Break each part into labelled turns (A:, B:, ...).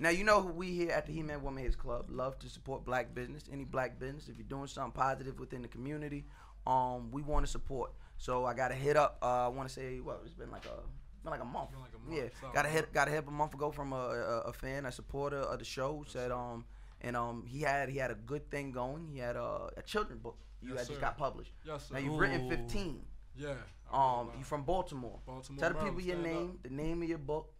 A: Now, you know who we here at the He-ManWomanHatersClub love to support black business, any black business. If you're doing something positive within the community, we want to support. So I got to hit up, I want to say, well, it's been like a month. Yeah, got to hit a month ago from a fan, a supporter of the show. Said he had a good thing going. He had a children's book just got published.
B: Yes, sir.
A: Now you've written 15.
B: Yeah.
A: You from Baltimore. Tell the people your name, the name of your book,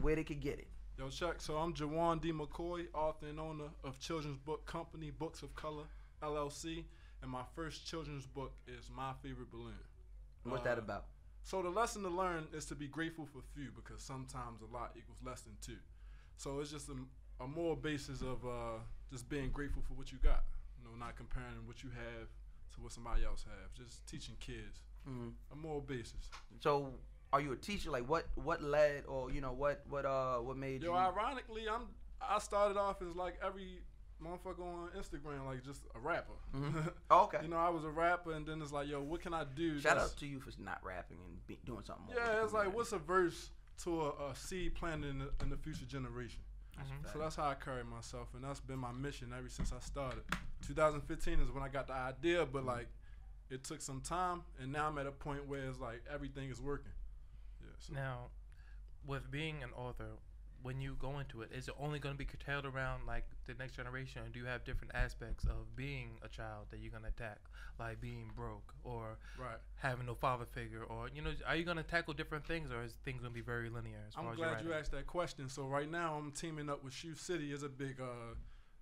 A: where they could get it.
B: Yo, check. So I'm Jawan D. McCoy, author and owner of children's book company Books of Color LLC, and my first children's book is My Favorite Balloon.
A: What's that about?
B: So the lesson to learn is to be grateful for few, because sometimes a lot equals less than two. So it's just a moral basis of just being grateful for what you got. You know, not comparing what you have to what somebody else have. Just teaching kids a moral basis.
A: So, are you a teacher? Like, what led, or what made you?
B: Yo, ironically, I started off as like every motherfucker on Instagram, like just a rapper.
A: Oh, okay.
B: You know, I was a rapper, and then it's like, yo, what can I do?
A: Shout out to you for not rapping and doing something more.
B: Yeah, it's like, what's a verse to a seed planted in the future generation? So that's how I carry myself, and that's been my mission ever since I started. 2015 is when I got the idea, but like it took some time, and now I'm at a point where it's like everything is working. Yeah. So.
C: Now, with being an author, when you go into it, is it only going to be curtailed around like the next generation, or do you have different aspects of being a child that you're going to attack, like being broke or having no father figure, or are you going to tackle different things, or is things going to be very linear?
B: I'm glad you asked that question. So right now I'm teaming up with Shoe City. It's a big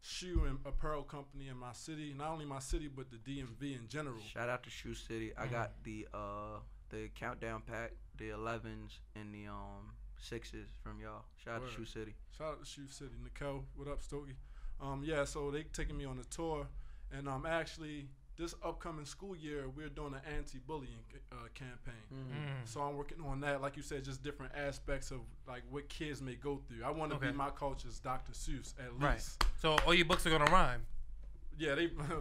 B: shoe and apparel company in my city. Not only my city, but the DMV in general.
A: Shout out to Shoe City. I got the countdown pack, the 11s, and the 6s from y'all. Shout out to Shoe City.
B: Shout out to Shoe City. Nicole, what up, Stokey? Yeah, so they taking me on a tour, and actually this upcoming school year we're doing an anti-bullying campaign. So I'm working on that, like you said, just different aspects of like what kids may go through. I want to be my culture's Dr. Seuss at least.
C: Right. So all your books are gonna rhyme.
B: Yeah,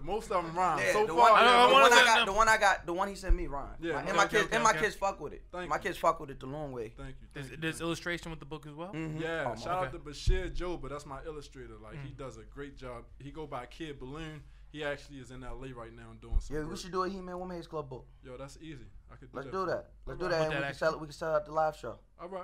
B: most of them rhyme.
A: Yeah,
B: so
A: the
B: far,
A: the one he sent me rhyme.
B: Yeah,
A: my kids fuck with it. My kids fuck with it the long way.
B: Thank you.
C: There's illustration with the book as well.
B: Yeah, shout out to Bashir Joe, but that's my illustrator. Like he does a great job. He go by Kid Balloon. He actually is in LA right now and doing some work.
A: We should do a
B: He-ManWomanHatersClub book. Yo, that's easy. I could do
A: Let's
B: that.
A: do that. Let's do that, and we can sell it at the live show.
B: All right.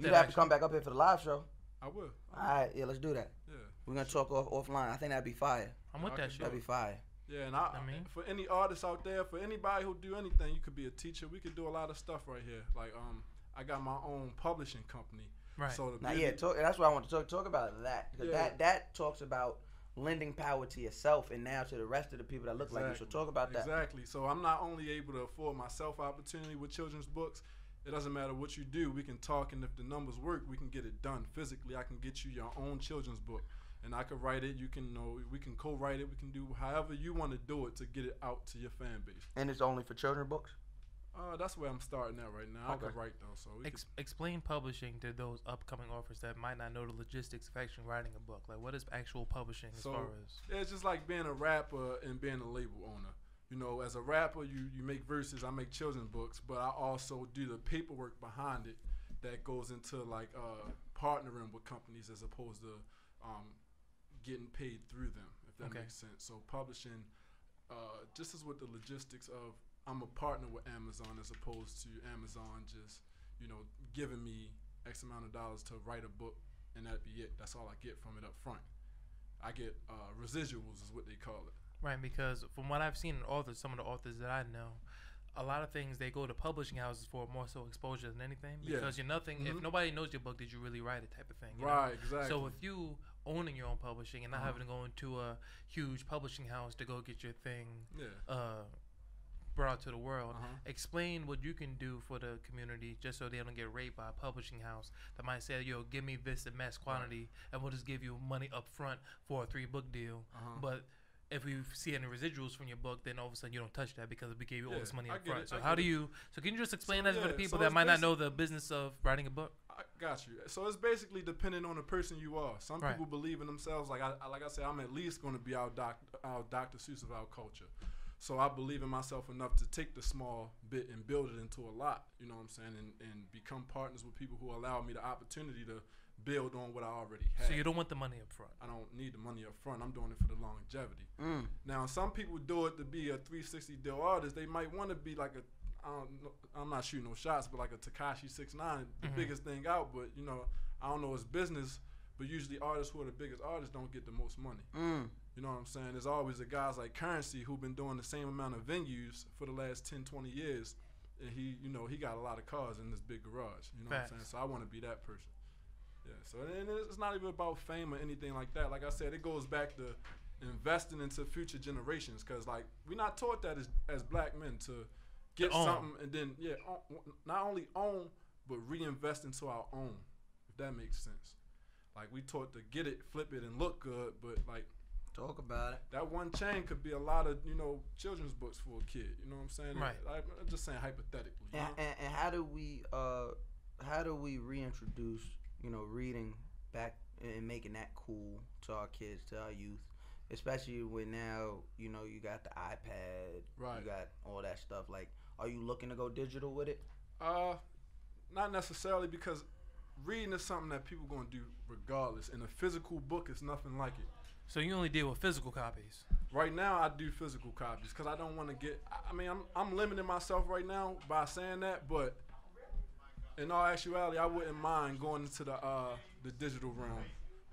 A: You have to come back up here for the live show.
B: I will.
A: All right, yeah, let's do that.
B: Yeah.
A: We're gonna talk offline. I think that'd be fire.
C: I'm with that shit.
A: That'd be fire.
B: Yeah, and I mean, for any artists out there, for anybody who do anything, you could be a teacher. We could do a lot of stuff right here. Like I got my own publishing company.
C: Right.
B: So
A: that's what I want to talk about. Because that talks about lending power to yourself and now to the rest of the people that look like you. So talk about that.
B: Exactly. So I'm not only able to afford myself opportunity with children's books. It doesn't matter what you do. We can talk, and if the numbers work, we can get it done physically. I can get you your own children's book, and I can write it. You can we can co-write it. We can do however you want to do it to get it out to your fan base.
A: And it's only for children's books?
B: That's where I'm starting at right now.
A: Okay.
B: I could write though. So
C: explain publishing to those upcoming authors that might not know the logistics of actually writing a book. Like, what is actual publishing as far as?
B: It's just like being a rapper and being a label owner. You know, as a rapper, you make verses, I make children's books, but I also do the paperwork behind it that goes into like partnering with companies as opposed to getting paid through them, if that makes sense. So publishing, just as with the logistics of I'm a partner with Amazon as opposed to Amazon just, giving me X amount of dollars to write a book and that'd be it. That's all I get from it up front. I get residuals is what they call it.
C: Right, because from what I've seen in authors, some of the authors that I know, a lot of things they go to publishing houses for more so exposure than anything. Because you're nothing. If nobody knows your book, did you really write it? Type of thing.
B: Right, exactly.
C: So with you owning your own publishing and not having to go into a huge publishing house to go get your thing brought to the world, explain what you can do for the community just so they don't get raped by a publishing house that might say, yo, give me this in mass quantity and we'll just give you money up front for a 3-book deal. But if we see any residuals from your book, then all of a sudden you don't touch that because we gave you all this money up front. So how do you? So can you just explain that for the people that might not know the business of writing a book?
B: I got you. So it's basically depending on the person you are. Some people believe in themselves. Like I said, I'm at least going to be our Dr. Seuss of our culture. So I believe in myself enough to take the small bit and build it into a lot. You know what I'm saying? And become partners with people who allow me the opportunity to build on what I already had.
C: So you don't want the money up front.
B: I don't need the money up front. I'm doing it for the longevity. Now, some people do it to be a 360 deal artist. They might want to be like I'm not shooting no shots, but like a Tekashi 6ix9ine, the biggest thing out. But you know, I don't know, it's business. But usually artists who are the biggest artists don't get the most money. You know what I'm saying? There's always the guys like Currency who've been doing the same amount of venues for the last 10, 20 years. And he got a lot of cars in this big garage. You know what I'm saying? So I want to be that person. Yeah, so and it's not even about fame or anything like that. Like I said, it goes back to investing into future generations. Because, like, we're not taught that as black men to get something and then, not only own, but reinvest into our own, if that makes sense. Like, we taught to get it, flip it, and look good, but, like,
A: talk about it.
B: That one chain could be a lot of, children's books for a kid. You know what I'm saying?
C: Right.
B: I'm just saying hypothetically.
A: And how do we reintroduce, reading back and making that cool to our kids, to our youth, especially when now, you got the iPad,
B: right?
A: You got all that stuff. Like, are you looking to go digital with it?
B: Not necessarily, because reading is something that people gonna do regardless, and a physical book is nothing like it.
C: So you only deal with physical copies?
B: Right now, I do physical copies because I don't want to get. I mean, I'm limiting myself right now by saying that, but in all actuality, I wouldn't mind going into the digital realm.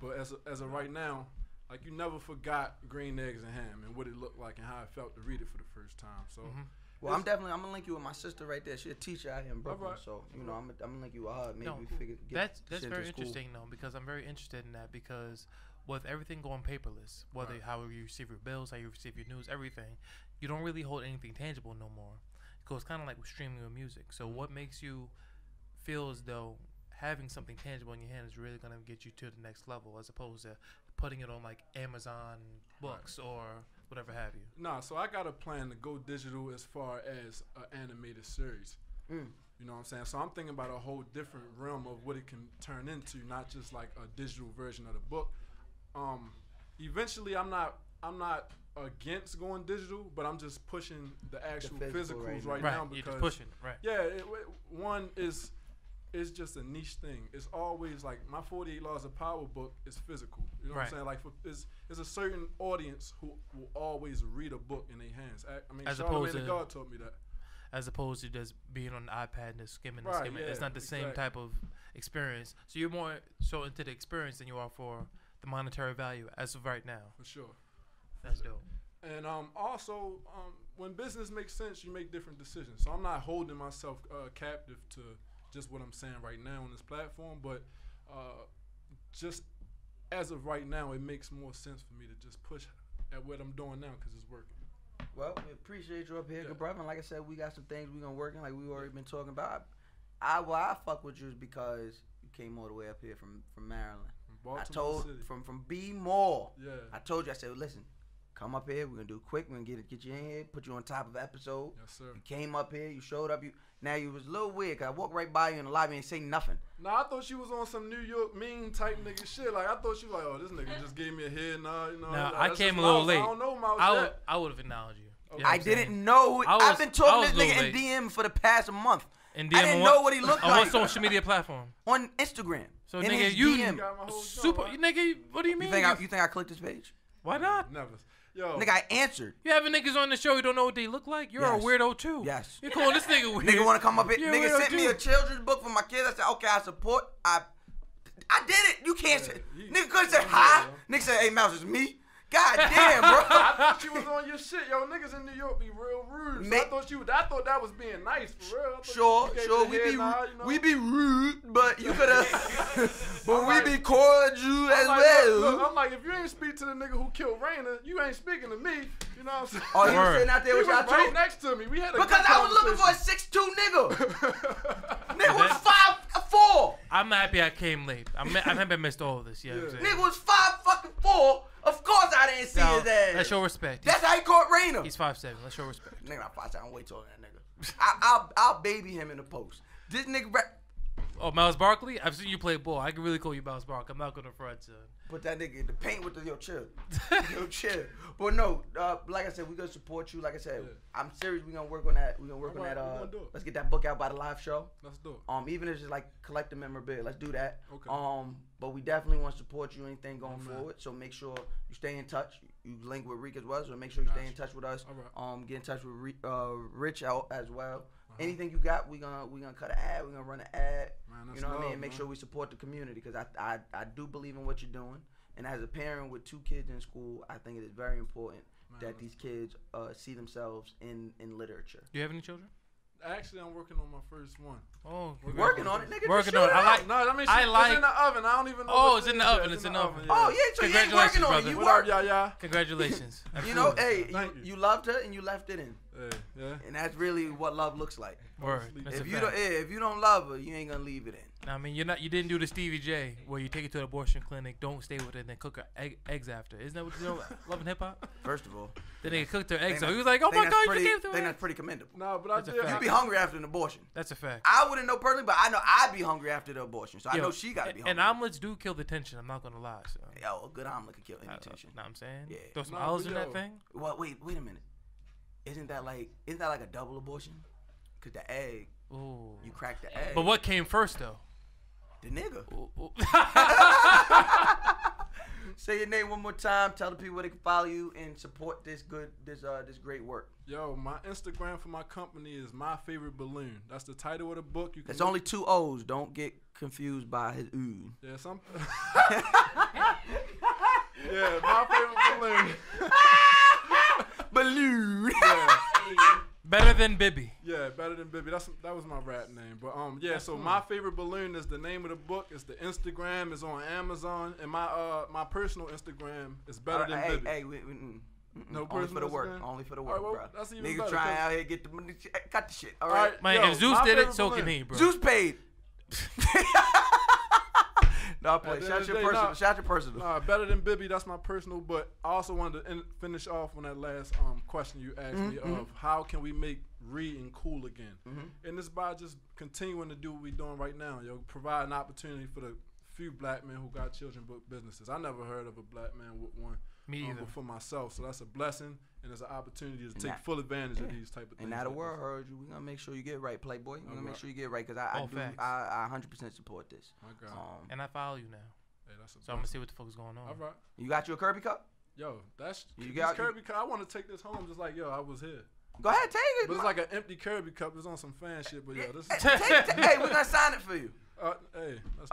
B: But as of right now, like, you never forgot Green Eggs and Ham and what it looked like and how it felt to read it for the first time. So.
A: Well, I'm gonna link you with my sister right there. She's a teacher out here in Brooklyn,
B: right.
A: So I'm gonna link you with her. Maybe we figure.
C: That's very interesting though, because I'm very interested in that, because with everything going paperless, whether how you receive your bills, how you receive your news, everything, you don't really hold anything tangible no more. It goes kind of like with streaming of music. So what makes you feel as though having something tangible in your hand is really gonna get you to the next level, as opposed to putting it on like Amazon books or whatever have you?
B: Nah, so I got a plan to go digital as far as an animated series. You know what I'm saying? So I'm thinking about a whole different realm of what it can turn into, not just like a digital version of the book. Eventually, I'm not against going digital, but I'm just pushing the actual physicals right now because
C: you're just pushing, right?
B: Yeah, one is. It's just a niche thing. It's always like my 48 Laws of Power book is physical. You know what I'm saying? Like, there's a certain audience who will always read a book in their hands. I mean, Charlamagne the God taught me that.
C: As opposed to just being on the iPad and just skimming and skimming.
B: Yeah,
C: it's not the same type of experience. So you're more so into the experience than you are for the monetary value as of right now.
B: For sure.
C: That's dope.
B: And also, when business makes sense, you make different decisions. So I'm not holding myself captive to just what I'm saying right now on this platform, but just as of right now, it makes more sense for me to just push at what I'm doing now because it's working.
A: Well, we appreciate you up here, good brother. And like I said, we got some things we're gonna work on, like we already been talking about. I fuck with you is because you came all the way up here from Maryland.
B: From Baltimore
A: I told
B: City.
A: from B Mall.
B: Yeah.
A: I told you, I said, listen, come up here. We're gonna do it quick. We're gonna get you in here, put you on top of episode.
B: Yes, sir.
A: You came up here. You showed up. Now you was a little weird because I walked right by you in the lobby and say nothing.
B: Nah, I thought she was on some New York mean type nigga shit. Like, I thought she was like, oh, this nigga just gave me a head nod.
C: Now, I came a little late.
B: I don't know Mouse.
C: I would have acknowledged you.
B: Okay.
A: I didn't know. I've been talking to this nigga in DM for the past month. I didn't know what he looked like.
C: On what social media platform?
A: On Instagram.
C: So, nigga, you super. Nigga, what do you mean?
A: You think I clicked his page?
C: Why not?
B: Never. Yo.
A: Nigga, I answered.
C: You having niggas on the show you don't know what they look like? You're a weirdo too.
A: Yes.
C: You're calling this nigga weird.
A: Nigga want to come up here. Nigga sent me a children's book for my kids. I said, okay, I support. I did it. You can't say. Nigga couldn't say hi. Nigga said, hey, Mouse, it's me. God damn, bro.
B: I thought she was on your shit. Yo, niggas in New York be real rude. So I thought that was being nice for real.
A: Sure, we be rude, but you could but we be cordial as well.
B: Look, I'm like, if you ain't speak to the nigga who killed Raina, you ain't speaking to me. You know what I'm saying?
A: Oh, he was sitting out there with y'all too?
B: Right next to me. We had a
A: because I was looking for a 6'2" nigga. Nigga was 5'4".
C: I'm happy I came late. I haven't missed all of this yet.
A: Nigga was 5'4". Of course I didn't see his ass.
C: Let's show respect.
A: That's how he caught Raina.
C: He's 5'7". Let's show respect.
A: Nigga, I'm 5'7". I'm way taller than that nigga. I'll baby him in the post. This nigga.
C: Oh, Miles Barkley? I've seen you play ball. I can really call you Miles Barkley. I'm not going to front, son.
A: Put that nigga in the paint with the chill. Chill. But no, like I said, we're gonna support you. Like I said, I'm serious. We're gonna work on that. We're gonna work on that. Let's get that book out by the live show.
B: Let's do it.
A: Even if it's just like collecting memorabilia, let's do that.
B: Okay.
A: But we definitely want to support you. Anything going forward. So make sure you stay in touch. You link with Rick as well. So make sure you stay in touch with us.
B: All right.
A: Get in touch with Rich out as well. Anything you got, we gonna cut an ad. We're gonna run an ad.
B: Man,
A: you know what I mean? Make sure we support the community because I do believe in what you're doing. And as a parent with 2 kids in school, I think it is very important that these kids see themselves in literature.
C: Do you have any children?
B: Actually, I'm working on my first one.
C: Oh,
A: working on it, nigga.
C: Working on it.
B: It's in the oven. I don't even know.
C: Oh, it's in the oven. It's in the oven.
A: Oh, yeah. So you ain't working on it. You work.
B: Yeah.
C: Congratulations.
A: You know, hey, you loved her and you left it in.
B: Yeah.
A: And that's really what love looks like.
C: Word.
A: If you don't love her, you ain't gonna leave it in.
C: I mean, you didn't do the Stevie J where you take it to an abortion clinic, don't stay with it, and then cook her eggs after. Isn't that what you know? Loving hip hop.
A: First of all,
C: then they cooked her eggs. So he was like, "Oh my God, you gave them."
A: That's pretty commendable.
B: No, but
A: you'd be hungry after an abortion.
C: That's a fact.
A: I wouldn't know personally, but I know I'd be hungry after the abortion. So I know she gotta be hungry.
C: And omelets do kill the tension. I'm not gonna lie. So.
A: Yo, a good omelet can kill any tension.
C: Know what I'm saying?
A: Yeah.
C: Throw some olives in that thing.
A: Well, wait a minute. Isn't that like a double abortion? Cause the egg, you crack the egg.
C: But what came first though?
A: The nigga. Say your name one more time. Tell the people where they can follow you and support this great work.
B: Yo, my Instagram for my company is My Favorite Balloon. That's the title of the book. You can.
A: It's only 2 O's. Don't get confused by his ooh.
B: Yeah, yeah, My Favorite Balloon.
A: Balloon.
B: Yeah.
C: Better than Bibby.
B: Yeah, better than Bibby. That was my rap name. But yeah. So My Favorite Balloon is the name of the book. It's the Instagram. It's on Amazon, and my personal Instagram is Better Than Bibby.
A: Hey, no, only for the work. Only for the work, bro.
B: That's even
A: niggas
B: better,
A: trying out here get the money. Cut the shit. All right.
C: Man, if Zeus did it, so can he, bro.
A: Zeus paid. No, play. Shout your personal.
B: Nah, Better Than Bibby. That's my personal. But I also wanted to finish off on that last question you asked me of how can we make reading cool again, and it's by just continuing to do what we're doing right now. Provide an opportunity for the few black men who got children book businesses. I never heard of a black man with one.
C: Me either.
B: For myself, so that's a blessing, and it's an opportunity to take full advantage of these type of things.
A: And now the world heard you. We're gonna make sure you get right, Playboy. We're gonna make sure you get right, because I 100% support this.
B: My God.
C: And I follow you now.
B: Hey, that's
C: so I'm gonna see what the fuck is going on.
B: All right.
A: You got you a Kirby cup?
B: Yo,
A: you got
B: Kirby cup. I want to take this home just like, yo, I was here.
A: Go ahead, take it.
B: But it's like an empty Kirby cup. It's on some fan shit, but yo, this is...
A: Hey, we're gonna sign it for you.
B: Hey, that's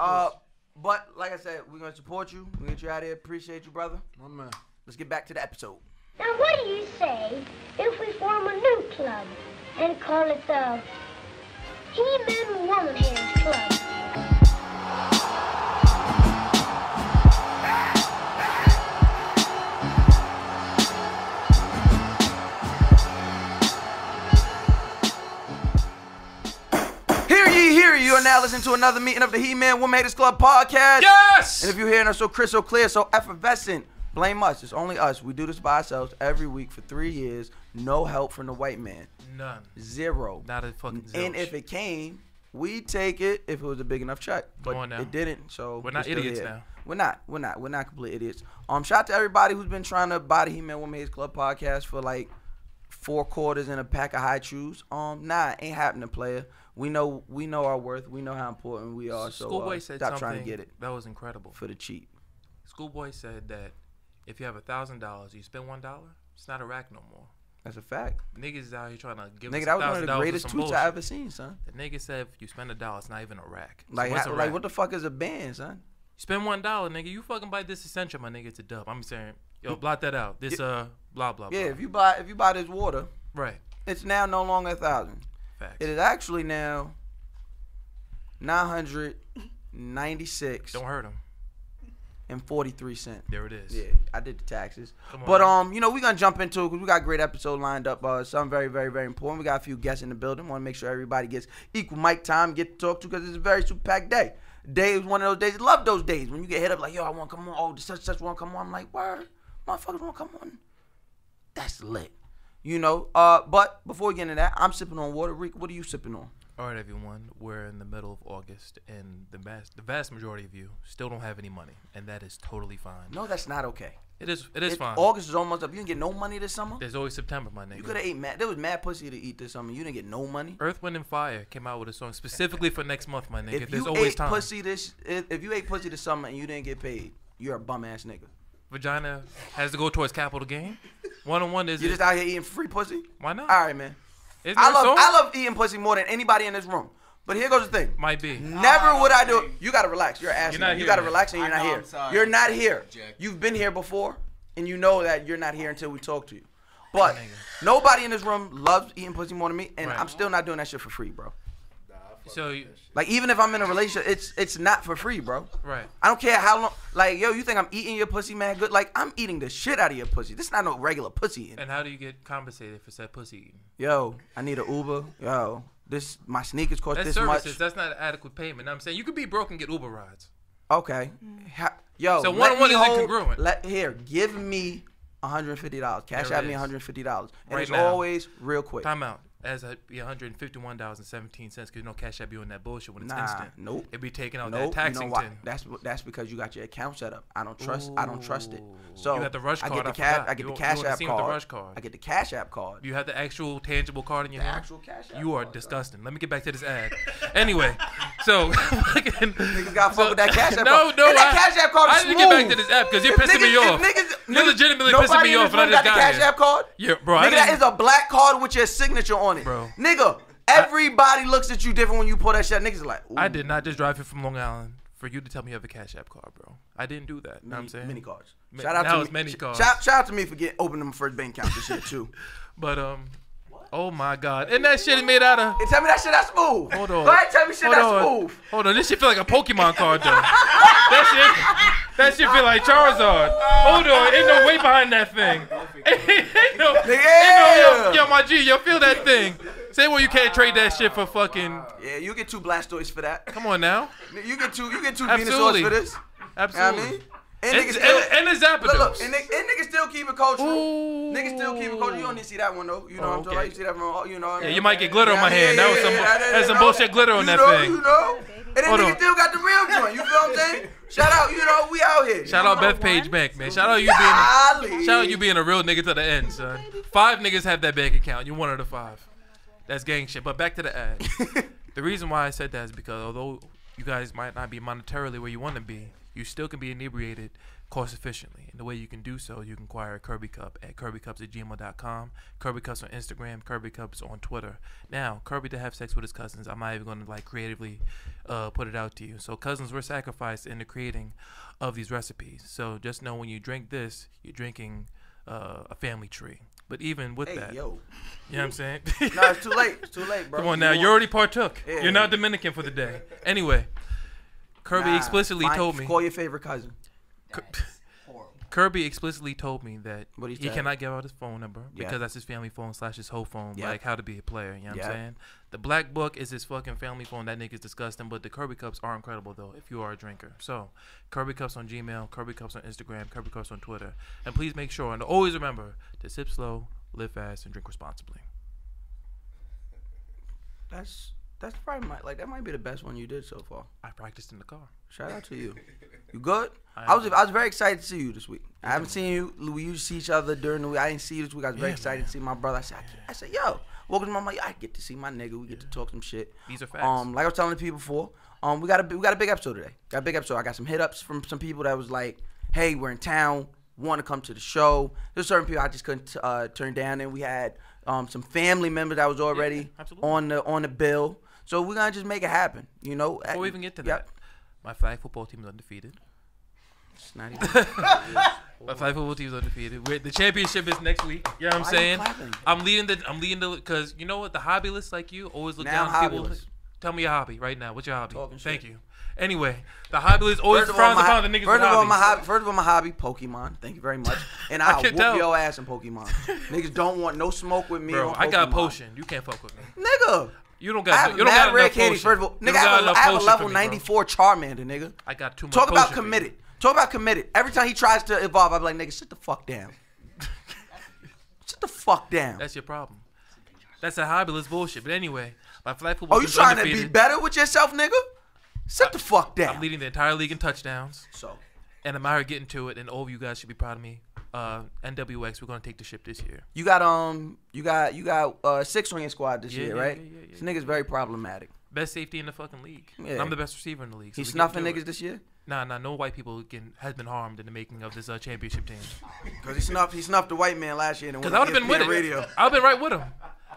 A: but like I said, we're gonna support you. We're gonna get you out of here. Appreciate you, brother.
B: My man.
A: Let's get back to the episode.
D: Now, what do you say if we form a new club and call it the He-ManWomanHatersClub?
A: Hear ye. You are now listening to another meeting of the He-ManWomanHatersClub podcast.
C: Yes!
A: And if you're hearing us so crystal clear, so effervescent, blame us. It's only us. We do this by ourselves every week for 3 years. No help from the white man.
C: None.
A: Zero.
C: Not a fucking zero.
A: And if it came, we'd take it if it was a big enough check. But it didn't. So
C: we're not idiots now.
A: We're not complete idiots. Shout out to everybody who's been trying to buy the He-ManWomanHatersClub podcast for like 4 quarters and a pack of high chews. Ain't happening, player. We know our worth. We know how important we are. So
C: Schoolboy said
A: stop
C: something
A: trying to get it.
C: That was incredible.
A: For the cheap.
C: Schoolboy said that if you have $1,000, you spend $1, it's not a rack no more.
A: That's a fact.
C: Niggas is out here trying to give
A: nigga,
C: us $1,000
A: that was one of the greatest tweets
C: bullshit.
A: I ever seen, son.
C: The nigga said if you spend $1, it's not even a rack.
A: Like,
C: so what's a rack?
A: What the fuck is a band, son?
C: You spend $1, nigga. You fucking buy this essential, my nigga. It's a dub. I'm saying, yo, blot that out. This blah blah blah.
A: Yeah, if you buy this water,
C: right,
A: it's now no longer 1,000.
C: Facts.
A: It is actually now 996.
C: Don't hurt him.
A: And 43 cents.
C: There it is.
A: Yeah, I did the taxes.
C: Come on,
A: but
C: man.
A: we're gonna jump into it because we got a great episode lined up. Something very, very, very important. We got a few guests in the building. Want to make sure everybody gets equal mic time, get to talk to, because it's a very super packed day. Day is one of those days. Love those days when you get hit up like, yo, I want to come on. Oh, such want to come on. I'm like, word, motherfuckers want to come on. That's lit. But before we get into that, I'm sipping on water. Rick, what are you sipping on?
C: All right, everyone. We're in the middle of August, and the vast majority of you still don't have any money, and that is totally fine.
A: No, that's not okay.
C: It is fine.
A: August is almost up. You didn't get no money this summer.
C: There's always September, my nigga.
A: You could have ate mad. There was mad pussy to eat this summer. You didn't get no money.
C: Earth, Wind, and Fire came out with a song specifically for next month, my nigga.
A: If
C: There's
A: you
C: always
A: ate
C: time.
A: if you ate pussy this summer and you didn't get paid, you're a bum ass nigga.
C: Vagina has to go towards capital gain. One-on-one is
A: You just out here eating free pussy?
C: Why not?
A: All right, man.
C: Isn't there a song?
A: I love eating pussy more than anybody in this room. But here goes the thing.
C: Might be.
A: Never would I do it. You gotta relax. You're asking.
C: You're not
A: You
C: here
A: gotta
C: yet.
A: relax and you're
E: I
A: not
E: know,
A: here.
E: I'm sorry.
A: You're not here.
E: Jack.
A: You've been here before, and you know that you're not here until we talk to you. But nobody in this room loves eating pussy more than me, and
C: Right.
A: I'm still not doing that shit for free, bro.
C: So,
A: Like even if I'm in a relationship, it's not for free, bro.
C: right.
A: I don't care how long. Like yo, you think I'm eating your pussy, man? Good. Like I'm eating the shit out of your pussy. This is not no regular pussy eating.
C: And how do you get compensated for said pussy eating?
A: Yo, I need an Uber. Yo, my sneakers cost
C: That's
A: this
C: services.
A: much.
C: That's not adequate payment. I'm saying you could be broke and get Uber rides.
A: Okay. Yo,
C: So
A: let
C: one-on-one
A: me
C: is
A: hold-
C: incongruent.
A: Give me $150. Cash
C: There
A: out
C: it
A: me
C: is.
A: $150, and
C: Right
A: it's
C: now.
A: always real quick.
C: Time out. As I'd be $151.17 because you know Cash App be on that bullshit when it's
A: Nah,
C: instant.
A: nope.
C: It'd be taking out
A: Nope.
C: that
A: You know why?
C: Taxington.
A: That's because you got your account set up. I don't trust it. So
C: You had the Rush
A: I
C: card,
A: get the
C: I
A: cash.
C: forgot.
A: I get
C: You-
A: the
C: you
A: Cash
C: on the
A: App
C: scene with the
A: card.
C: Rush card.
A: I get the Cash App card.
C: You have the actual tangible card in your hand.
A: Actual Cash App.
C: You are
A: card,
C: disgusting. Let me get back to this ad. Anyway, so
A: Niggas got fuck with that Cash App
C: no,
A: card.
C: no,
A: And that Cash App card
C: I
A: is
C: didn't get back
A: smooth.
C: to this app because you're
A: If
C: pissing me
A: niggas-
C: off.
A: if niggas-
C: You're legitimately pissing
A: nobody
C: me
A: in
C: off,
A: this
C: and I
A: room
C: just
A: got the
C: got
A: Cash
C: here.
A: App card.
C: Yeah, bro. I
A: Nigga, that
C: didn't-
A: is a black card with your signature on it.
C: Bro.
A: Nigga, everybody looks at you different when you pull that shit. Niggas like, ooh,
C: I did not just drive here from Long Island for you to tell me you have a Cash App card, bro. I didn't do that. You know what I'm saying?
A: Mini cards.
C: Mi-
A: Shout out
C: now
A: to
C: it's
A: me.
C: many cards.
A: Shout out to me for opening my first bank account this year too.
C: But oh my God, and that shit is made out of.
A: Hey, tell me that shit that's smooth.
C: Hold on.
A: Go ahead, tell me shit that's smooth.
C: Hold on, this shit feel like a Pokemon card though. that shit feel like Charizard. Hold on, ain't no weight behind that thing. ain't no, yo, my G, yo, feel that thing. Say well, you can't trade that shit for fucking.
A: Yeah, you get 2 Blastoise for that.
C: Come on now.
A: You get two
C: Absolutely.
A: Venusaurs for this.
C: Absolutely.
A: You know what I mean?
C: And
A: niggas still,
C: the Zapdos.
A: look, and niggas still keep it cultural.
C: Ooh.
A: Niggas still keep it cultural. You don't need to see that one though. You know what I'm talking about? You see that from, you know.
C: Yeah, you might get glitter on my hand. That was that's some bullshit glitter on that thing.
A: You know. And then
C: Hold
A: niggas
C: on.
A: still got the real joint. You feel what I'm saying? Shout out, you know, we out here.
C: Shout out Beth Page Bank, man. Shout out you
A: Golly.
C: shout out you being a real nigga to the end, son. 5 niggas have that bank account. You're one of the 5. That's gang shit. But back to the ad. The reason why I said that is because although you guys might not be monetarily where you want to be, you still can be inebriated cost efficiently. And the way you can do so, you can acquire a Kirby Cup at kirbycups@gmail.com, Kirby Cups on Instagram, Kirby Cups on Twitter. Now, Kirby to have sex with his cousins, I'm not even going to like creatively put it out to you. So cousins were sacrificed in the creating of these recipes. So just know when you drink this, you're drinking a family tree. But even with that,
A: Yo.
C: you know what I'm saying?
A: No, it's too late. It's too late, bro.
C: Come on now, you already partook.
A: Yeah.
C: You're not Dominican for the day. Anyway, Kirby explicitly told me.
A: Call your favorite cousin.
C: Kirby explicitly told me that
A: What'd he
C: he
A: say?
C: cannot give out his phone number because
A: Yeah.
C: that's his family phone / his whole phone,
A: Yeah.
C: like how to be a player. You know what
A: Yeah.
C: I'm saying? The black book is his fucking family phone. That nigga's disgusting, but the Kirby Cups are incredible though if you are a drinker. So, Kirby Cups on Gmail, Kirby Cups on Instagram, Kirby Cups on Twitter. And please make sure and always remember to sip slow, live fast, and drink responsibly.
A: That's probably that might be the best one you did so far.
C: I practiced in the car.
A: Shout out to you. You good?
C: I
A: I was very excited to see you this week. I haven't seen you. We usually see each other during the week. I didn't see you this week. I was very excited to see my brother. I said, yo, welcome to my mom. I get to see my nigga. We get to talk some shit.
C: These are facts.
A: Like I was telling the people before, we got a big episode today. Got a big episode. I got some hit ups from some people that was like, hey, we're in town, want to come to the show. There's certain people I just couldn't turn down, and we had some family members that was already
C: absolutely.
A: on the bill. So we're gonna just make it happen, you know.
C: Before we even get to
A: Yep.
C: that, my flag football team is undefeated.
A: It's not even.
C: My flag football team is undefeated. The championship is next week. You know what I'm
A: Why you
C: saying?
A: clapping?
C: I'm leading the because you know what, the hobby list like you always look
A: Now
C: down
A: I'm
C: at people.
A: hobbyless.
C: Tell me your hobby right now. What's your hobby?
A: Talking
C: Thank
A: shit.
C: you. Anyway, the hobby list always
A: First of all,
C: frowns upon the niggas with hobbies.
A: First of all, my hobby, Pokemon. Thank you very much. And I'll
C: can
A: whoop
C: tell.
A: your ass in Pokemon. Niggas don't want no smoke with me.
C: Bro,
A: on
C: I got a
A: Pokemon.
C: potion. You can't fuck with me.
A: Nigga.
C: You don't
A: I
C: got.
A: have
C: You don't
A: mad
C: got
A: rare
C: enough
A: candy.
C: potion.
A: First of all,
C: You
A: nigga,
C: don't got
A: I have
C: enough
A: a
C: potion
A: level
C: for me, bro.
A: 94 Charmander, nigga.
C: I got too much.
A: Talk about
C: potion for you.
A: committed. Talk about committed. Every time he tries to evolve, I be like, nigga, sit the fuck down. Sit the fuck down.
C: That's your problem. That's a hobby list bullshit. But anyway, My flag football
A: Oh, you
C: team's
A: trying to
C: undefeated.
A: be better with yourself, nigga? Sit the fuck down.
C: I'm leading the entire league in touchdowns.
A: So,
C: And I'm out here getting to it, and all of you guys should be proud of me. NWX, we're gonna take the ship this year.
A: you got 6 on your squad this year, right?
C: Yeah.
A: This nigga's very problematic.
C: Best safety in the fucking league.
A: Yeah.
C: And I'm the best receiver in the league. So
A: He's
C: we can
A: snuffing
C: do
A: niggas
C: it.
A: this year?
C: Nah, no white people has been harmed in the making of this championship team.
A: Because he snuffed the white man last year.
C: Because I would have been with it.
A: Radio.
C: I would have been right with him.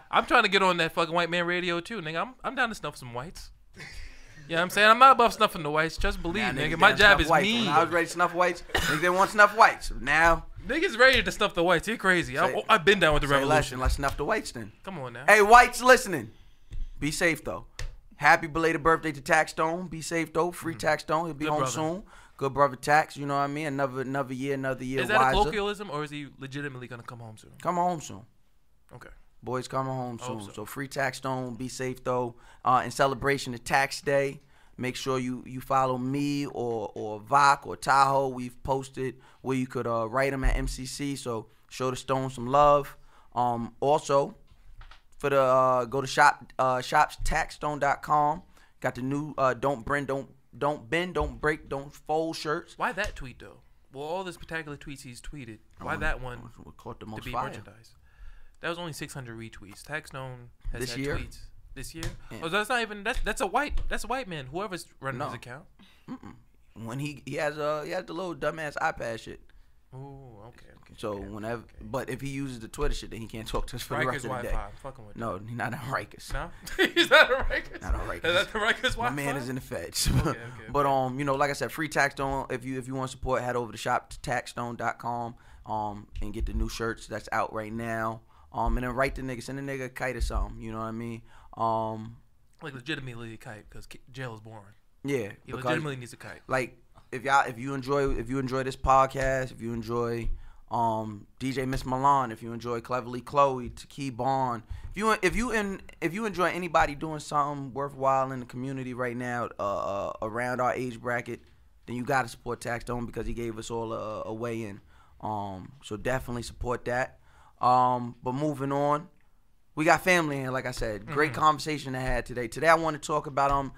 C: I'm trying to get on that fucking white man radio too, nigga. I'm down to snuff some whites. You know what I'm saying? I'm not above snuffing the whites. Just believe,
A: Nah,
C: nigga.
A: niggas
C: My
A: down
C: job
A: snuff
C: is
A: whites.
C: me.
A: When I was ready to snuff whites, niggas didn't want to snuff whites. Now,
C: Niggas ready to snuff the whites. You're crazy. I've been down with the
A: say less
C: revolution.
A: and let's snuff the whites then.
C: Come on now.
A: Hey, whites listening. Be safe, though. Happy belated birthday to Tax Stone. Be safe, though. Free Tax Stone. He'll be
C: Good
A: home
C: brother.
A: soon. Good brother Tax. You know what I mean? Another year
C: Is that a
A: wiser.
C: colloquialism or is he legitimately gonna come home soon?
A: Come home soon.
C: Okay.
A: Boys coming home
C: I
A: soon.
C: hope so.
A: So free Tax Stone. Be safe, though. In celebration of Tax Day, make sure you follow me or Vok or Tahoe. We've posted where you could write them at MCC. So show the Stone some love. Also, for the go to shopstaxstone.com. Got the new don't bend, don't break, don't fold shirts.
C: Why that tweet though? Well, all the spectacular tweets he's tweeted. Why that one
A: What caught the
C: to
A: most
C: be
A: fire?
C: merchandise? That was only 600 retweets. Tax Stone has
A: This
C: had
A: year?
C: tweets this year.
A: Yeah.
C: Oh, that's not even that's a white man. Whoever's running
A: No.
C: his account.
A: When he has the little dumbass iPad shit.
C: Oh, okay.
A: So whenever, but if he uses the Twitter shit, then he can't talk to us for the
C: Rikers
A: rest of the
C: Wi-Fi.
A: day.
C: I'm fucking with
A: No, he's not on Rikers.
C: No, he's not a Rikers.
A: Not on Rikers.
C: Is that the Rikers
A: My
C: Wi-Fi?
A: man is in the feds.
C: Okay.
A: But like I said, free Tax Stone. If you want to support, head over to shoptaxstone.com and get the new shirts that's out right now. And then write the nigga, send the nigga a kite or something. You know what I mean?
C: Like legitimately a kite because jail is boring.
A: Yeah.
C: He
A: because,
C: legitimately needs a kite.
A: like if you enjoy this podcast, if you enjoy DJ Miss Milan, if you enjoy Cleverly Chloe, Taki Bond, if you enjoy anybody doing something worthwhile in the community right now around our age bracket, then you gotta support Tax Stone because he gave us all a way in. So definitely support that. But moving on, we got family in here. Like I said, great conversation I had today. Today I want to talk about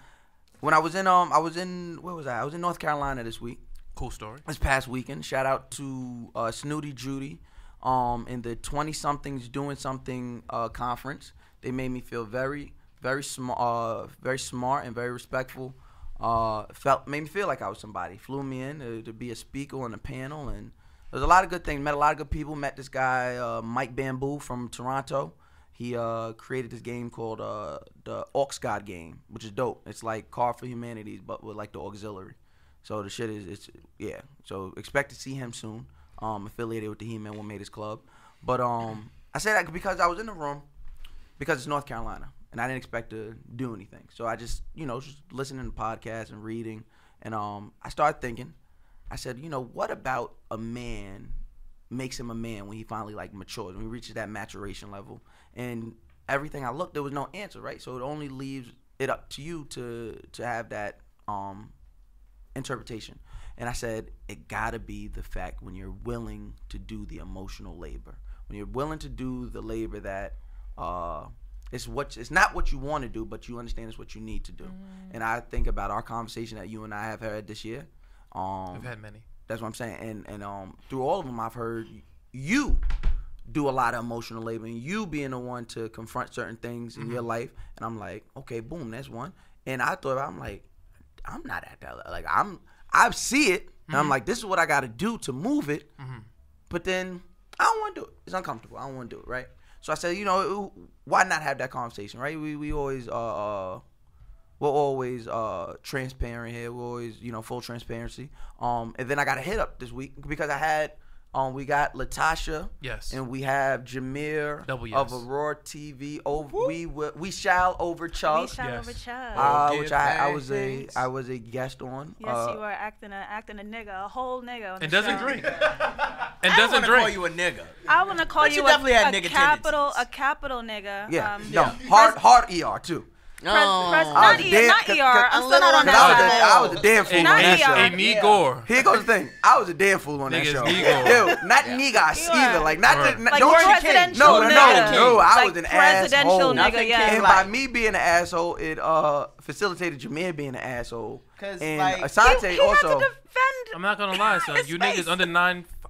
A: when I was in where was I? I was in North Carolina this week.
C: Cool story.
A: This past weekend. Shout out to Snooty Judy in the 20-somethings doing something conference. They made me feel very smart and very respectful. Made me feel like I was somebody. Flew me in to be a speaker on the panel, and there's a lot of good things. Met a lot of good people. Met this guy Mike Bamboo from Toronto. He created this game called the Aux God game, which is dope. It's like Card for Humanities, but with like the auxiliary. So the shit yeah. So expect to see him soon. Affiliated with the He-ManWomanHatersClub. But I say that because I was in the room because it's North Carolina and I didn't expect to do anything. So I just just listening to podcasts and reading, and I started thinking. I said, what about a man makes him a man when he finally like matures, when he reaches that maturation level? And everything I looked, there was no answer, right? So it only leaves it up to you to have that interpretation. And I said, it gotta be the fact when you're willing to do the emotional labor, when you're willing to do the labor that it's not what you want to do, but you understand it's what you need to do. And I think about our conversation that you and I have had this year.
C: I've had many.
A: That's what I'm saying. And through all of them, I've heard you do a lot of emotional labor, and you being the one to confront certain things in your life. And I'm like, okay, boom, that's one. And I thought, I'm like, I'm not at that. Like I see it, and I'm like, this is what I got to do to move it. But then I don't want to do it. It's uncomfortable. I don't want to do it, right? So I said, why not have that conversation, right? We always we're always transparent here. We're always full transparency. And then I got a hit up this week because I had we got Latasha,
C: Yes.
A: and we have Jameer
C: Double yes.
A: of Aurora TV. We shall overchug.
E: We shall
C: Yes.
E: overcharge.
A: Which I was a guest on.
E: Yes, you are acting a nigga, a whole nigga. On
C: And
E: the
C: doesn't
E: show.
C: drink.
F: I
C: And doesn't
F: call
C: drink.
F: you a nigga.
E: I want to call
F: But you
E: you
F: definitely had
E: a
F: nigga
E: capital
F: tendencies.
E: nigga.
A: Yeah,
F: yeah.
A: hard ER too.
E: Not ER. I'm still not on that side.
A: I was a damn fool on that show.
C: A Negor.
A: Here goes the thing. I was a damn fool on that
C: Niggas
A: show.
C: Negor.
A: Ew, not niggas either. Like not
C: Right.
A: the,
E: Like
A: don't you
E: presidential
A: no.
E: nigga.
A: I was an
E: presidential
A: asshole.
E: nigga, yeah.
A: And by me being an asshole, it facilitated Jameer being an asshole.
F: 'Cause,
A: And
F: like,
A: Asante
E: he
A: also.
E: had to defend.
C: I'm not gonna lie, son.
E: his
C: You
E: face.
C: niggas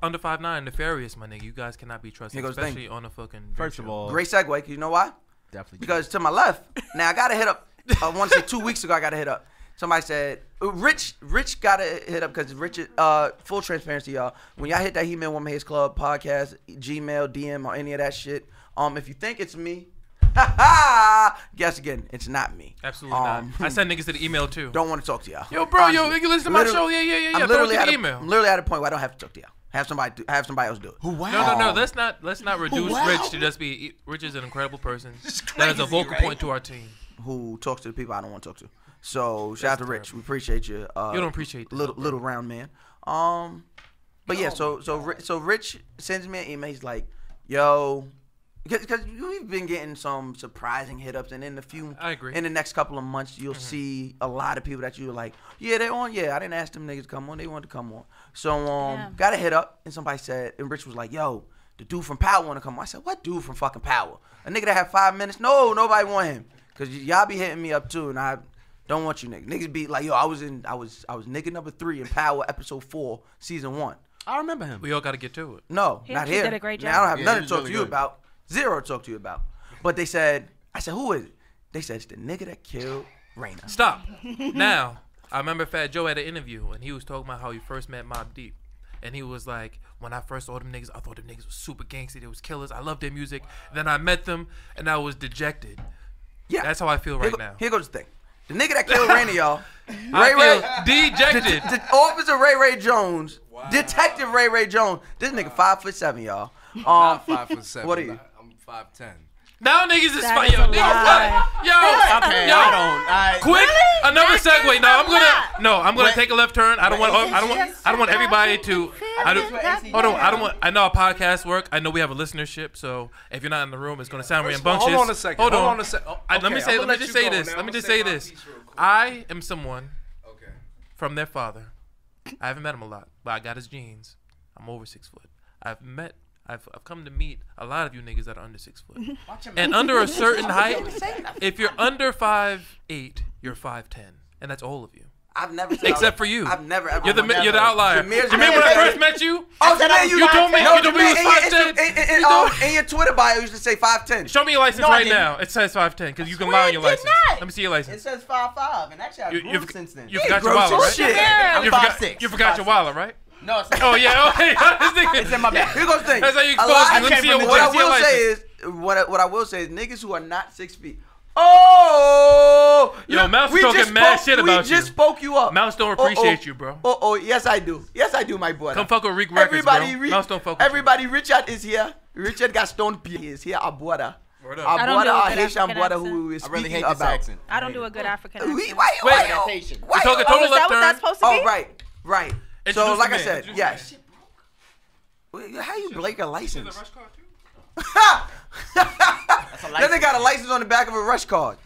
C: under 5'9", nefarious, my nigga. You guys cannot be trusted,
A: Here goes the thing.
C: especially on a fucking.
F: First of
C: show.
F: all,
A: Great segue. 'Cause you know why?
F: definitely
A: Because to my left, now I got to hit up. I want to say 2 weeks ago, I got to hit up. Somebody said, Rich got to hit up because Rich, full transparency, y'all. When y'all hit that He-ManWomanHatersClub podcast, Gmail, DM, or any of that shit, if you think it's me, guess again, it's not me.
C: Absolutely not. I send niggas to the email too.
A: Don't want to talk to y'all.
C: Yo, bro,
A: Honestly.
C: you listen to my show? Yeah.
A: I'm
C: Throw it
A: literally,
C: to
A: at
C: the
A: a,
C: email.
A: I'm literally at a point where I don't have to talk to y'all. Have somebody else do it.
C: No. Let's not reduce Rich to just be. Rich is an incredible person. That is a vocal point to our team.
A: Who talks to the people I don't want to talk to. So shout out to Rich. We appreciate you.
C: You don't appreciate that,
A: little round man. But yeah, so Rich sends me an email. He's like, "Yo," because we've been getting some surprising hit ups, and
C: I agree.
A: In the next couple of months, you'll see a lot of people that you're like, "Yeah, they're on. Yeah, I didn't ask them niggas to come on. They wanted to come on." So got a hit up, and somebody said, and Rich was like, "Yo, the dude from Power want to come on." I said, "What dude from fucking Power? A nigga that had 5 minutes? No, nobody want him. Cause y'all be hitting me up too, and I don't want you niggas. Niggas be like, yo, I was nigga number 3 in Power episode 4, season 1.
F: I remember him.
C: We all got to get to it.
A: No,
E: He
A: not
E: actually
A: here.
E: did a great
A: Now,
E: job.
A: I don't have
F: Yeah,
A: nothing
F: he
A: to
F: was
A: talk to
F: really
A: you
F: good.
A: about. Zero to talk to you about. But they said, I said, who is it? They said it's the nigga that killed Raina.
C: Stop. Now, I remember Fat Joe had an interview, and he was talking about how he first met Mobb Deep. And he was like, when I first saw them niggas, I thought them niggas was super gangster. They was killers. I loved their music. Then I met them, and I was dejected.
A: Yeah.
C: That's how I feel right now.
A: Here goes the thing. The nigga that killed Raina, y'all.
C: I feel dejected.
A: Officer Ray Jones. Wow. Detective Ray Jones. This nigga 5'7", y'all.
G: Not 5'7".
A: What are you?
G: I'm 5'10".
C: Now niggas is
E: That
C: fight.
E: is
C: Yo,
E: a
C: niggas
E: lie.
C: fight. Yo,
F: Okay,
C: yo.
F: I don't.
C: Quick, another segue. No, I'm gonna
F: Wait.
C: take a left turn. I don't want everybody to. I know our podcast work. I know we have a listenership. So if you're not in the room, it's gonna sound
G: First of all,
C: rambunctious.
G: hold on a second.
C: Hold
G: Hold
C: on.
G: on a sec. Oh,
C: Let me
G: okay, I'm gonna
C: just
G: let
C: say
G: you go.
C: this.
G: Now
C: Let me
G: I'm
C: just
G: gonna
C: say
G: say my
C: this.
G: piece real quick.
C: I am someone
G: Okay.
C: from their father. I haven't met him a lot, but I got his genes. I'm over 6 foot. I've come to meet a lot of you niggas that are under 6 foot. And under a certain height, if you're under 5'8", you're 5'10", and that's all of you.
A: I've never said
C: Except for you.
A: I've never ever.
C: You're the outlier.
A: Jameer's
C: Jameer, when I first met you,
A: Oh, Jameer,
C: you told me
A: no,
C: you told me you was 5'10".
A: in your Twitter bio, you used to say 5'10".
C: Show me your license
F: No, I
C: right
F: didn't.
C: now. It says 5'10", because you can
F: swear
C: lie on
F: it
C: your
F: did
C: license.
F: not.
C: Let me see your
F: It
C: license.
F: says 5'5", and actually I
C: You
F: grew since then.
C: forgot your
A: gross
C: wallet,
A: as
C: right?
A: shit.
F: I'm
C: You forgot
F: 5'6".
C: you forgot your wallet, right?
F: No, it's
C: Oh yeah, okay.
F: It's in my bag.
A: Here goes the thing.
C: That's how you
A: A
C: expose
A: lot-
C: me. Let me see your
A: What I
C: let me see your
A: will say
C: license.
A: is, what I will say is, niggas who are not 6 feet. Oh,
C: Yo, Mouse
A: we
C: talking
A: just
C: mad
A: spoke-
C: shit about
A: We just
C: you.
A: spoke you up.
C: Mouse don't appreciate you, bro.
A: Oh, yes I do. Yes I do, my boy.
C: Come fuck with Reek Records, bro. Mouse don't fuck with
A: Everybody, Richard is here. Richard Gaston P is here. Our brother.
C: you. Word up.
A: Our
E: I don't
A: brother,
E: do a
A: our
E: good
A: Haitian
E: African
A: brother
E: accent.
A: who is
F: I really
A: speaking
F: hate this
A: about.
F: accent.
E: I don't do a good African accent.
A: Why you?
C: Wait.
A: Why
C: We talking
A: you-
C: total
E: Oh, is that
C: left
E: what that's
C: turn.
E: supposed to be?
A: Oh, right. So,
C: Introduce
A: like
C: the
A: I
C: man.
A: said,
C: Introduce
A: yes. How you break a license? Then they got a license on the back of a rush card.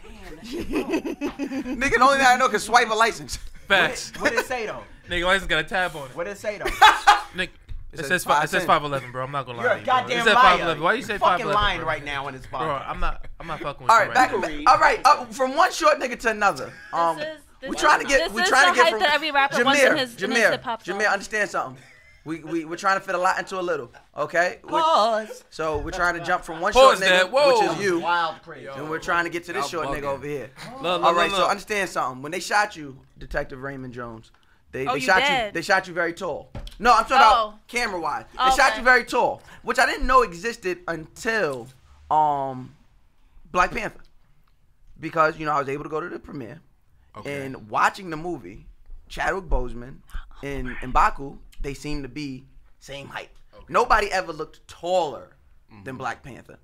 A: Nigga, the only thing I know can swipe a license.
C: Facts.
F: What did it say though?
C: Nigga, license got a tab on it.
F: What did it say though?
C: Nick, it
A: says
C: says 5'10",
A: 5'10".
C: bro. I'm not gonna lie.
F: You're
C: to
F: a
C: you, bro.
F: goddamn
C: It said
F: liar.
C: 5'11". Why you say
F: You're
C: 5'11"?
F: fucking lying
C: bro?
F: right now in this podcast.
C: Bro, I'm not fucking with
A: All
C: you
A: right,
C: right now.
A: all right. From one short nigga to another.
E: This
A: We
E: is
A: trying to get
E: the
A: from
E: hype that every rapper wants in his hip-hop song.
A: Jameer, understand something. We're trying to fit a lot into a little, okay?
F: Pause.
A: So we're trying to jump from one
C: Pause
A: short nigga,
C: that. Whoa.
A: which is you,
F: Wild crazy.
A: and we're trying to get to this
G: Y'all
A: short nigga
G: bugging.
A: over here.
C: Look,
A: All right, so
C: look.
A: understand something. When they shot you, Detective Raymond Jones, they
E: you
A: shot you.
E: dead.
A: They shot you very tall. No, I'm talking
E: Oh.
A: about camera wise. They shot
E: Okay.
A: you very tall, which I didn't know existed until Black Panther, because I was able to go to the premiere and watching the movie. Chadwick Boseman and M'Baku, they seem to be same height. Nobody ever looked taller than Black Panther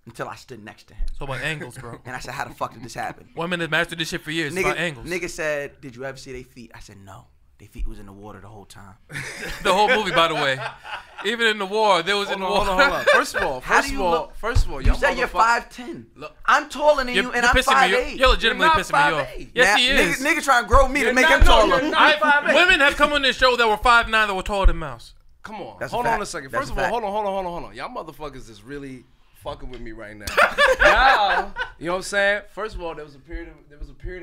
A: until I stood next to him.
C: So about angles, bro.
A: And I said, how the fuck did this happen?
C: Women have mastered this shit for years. It's about angles.
A: Nigga said, did you ever see their feet? I said, no. Their feet was in the water the whole time.
C: The whole movie, by the way. Even in the war, there was in the war.
G: Hold on. First of all,
A: You said you're 5'10". I'm taller than you, and I'm 5'8".
C: You're legitimately pissing me off. Yes, he is.
A: Nigga trying to grow me to make him taller.
C: Women have come on this show that were 5'9" that were taller than Mouse.
G: Come on.
A: That's
G: Hold
A: a
G: on
A: fact.
G: a second.
A: That's
G: First
A: a
G: of all,
A: fact.
G: hold on. Y'all motherfuckers is really fucking with me right now. Y'all, you know what I'm saying? First of all, there was a period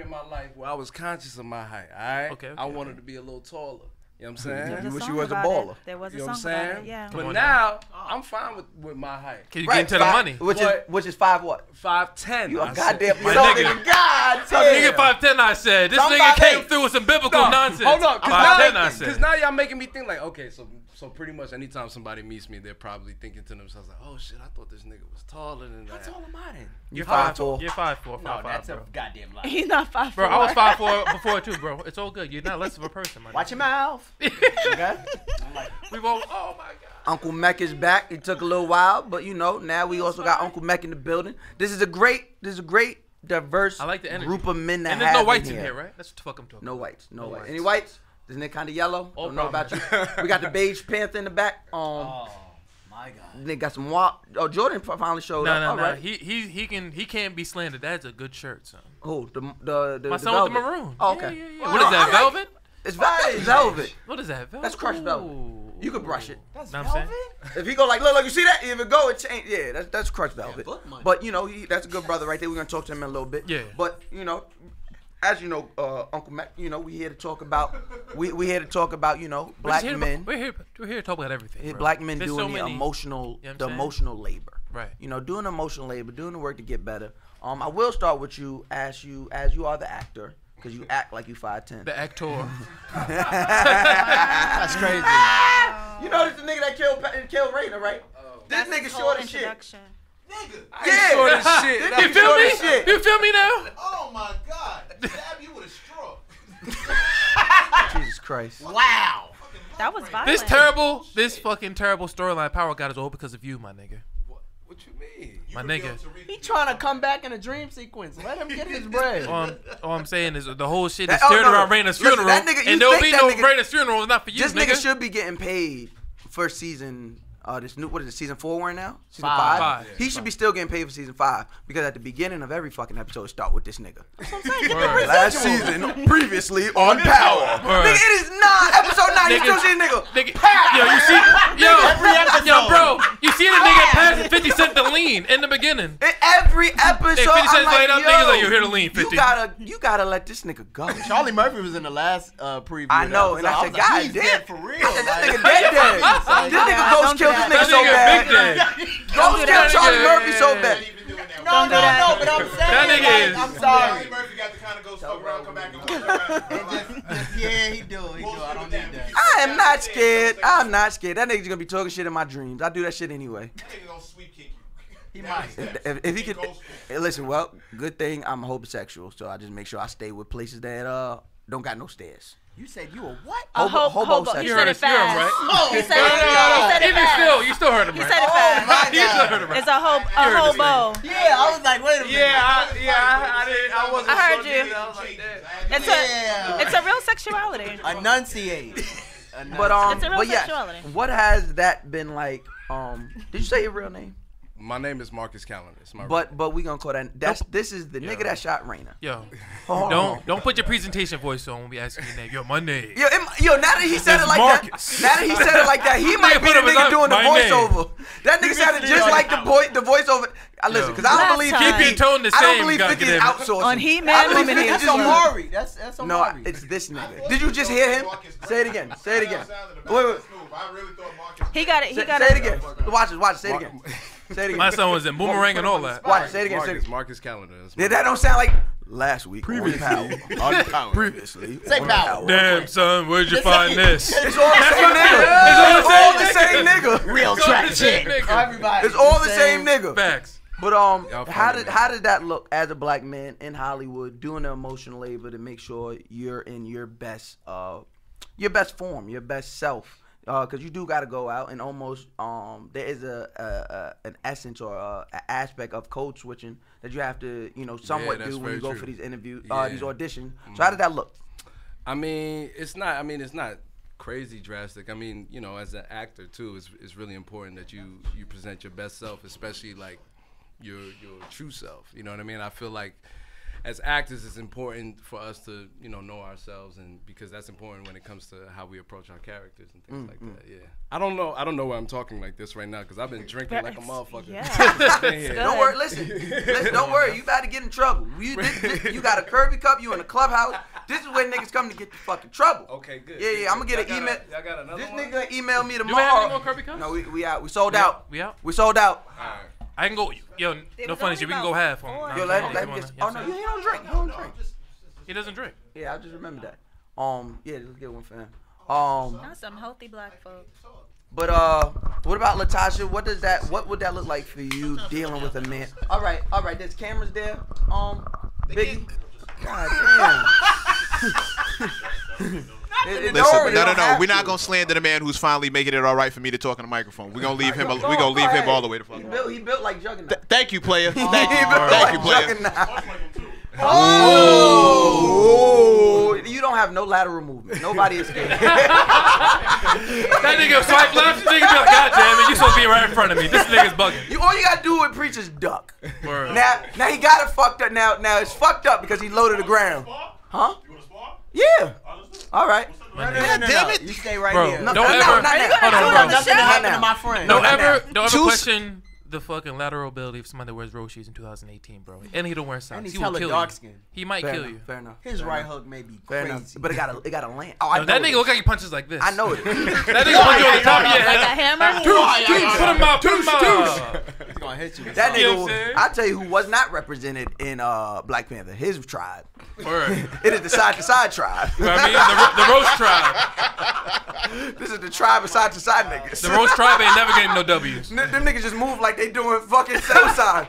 G: in my life where I was conscious of my height. All right.
C: Okay.
G: I wanted to be a little taller. You know what I'm saying?
A: You wish you was a baller.
E: There was a
G: You know what I'm
E: song about
G: saying?
E: it, yeah.
G: But now I'm fine with my height.
C: Can you get into the money?
A: Which is 5 what?
G: 5'10".
A: You a
G: I said.
A: goddamn
C: My
A: young
C: nigga.
A: nigga. God
C: Some nigga
A: damn.
C: 5'10", I said. This
A: Some
C: nigga
A: 5'8".
C: came through with some biblical nonsense.
G: Hold on,
C: 5'10", I
G: because
C: said.
G: now y'all making me think like, okay, so pretty much anytime somebody meets me, they're probably thinking to themselves like, oh shit, I thought this nigga was taller than that.
F: How tall am I then?
A: You're 5'4".
C: You're 5'4",
F: No,
C: 5'5",
F: that's
C: bro.
F: a goddamn lie.
E: He's not 5'4".
C: Bro, I was 5'4" before too, bro. It's all good. You're not less of a person, man.
F: Watch your mouth. Okay?
C: We've all. Oh my god.
A: Uncle Mec is back. It took a little while, but now we also got Uncle Mec in the building. This is a great diverse
C: I like the energy.
A: group of men that
C: And there's no
A: have
C: whites
A: in
C: in here, right? That's what the fuck I'm talking
A: No
C: about.
A: whites. No whites.
C: whites.
A: Any whites? This nigga kind of yellow.
C: All
A: Don't know about you.
C: prominent.
A: We got the beige panther in the back.
F: Oh, my God.
A: Nigga got some Oh, Jordan finally showed up.
C: No.
A: All right.
C: He can't be slandered. That's a good shirt, son.
A: Who? The
C: My
A: the
C: son with the
A: velvet?
C: maroon.
A: Oh, okay.
C: Yeah. What is that? Velvet?
A: It's velvet.
C: What is that? Velvet?
A: That's crushed velvet.
C: Ooh.
A: You could brush it.
F: That's
C: Know what I'm
F: velvet?
C: saying?
A: If he go like, look, you see that? If it go, it change. Yeah, that's crushed velvet.
F: book money.
A: But that's a good brother right there. We're gonna talk to him in a little bit.
C: Yeah.
A: But as you know, Uncle Mac, we here to talk about we here to talk about black men.
C: We're here to talk about everything. Bro.
A: Black men
C: There's
A: doing
C: so
A: the
C: many-
A: emotional,
C: You know what
A: the
C: I'm saying?
A: emotional labor.
C: Right.
A: Doing emotional labor, doing the work to get better. I will start with you as you are the actor, because you act like you 5'10".
C: The actor.
F: That's crazy.
A: You know this the nigga that killed Raina, right? This nigga short as shit. Yeah.
G: Short as shit.
A: This
C: You
A: nigga
C: feel
A: short
C: me?
A: as shit.
C: You feel me now?
H: Oh my God! Stab you with a straw.
A: Jesus Christ.
F: Wow.
E: That was violent.
C: This fucking terrible storyline Power got is all because of you, my nigga.
G: What you mean?
C: My nigga.
F: He trying to come back in a dream sequence. Let him get his bread.
C: All I'm saying is the whole shit
A: That-
C: is
A: oh,
C: steered
A: no,
C: around
A: no.
C: Raina's
A: Listen,
C: funeral,
A: that nigga- you
C: and there'll
A: think
C: be
A: that
C: no
A: nigga-
C: Raina's funeral. It's not for you,
A: This
C: nigga.
A: nigga should be getting paid for season. This new, what is it? Season 4 we're in now? Season
F: Five.
C: 5.
A: He should be still getting paid for season 5 because at the beginning of every fucking episode, start with this nigga.
C: Word.
A: Last season, previously on Power.
C: Word.
A: Nigga, it is not episode 9. You
C: Nigga.
A: still see this nigga?
C: Yo, you see,
F: Every episode.
C: yo, bro, you see the nigga passing 50 Cent the lean in the beginning.
A: In every episode,
C: Hey, 50
A: I'm
C: cents
A: like,
C: later,
A: yo,
C: niggas like, yo, here to lean 50.
A: You gotta let this nigga go.
F: Charlie Murphy was in the last preview.
A: I know, and I said,
F: was like,
A: God
F: he's
A: damn.
F: dead for real.
A: I said,
F: Like,
A: this nigga dead. This nigga ghost killed this nigga so bad.
C: Big day.
A: Ghost
C: do
A: killed
C: that.
A: Charlie
C: Yeah.
A: Murphy so bad.
F: No, but I'm saying,
C: That nigga
F: like,
C: is-
F: I'm sorry.
H: Murphy got the kind of go fuck around, come back and
F: Yeah, he do. I don't need that.
A: I am not scared. I'm not scared. That nigga's gonna be talking shit in my dreams. I do that shit anyway.
H: Nigga gonna sweep kick you.
F: He might.
A: If he could, hey, listen. Well, good thing I'm homosexual, so I just make sure I stay with places that don't got no stairs.
F: You said you a what?
E: A hobo. He
C: You
E: said
C: heard
E: it
C: us, you heard him,
E: fast.
C: right?
E: He said
C: No,
E: it
C: Even
E: fast.
C: still, you still heard him,
E: He
C: right?
E: said it fast.
C: You still heard him, right?
E: It's a hobo.
F: Yeah, I was like, wait a minute.
G: I wasn't.
E: I heard
G: so
E: you.
G: deep. I was like, damn.
E: It's a real sexuality.
F: Enunciate.
A: But
E: It's a real
A: but yeah,
E: sexuality.
A: what has that been like? Did you say your real name?
G: My name is Marcus Callendar. It's my
A: But we gonna call that. This is the nigga that shot Raina.
C: Yo,
A: Hold on.
C: don't put your presentation voice on when we ask you your name. Yo, my name.
A: Yo, now that he said it like
C: Marcus.
A: that, now that he said it like that, he might be
C: put
A: the
C: up his
A: nigga
C: own-
A: doing the
C: my name.
A: voiceover. That nigga sounded just like the voiceover. Listen, because I don't
E: Last
A: believe
E: time.
C: Keep your tone the
A: I don't
C: same,
A: believe 50 is
C: goddamn it.
A: outsourcing.
E: On
A: I
E: He-Man,
A: believe
E: Woman
A: 50
F: That's
A: is
F: Omari. That's
A: No,
F: Omari.
A: it's this nigga. Did you just hear him? Say it again. Say it again. Wait.
H: I really thought Marcus.
E: He got it. He
A: Say
E: got
A: it
E: it.
A: again. Watch it. Say it again. Say it again.
C: My son was in Boomerang and all that.
A: Watch it. Say it again. Say it again.
G: Marcus Callendar. That's
A: Yeah, that don't sound like last week. Previously. Previously.
F: Say
A: on
F: power.
A: Power.
C: Damn, son, where'd you find this?
A: It's all the same nigga. It's all the same nigga.
F: Real track shit. Everybody.
A: It's all the same nigga.
C: Facts.
A: But
G: Y'all
A: how
G: funny,
A: did that look as a black man in Hollywood doing the emotional labor to make sure you're in your best form, your best self? Because you do got to go out and almost there is an essence or an aspect of code switching that you have to somewhat
G: that's
A: do when you
G: very
A: go
G: true.
A: for these interviews,
G: Yeah.
A: these auditions. So how did that look?
G: I mean, it's not crazy drastic. I mean, you know, as an actor too, it's really important that you present your best self, especially like your true self. You know what I mean? I feel like as actors, it's important for us to, you know ourselves, and because that's important when it comes to how we approach our characters and things like that. Yeah. I don't know why I'm talking like this right now because I've been drinking like a motherfucker.
E: Yeah.
A: Don't worry. Listen, don't worry. You about to get in trouble. You got a Kirby cup. You in the clubhouse. This is where niggas come to get the fucking trouble.
G: Okay, good.
A: Yeah. I'm gonna get an email.
G: Y'all got another
A: This
G: one?
A: nigga email me tomorrow.
C: Do we have any more Kirby cups?
A: No, we out. We sold out.
C: We out?
A: We sold out.
G: All right.
C: I can go. Yo,
E: There
C: no
E: was
C: funny
E: only
C: shit. We can
E: about
C: go half on.
E: four.
C: No,
A: Yo,
C: no,
A: let
C: no,
A: him
C: come on,
A: get.
C: you
A: Oh
C: know
A: no,
C: what I'm
A: he don't drink. He don't drink.
C: He doesn't drink.
A: Yeah, I just remember that. Yeah, let's get one for him.
E: That's some healthy black folks.
A: But what about Latasha? What would that look like for you dealing with a man? All right. There's cameras there. Biggie. God damn.
H: Listen, no. We're not gonna slander the man who's finally making it all right for me to talk on the microphone. We're gonna leave him. We're gonna leave him all the way to fuck.
A: He built like Juggernaut.
H: Thank you, player.
A: He built
H: Thank you, player.
A: Juggernaut. Oh! You don't have no lateral movement. Nobody escaped.
C: That nigga swipe left. Nigga be like, God damn it, you supposed to be right in front of me. This nigga's bugging.
A: All you gotta do with preach is duck.
C: Word.
A: Now he got it fucked up. Now it's fucked up because he loaded the ground. Huh?
H: You wanna spar?
A: Yeah. All right.
F: God damn it. You stay right
C: Bro,
F: here.
C: don't
A: no,
C: ever.
A: not now.
C: Hold on, bro.
F: Nothing happened to my friend.
C: Don't
A: not
C: ever
A: now.
C: question the fucking lateral ability of somebody that wears Roshis in 2018, bro. And he don't wear socks.
F: And
C: He
F: he's
C: will
F: hella
C: kill
F: dark
C: you.
F: skinned.
C: He might kill you.
A: Fair enough.
F: His right hook may be
A: Fair
F: crazy.
A: enough. But it gotta land. Oh, I know
C: That
A: it.
C: nigga look like he punches like this.
A: I know it.
C: That nigga punch you on the top of your
E: Like a
C: head.
E: hammer?
C: Put him out. Put him out.
F: He's gonna hit you.
A: That
C: You know
A: nigga,
C: what I'm saying?
A: I tell you who was not represented in Black Panther, his tribe.
C: Word.
A: It is the side-to-side tribe.
C: You know what I mean? The roast tribe.
A: This is the tribe of side-to-side niggas.
C: The roast tribe ain't never getting no W's.
A: Them niggas just move like they doing fucking Southside.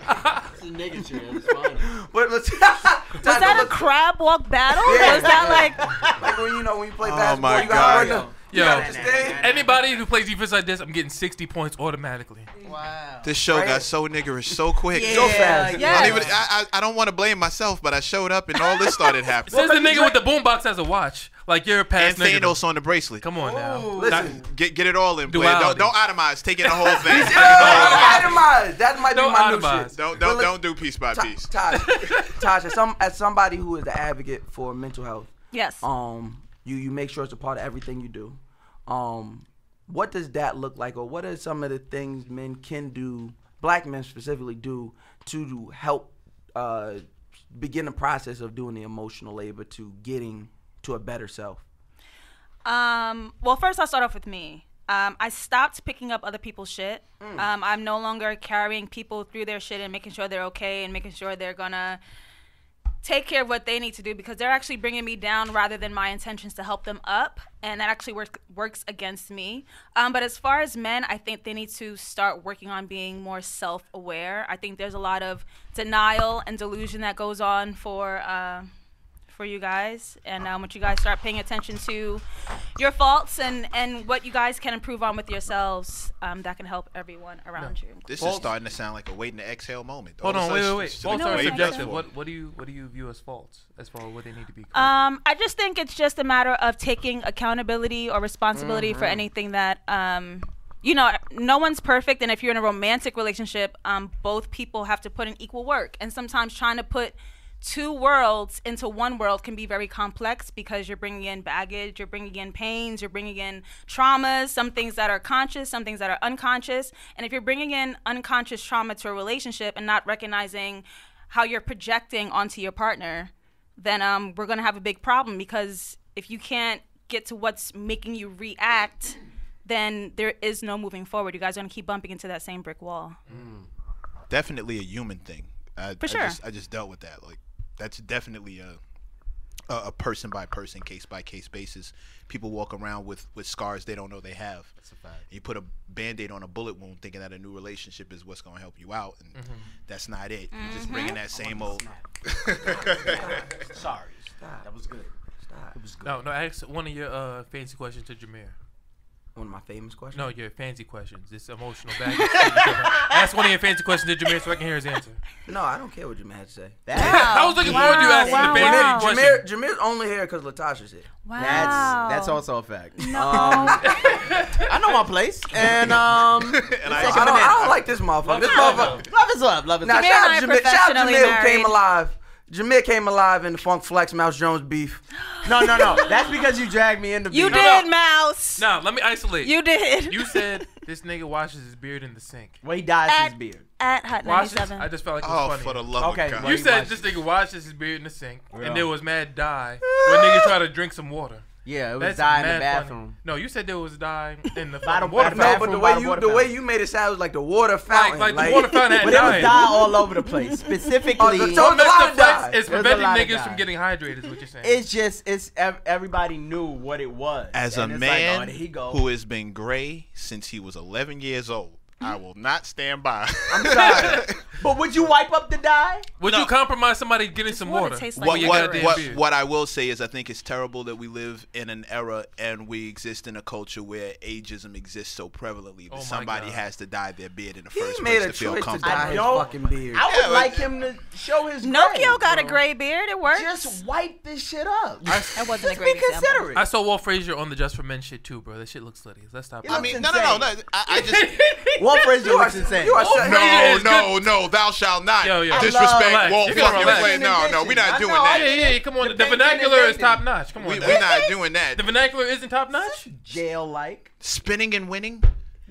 F: It's a nigga shit. It's fine.
A: But let's.
E: Was that a crab walk battle?
A: Yeah.
E: Was that like...
A: Like when you play
H: Oh
A: basketball,
H: my
A: you gotta
H: God.
A: run
C: Yo,
A: understand?
C: anybody who plays defense like this, I'm getting 60 points automatically.
F: Wow.
H: This show got so niggerish so quick.
A: So fast.
E: Yeah.
H: I don't want to blame myself, but I showed up and all this started happening.
C: Says the nigga with the boombox has a watch. Like you're a
H: And
C: past nigga.
H: Thanos on the bracelet.
C: Come on now.
A: Listen.
H: Get it all in, player.
C: Duality.
H: Don't itemize. Take in the whole thing.
A: Itemize. That might be
C: Don't
A: my new
C: itemize.
A: shit.
H: Don't do piece by piece.
A: Taj, as somebody who is the advocate for mental health,
E: Yes.
A: you make sure it's a part of everything you do. What does that look like, or what are some of the things men can do, black men specifically do, to help begin the process of doing the emotional labor to getting to a better self?
E: Well, first I'll start off with me. I stopped picking up other people's shit. I'm no longer carrying people through their shit and making sure they're okay and making sure they're gonna take care of what they need to do, because they're actually bringing me down rather than my intentions to help them up, and that actually works against me. But as far as men, I think they need to start working on being more self-aware. I think there's a lot of denial and delusion that goes on for you guys, and once you guys start paying attention to your faults and what you guys can improve on with yourselves, that can help everyone around you.
H: This is starting to sound like a waiting to exhale moment.
C: Hold on, wait. Faults are
E: wait,
C: subjective.
E: wait.
C: What do you view as faults as far as what they need to be?
E: I just think it's just a matter of taking accountability or responsibility for anything that no one's perfect, and if you're in a romantic relationship, both people have to put in equal work, and sometimes trying to put two worlds into one world can be very complex, because you're bringing in baggage, you're bringing in pains, you're bringing in traumas, some things that are conscious, some things that are unconscious. And if you're bringing in unconscious trauma to a relationship and not recognizing how you're projecting onto your partner, then we're going to have a big problem, because if you can't get to what's making you react, then there is no moving forward. You guys are going to keep bumping into that same brick wall.
H: Definitely a human thing.
E: For sure.
H: I just dealt with that. Like, that's definitely a person by person, case by case basis. People walk around with scars they don't know they have.
F: That's a fact.
H: You put a Band-Aid on a bullet wound thinking that a new relationship is what's going to help you out, and that's not it. You're just bringing that same old.
F: Sorry. Stop. That was good. Stop. It was good.
C: No. Ask one of your fancy questions to Jameer.
A: One of my famous questions.
C: No, your fancy questions. It's emotional baggage. Ask one of your fancy questions to Jameer so I can hear his answer.
A: No, I don't care what Jameer had to say.
C: I was looking forward to you asking the fancy question.
A: Jameer's only here because Latasha's here.
F: Wow. That's also a fact.
E: No.
F: I know my place, and
A: I don't like this motherfucker. This motherfucker.
F: Love is love. Love is
A: Now,
F: love.
E: Jameer and I are
A: shout out
E: professionally
A: Jameer who
E: married.
A: came alive. Jameer came alive in the Funk Flex Mouse Jones beef.
F: No. That's because you dragged me into.
E: You
F: beef.
E: did, Mouse.
C: Now, let me isolate.
E: You did.
C: You said this nigga washes his beard in the sink.
F: Well, he dyes his beard.
E: At Hot
C: Washes?
E: 97.
C: I just felt like it was
H: Oh,
C: funny.
H: for the love
F: Okay,
H: of God.
F: well,
C: You
F: he
C: said
F: washes-
C: this nigga washes his beard in the sink,
F: Yeah.
C: and there was mad dye when niggas try to drink some water.
F: Yeah, it was
C: That's
F: dye in the
C: mad
F: bathroom.
C: funny. No, you said there was dye in the
F: Bottom-
C: water
F: bottom-
A: No,
C: fountain.
A: but the
F: Bathroom,
A: way you made it sound was like the water fountain.
C: Like the water fountain had
F: But there
C: dye.
F: was
C: in it.
F: dye all over the place. Specifically,
A: Oh, so
C: What
A: There's a lot
C: Mr.
A: of
C: Flex
A: dye.
C: is
F: There's a
C: preventing
F: lot of
C: niggas
F: dye.
C: from getting hydrated, is what you're saying.
F: it's everybody knew what it was.
H: As a
F: And it's
H: man
F: like, oh, there he go.
H: who has been gray since he was 11 years old, I will not stand by.
F: I'm sorry, but would you wipe up the dye?
C: Would
H: No.
C: you compromise somebody getting some
E: water
C: water?
E: tastes like
C: While
H: What,
C: you
E: water.
C: got a damn
H: what,
C: beard?
H: what I will say is I think it's terrible that we live in an era and we exist in a culture where ageism exists so prevalently that
C: Oh my
H: somebody
C: God.
H: has to dye their beard in the
A: He
H: first
A: made
H: place
A: a
H: to feel
A: choice to
H: comfortable.
A: dye his
F: don't-
A: fucking beard.
F: I would
H: Yeah, but-
F: like him to show his.
E: Nokio
F: gray,
E: got a
F: bro.
E: gray beard. It works.
F: Just wipe this shit up.
E: That wasn't a
F: Just
E: great
F: be
E: example.
F: considerate.
C: I saw Walt Frazier on the Just for Men shit too, bro. That shit looks slutty. Let's stop.
F: It
H: I
F: looks
H: mean,
F: insane.
H: no. I just
F: Walt Frazier looks insane.
A: You are
C: Walt
A: so-
C: Frazier is
H: no. Thou shalt not
C: Yo, yo.
H: disrespect
C: Relax.
H: Walt
C: You gotta
H: fucking
C: relax.
H: play. No, we're not
F: I
H: doing
F: know,
H: that.
C: Yeah, come on. The
F: Depicting
C: vernacular
F: and
C: is top notch. Come on.
H: We're
C: now.
H: not doing that.
C: The vernacular isn't top notch.
F: Jail-like.
H: Spinning and winning.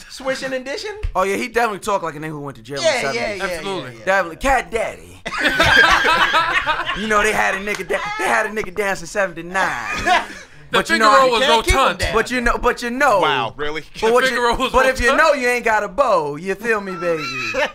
F: Swishing and dishing.
A: Oh yeah, he definitely talked like a nigga who went to jail in the 70s.
C: Absolutely.
A: Definitely, Cat Daddy. You know they had a nigga dance in '79.
C: The
A: But you
C: Figaro
A: know,
C: was
F: can't keep him
C: rotund.
F: down.
A: but you know.
H: Wow, really?
A: But, what
C: Figaro was
A: but if you
C: rotund.
A: know you ain't got a bow, you feel me, baby?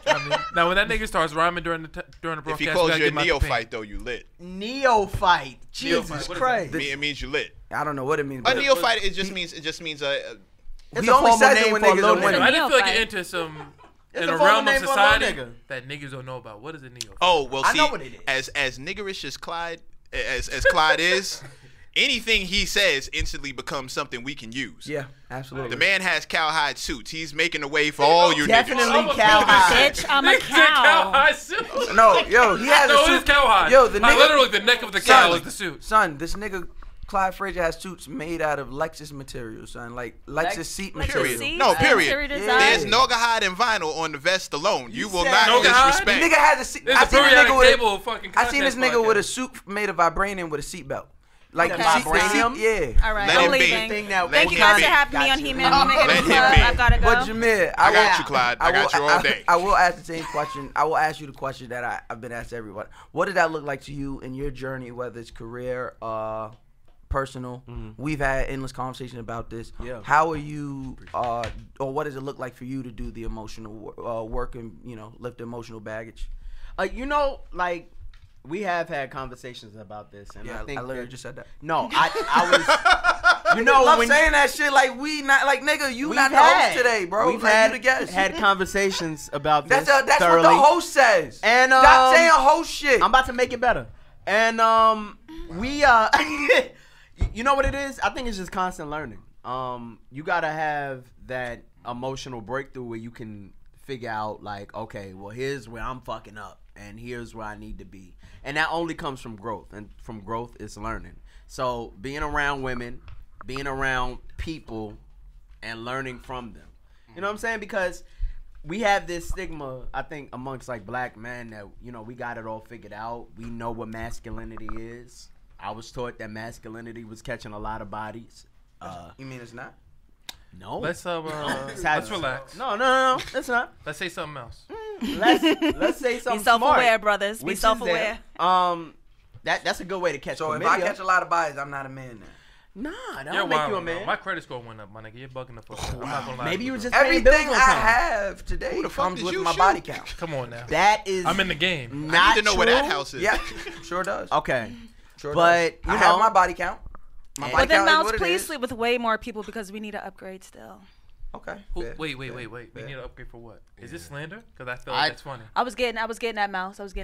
C: I mean, now when that nigga starts rhyming during the broadcast,
H: If he
C: we
H: calls
C: gotta
H: you a
C: get him out the paint.
H: neophyte, though, you lit.
F: Neophyte. Jesus
C: What is
F: Christ.
H: It means you lit.
A: I don't know what it means.
H: A
A: But
H: neophyte, it just means
F: It's
A: he
F: a
A: only
F: formal
A: says it
F: name
A: when
F: for a
A: niggas
F: little
A: are
F: nigga.
A: winning.
C: I just feel like
E: Neophyte.
C: you're into some
F: It's
C: in
F: a
C: a
F: formal
C: realm of
F: name for a little
C: society
F: nigga.
C: that niggas don't know about. What is a neo?
H: Oh, well,
F: I
H: see,
F: know what it
H: as niggerish as Clyde, as Clyde is, anything he says instantly becomes something we can use.
A: Yeah, absolutely.
H: The man has cowhide suits. He's making a way for all you
F: Definitely
H: niggas.
F: cowhide.
E: Bitch, I'm a
C: Nigga said
E: cow.
C: cowhide suit.
A: No, yo, he has
C: No,
A: a suit.
C: it is cowhide.
A: Yo, the
C: Like,
A: nigga,
C: literally the neck of the cow
A: Son,
C: is the suit.
A: Son, this nigga Clyde Frazier has suits made out of Lexus material, son. Like Lexus seat
E: Like
A: material.
E: the seats
H: No,
E: and
H: period.
E: interior
A: Yeah.
E: design.
H: There's Naugahyde and vinyl on the vest alone. You will
F: said
H: not
C: Naugahyde?
A: The
H: disrespect.
A: nigga has a seat.
C: There's
A: I
C: a
A: seen this
C: periodic
A: nigga with
C: table of fucking
A: I seen this
C: contest
A: nigga with a
C: podcast.
A: suit made of vibranium with a seatbelt. Like
F: Okay.
A: the seat,
F: Vibranium?
A: yeah.
E: All right,
H: Let
E: I'm
H: him be.
E: leaving.
F: Thing that
E: Thank
H: Let
E: you
H: him
E: guys
H: be.
E: for having me
F: Got
E: on
F: you.
E: He-Man
H: Let
E: Woman
H: him
E: Club.
H: be.
E: I've gotta go.
A: But Jameer,
H: I got you, Clyde. I got you all day.
A: I will ask the same question. I will ask you the question that I've been asked everyone. What did that look like to you in your journey, whether it's career, personal? We've had endless conversation about this.
F: Yeah.
A: How are you, or what does it look like for you to do the emotional work and lift the emotional baggage?
F: You know, like we have had conversations about this, and
A: Yeah,
F: I think
A: I literally
F: that-
A: just said that.
F: No, I was. You know,
A: Love
F: when
A: saying that shit like we not like nigga. You
F: we've
A: not the
F: had-
A: host today, bro.
F: We've
A: like,
F: had
A: you the guest.
F: had conversations about this.
A: That's what
F: thoroughly.
A: the host says.
F: And
A: Stop saying host shit.
F: I'm about to make it better. And we you know what it is? I think it's just constant learning. You gotta have that emotional breakthrough where you can figure out like, okay, well here's where I'm fucking up and here's where I need to be. And that only comes from growth. And from growth is learning. So being around women, being around people and learning from them. You know what I'm saying? Because we have this stigma, I think, amongst like black men that, we got it all figured out. We know what masculinity is. I was taught that masculinity was catching a lot of bodies.
A: You mean it's not?
F: No.
C: Let's
F: Let's
C: relax.
F: No, it's not.
C: Let's say something else.
F: Let's say something
E: Be self-aware,
F: smart,
E: brothers. Be
F: which is
E: self-aware.
F: that, that's a good way to catch
A: So if
F: chlamydia.
A: I catch a lot of bodies, I'm not a man then.
F: Nah, that
C: You're
F: don't make you a
C: wild,
F: man.
C: My credit score went up, my nigga. You're bugging the fuck. I'm not gonna lie.
F: Maybe
C: to
F: you
C: you,
F: was
C: bro.
F: just paying bills
A: Everything
F: on
A: I
F: time.
A: have today
H: Who the fuck
A: comes
H: did
A: with
H: you
A: my
H: shoot?
A: body count.
C: Come on now.
F: That is
C: I'm in the game.
F: not
H: I need to know
F: true.
H: where that house is.
A: Yeah, sure does.
F: Okay.
A: Sure
F: But,
A: does.
F: you
A: I have
F: know-
A: my body count. My body
E: But then,
A: count is
E: Mouse,
A: what it
E: please
A: is.
E: sleep with way more people because we need to upgrade still.
A: Okay.
C: Wait.
A: fair.
C: We need to upgrade for what? Is this slander? Because I feel
F: I-
C: like that's funny.
E: I was getting that mouse.
C: Is he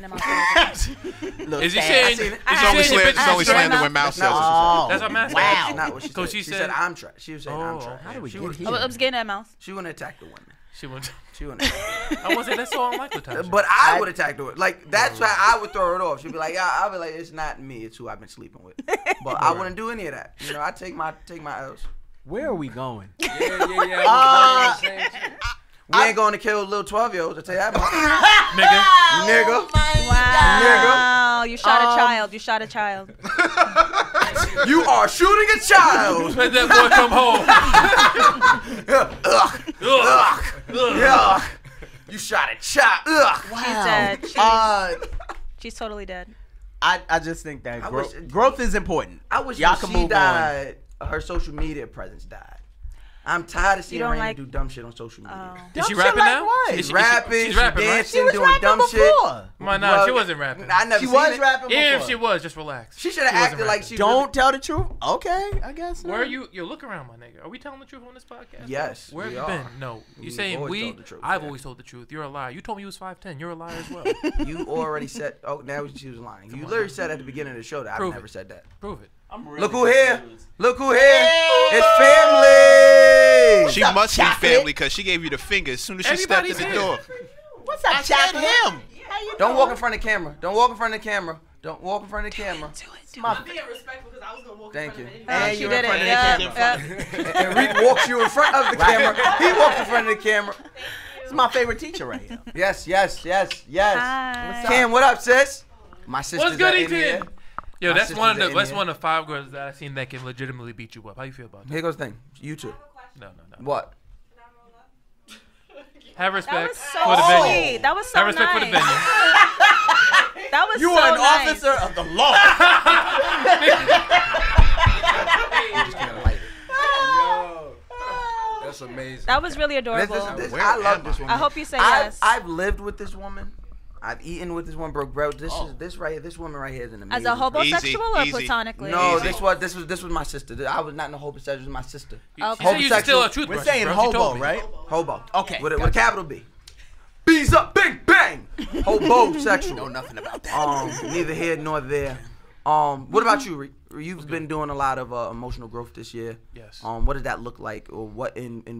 C: saying?
H: It's only
E: I
H: slander
E: said
H: when Mouse says it.
F: Oh,
C: That's what I'm asking.
F: wow.
A: That's not what she
C: Because
A: said.
C: she
A: She
C: said-
A: said I'm trash. She was saying I'm
C: Oh,
A: trash.
F: How do we
A: She
F: get
A: was-
F: here?
E: I was getting that mouse.
A: She wouldn't attack the women.
C: She went.
A: She wouldn't.
C: I want to say that's so unlike Latasha.
A: But I would attack her. Like that's how I would throw it off. She'd be like, "Yeah," I'd be like, "It's not me. It's who I've been sleeping with." But I wouldn't do any of that. You know, I take my L's.
F: Where are we going?
G: Yeah.
A: We ain't going to kill little 12-year-olds. I tell you that much.
C: Nigga.
E: Wow. You shot a child. You shot a child.
A: You are shooting a child.
C: Let that boy come home.
A: Yeah. You shot a child. Ugh.
E: She's dead. She's totally dead.
F: I just think that
A: I wish-
F: growth is important.
A: I wish
F: Y'all
A: when
F: can
A: she
F: move
A: died, her social media presence died. I'm tired of seeing
E: don't
A: Raina
E: like-
A: do dumb shit on social media.
C: Is she
F: Dumb shit
C: rapping
F: like
C: now?
F: what?
C: Is
A: She's
C: she-
A: rapping,
C: she's
A: she's
C: rapping, right?
A: dancing,
F: She was
A: doing
F: rapping
A: dumb
F: before.
A: shit.
C: Nah,
A: Well,
C: she wasn't rapping.
A: I never
F: She
A: seen
F: was
A: it.
F: rapping before.
C: If she was, just relax.
A: She should have
C: She wasn't
A: acted like
C: rapping.
A: she
F: Don't tell the truth. Okay, I guess.
C: Where are you? You look around, my nigga. Are we telling the truth on this podcast?
A: Yes,
C: Where have
A: we
C: you
A: are.
C: been? No. You saying
A: always
C: we?
A: told the truth,
C: I've
A: yeah.
C: always told the truth. You're a liar. You told me you was 5'10". You're a liar as well.
A: You already said. Oh, now she was lying. You literally said at the beginning of the show that I've
C: Prove
A: never
C: it.
A: said that.
C: Prove it.
A: Look who here. Look who here. It's family.
H: She must be family because she gave you the finger as soon as she stepped in
C: Everybody's
H: the
C: here.
H: door.
F: What's up,
H: I said him.
A: Don't walk in front of the camera. Don't walk in front of the camera. Don't walk in front of the camera.
I: I'm being respectful because I was gonna walk
A: Thank
I: in
A: you.
I: front of
F: And
E: She
F: you're
E: did
F: in front
E: it.
F: of the
E: Yeah,
F: camera.
E: yeah.
A: And Reek walks you in front of the camera. He walks in front of the camera.
F: It's my favorite teacher right here.
A: Yes.
E: Hi.
A: Cam, what up, sis? My sister's
C: What's good,
A: in here.
C: Ethan? Yo,
A: My
C: that's one of
A: sisters
C: the
A: are in
C: that's
A: here.
C: one of 5 girls that I've seen that can legitimately beat you up. How you feel about that?
A: Here goes the thing. You too.
C: No.
A: What?
C: Have
E: That
C: respect
E: was
C: for
E: so
C: the venue.
E: sweet. That was so
C: Have respect
E: nice.
C: for the venue.
E: That was
F: You
E: so
F: are an
E: nice.
F: officer of the law.
G: That's amazing.
E: That was really adorable.
A: I love this woman.
E: I hope you say yes.
A: I've lived with this woman. I've eaten with this one, bro. This right here. This woman right here is an amazing.
E: As a homosexual or
H: Easy.
E: platonically?
A: No,
H: Easy.
A: this was my sister. I was not in a homosexual. This was my sister.
E: Okay.
C: She said you should steal a
A: Homosexual.
C: toothbrush.
F: We're saying
C: bro. She
F: hobo,
C: told me.
F: right?
A: Hobo.
F: Okay,
A: With a capital B. B's up, bang, bang. Hobo sexual.
F: Know nothing about that.
A: Neither here nor there. What about you, Reek? You've been doing a lot of emotional growth this year.
C: Yes.
A: What does that look like, or what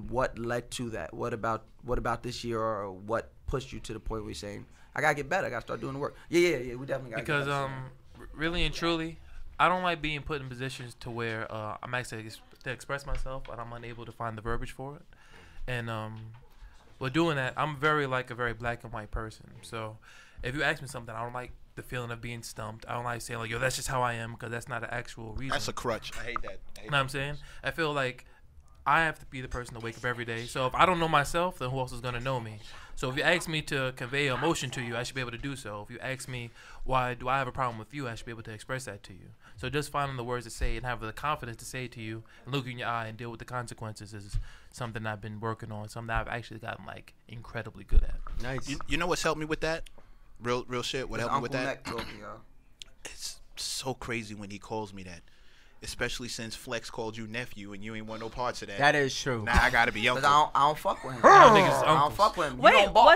A: what led to that? What about this year, or what pushed you to the point where you're saying, I gotta get better. I gotta start doing the work. Yeah. We definitely gotta.
C: Because
A: get better.
C: really and truly, I don't like being put in positions to where I'm actually to express myself, but I'm unable to find the verbiage for it. And with doing that, I'm very black and white person. So if you ask me something, I don't like the feeling of being stumped. I don't like saying yo, that's just how I am, because that's not an actual reason.
H: That's a crutch. I hate that.
C: You know what I'm saying? I feel like I have to be the person to wake up every day. So if I don't know myself, then who else is going to know me? So if you ask me to convey emotion to you, I should be able to do so. If you ask me why do I have a problem with you, I should be able to express that to you. So just finding the words to say and have the confidence to say it to you and look in your eye and deal with the consequences is something I've been working on, something that I've actually gotten incredibly good at.
F: Nice.
H: You know what's helped me with that? Real shit. What helped me with
A: Uncle
H: that?
A: Neck talking, y'all.
H: It's so crazy when he calls me that. Especially since Flex called you nephew and you ain't want no parts of that.
F: That is true.
H: Now I gotta be
A: 'Cause
H: uncle.
A: I don't fuck with him.
C: Y'all niggas is
A: I don't
C: uncles.
A: fuck with him. You
E: Wait,
A: don't bark.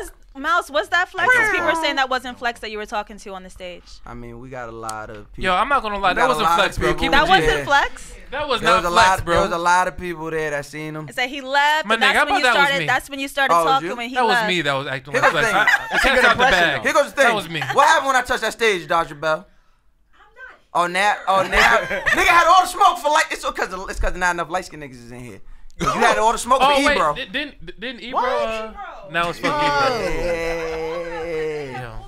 E: was that Flex?
H: I don't
E: Because people were
H: bark.
E: saying that wasn't Flex that you were talking to on the stage.
A: I mean, we got a lot of people.
C: Yo, I'm not going to lie.
A: We
C: That
A: got a
C: wasn't
A: lot of
C: flex, bro.
A: people
C: Keep
E: That
C: it
A: Yeah.
C: G.
E: wasn't Flex?
C: That was
A: There
C: not
A: was a
C: flex,
A: lot.
C: bro.
A: There was a lot of people there that seen him.
E: It said he left,
C: My
E: and
C: nigga,
E: that's
C: I
E: when you
C: thought that was
E: started.
C: me.
E: That's when you started
A: Oh, it was
E: talking
A: you?
E: when he
C: That was
E: left.
C: me that was acting
A: Here
C: like
A: goes
C: flex.
A: the thing.
C: The cat's out the
F: impression,
C: bag.
A: Here goes the thing.
C: That was me.
A: What happened when I touched that stage, Dodger Bell? Oh now, nigga had all the smoke for it's because not enough light skinned niggas is in here. You had all the smoke for
C: Oh, wait.
A: Ebro.
C: Didn't Ebro? Now it's fuck Ebro.
A: Yeah.
C: Yo.